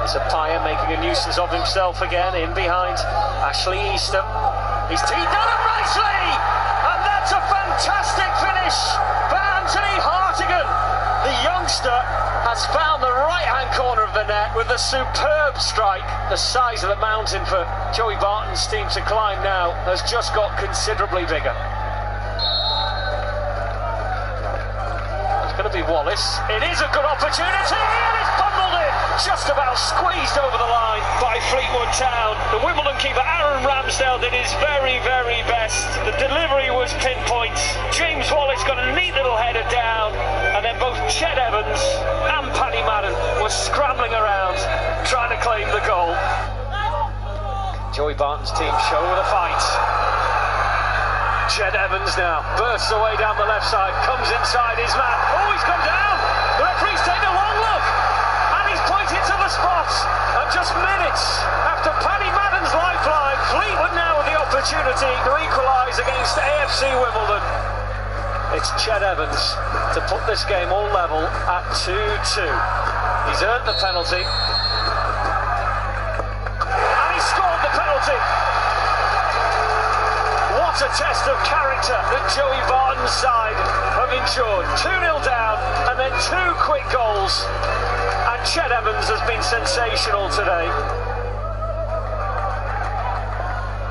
Sapaya making a nuisance of himself again, in behind Ashley Easton. He's teed down nicely, and that's a fantastic finish for Anthony Hartigan. The youngster has found the right-hand corner of the net with a superb strike. The size of the mountain for Joey Barton's team to climb now has just got considerably bigger. It's going to be Wallace. It is a good opportunity, and it's bundled in. Just about squeezed over the line by Fleetwood Town. The Wimbledon keeper Aaron Ramsdale did his very, very best. The delivery was pinpoint. James Wallace got a neat little header down, and then both Ched Evans and Paddy Madden were scrambling around trying to claim the goal. Joey Barton's team show the fight. Ched Evans now bursts away down the left side, comes inside his man. Oh, he's come down. The referee's taken a long look. Pointed to the spot, and just minutes after Paddy Madden's lifeline, Fleetwood now with the opportunity to equalise against AFC Wimbledon. It's Ched Evans to put this game all level at 2-2. He's earned the penalty, and he scored the penalty. What a test of character that Joey Barton's side have endured. 2-0 down, and then 2 quick goals. And Ched Evans has been sensational today.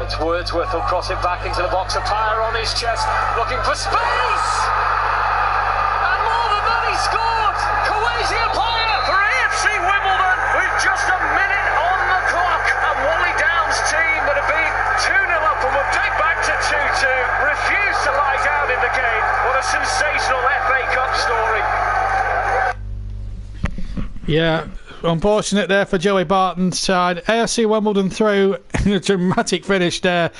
It's Wordsworth who'll cross it back into the box. A Pyre on his chest, looking for space! And more than that, he scored! Kwesi Appiah for AFC Wimbledon with just a minute on the clock. And Wally Downs' team that have been 2-0 up and will take back to 2-2, refused to lie down in the game. What a sensational FA Cup story. Yeah, unfortunate there for Joey Barton's side. AFC Wimbledon through a dramatic finish there,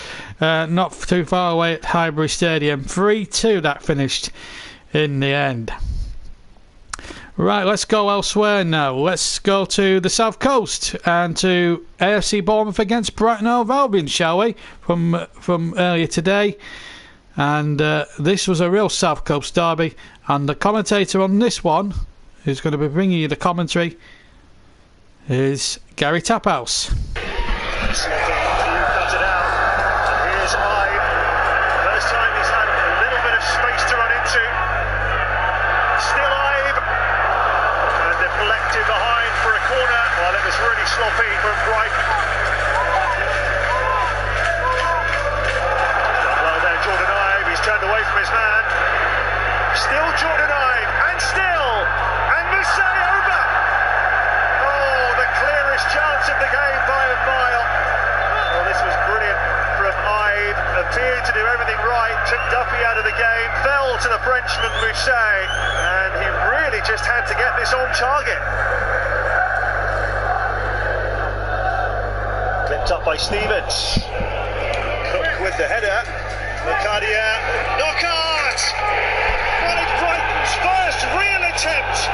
not too far away at Highbury Stadium. 3-2 that finished in the end. Right, let's go elsewhere now. Let's go to the South Coast and to AFC Bournemouth against Brighton Hove Albion, shall we? From earlier today. And this was a real South Coast derby. And the commentator on this one, who's going to be bringing you the commentary, is Gary Taphouse. Cut it out. Here's Ibe. First time he's had a little bit of space to run into. Still Ibe. And deflected behind for a corner. Well, it was really sloppy from Brighton. Well, there, Jordan Ibe. He's turned away from his man. Still Jordan Ibe. And still. Over. Oh, the clearest chance of the game by a mile. Well, this was brilliant from Ibe. Appeared to do everything right. Took Duffy out of the game. Fell to the Frenchman Mousset. And he really just had to get this on target. Clipped up by Stevens. Cook with the header. Locadia. Knockout! Well, it's Brighton's first real attempt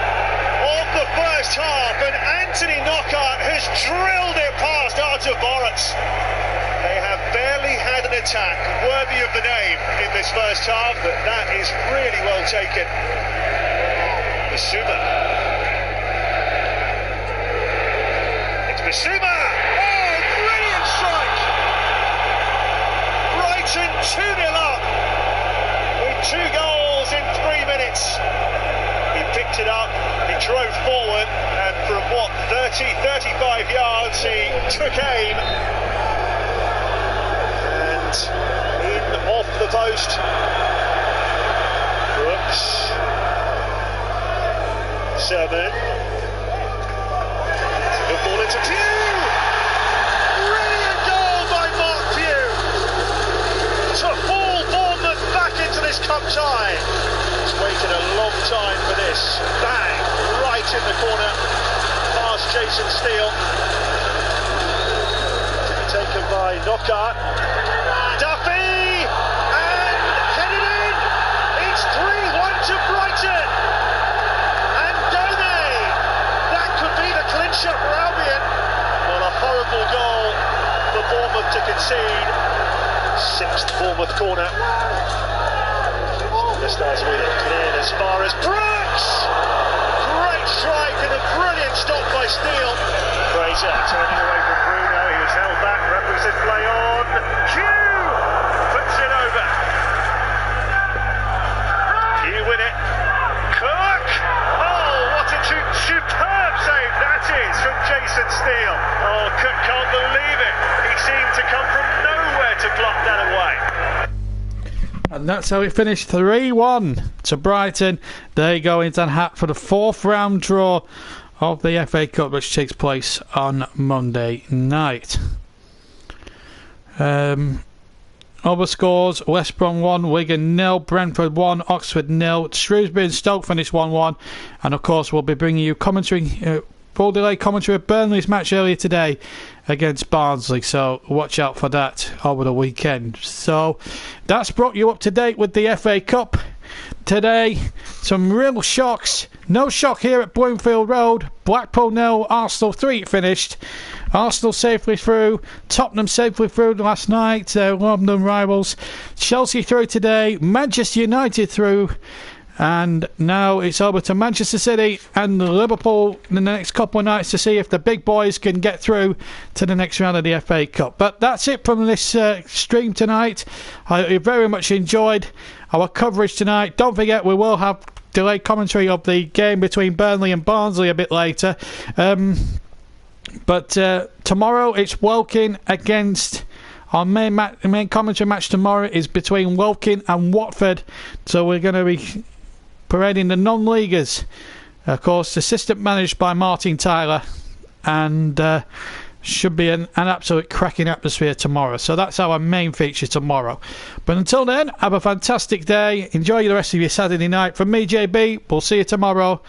of the first half, and Anthony Knockaert has drilled it past Artur Boruc. They have barely had an attack worthy of the name in this first half, but that is really well taken. Bissouma. It's Bissouma! Oh, brilliant strike! Brighton 2-0 up with 2 goals in 3 minutes. He picked it up, he drove forward, and from 35 yards he took aim, and in off the post. Brooks, Sermon, good ball into Pugh, brilliant goal by Mark Pugh to fall Bournemouth back into this cup tie. He's waited a long time for this. Bang! Right in the corner. Past Jason Steele. Taken by Knockout. Duffy! And headed in! It's 3-1 to Brighton! And Donny! That could be the clincher for Albion. Well, a horrible goal for Bournemouth to concede. 6th Bournemouth corner. Stars with it, cleared as far as Brooks! Great strike and a brilliant stop by Steele. Fraser turning away from Bruno, he was held back, referee says play on. Q puts it over. Q with it. Cook! Oh, what a superb save that is from Jason Steele. Oh, Cook can't believe it. He seemed to come from nowhere to block that away. And that's how it finished, 3-1 to Brighton. They go into hat for the 4th round draw of the FA Cup, which takes place on Monday night. Other scores: West Brom 1, Wigan 0, Brentford 1, Oxford 0, Shrewsbury and Stoke finished 1-1. And of course we'll be bringing you commentary, full delay commentary of Burnley's match earlier today against Barnsley, so watch out for that over the weekend. So that's brought you up to date with the FA Cup today. Some real shocks. No shock here at Bloomfield Road. Blackpool 0, Arsenal 3 it finished. Arsenal safely through, Tottenham safely through last night, London rivals. Chelsea through today, Manchester United through, and now it's over to Manchester City and Liverpool in the next couple of nights to see if the big boys can get through to the next round of the FA Cup. But that's it from this stream tonight. I very much enjoyed our coverage tonight. Don't forget, we will have delayed commentary of the game between Burnley and Barnsley a bit later. But tomorrow it's Woking against... Our main commentary match tomorrow is between Woking and Watford. So we're going to be parading the non-leaguers. Of course, assistant managed by Martin Tyler. And should be an absolute cracking atmosphere tomorrow. So that's our main feature tomorrow. But until then, have a fantastic day. Enjoy the rest of your Saturday night. From me, JB, we'll see you tomorrow.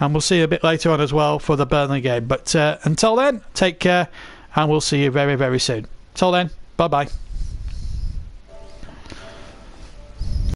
And we'll see you a bit later on as well for the Burnley game. But until then, take care. And we'll see you very, very soon. Till then, bye-bye.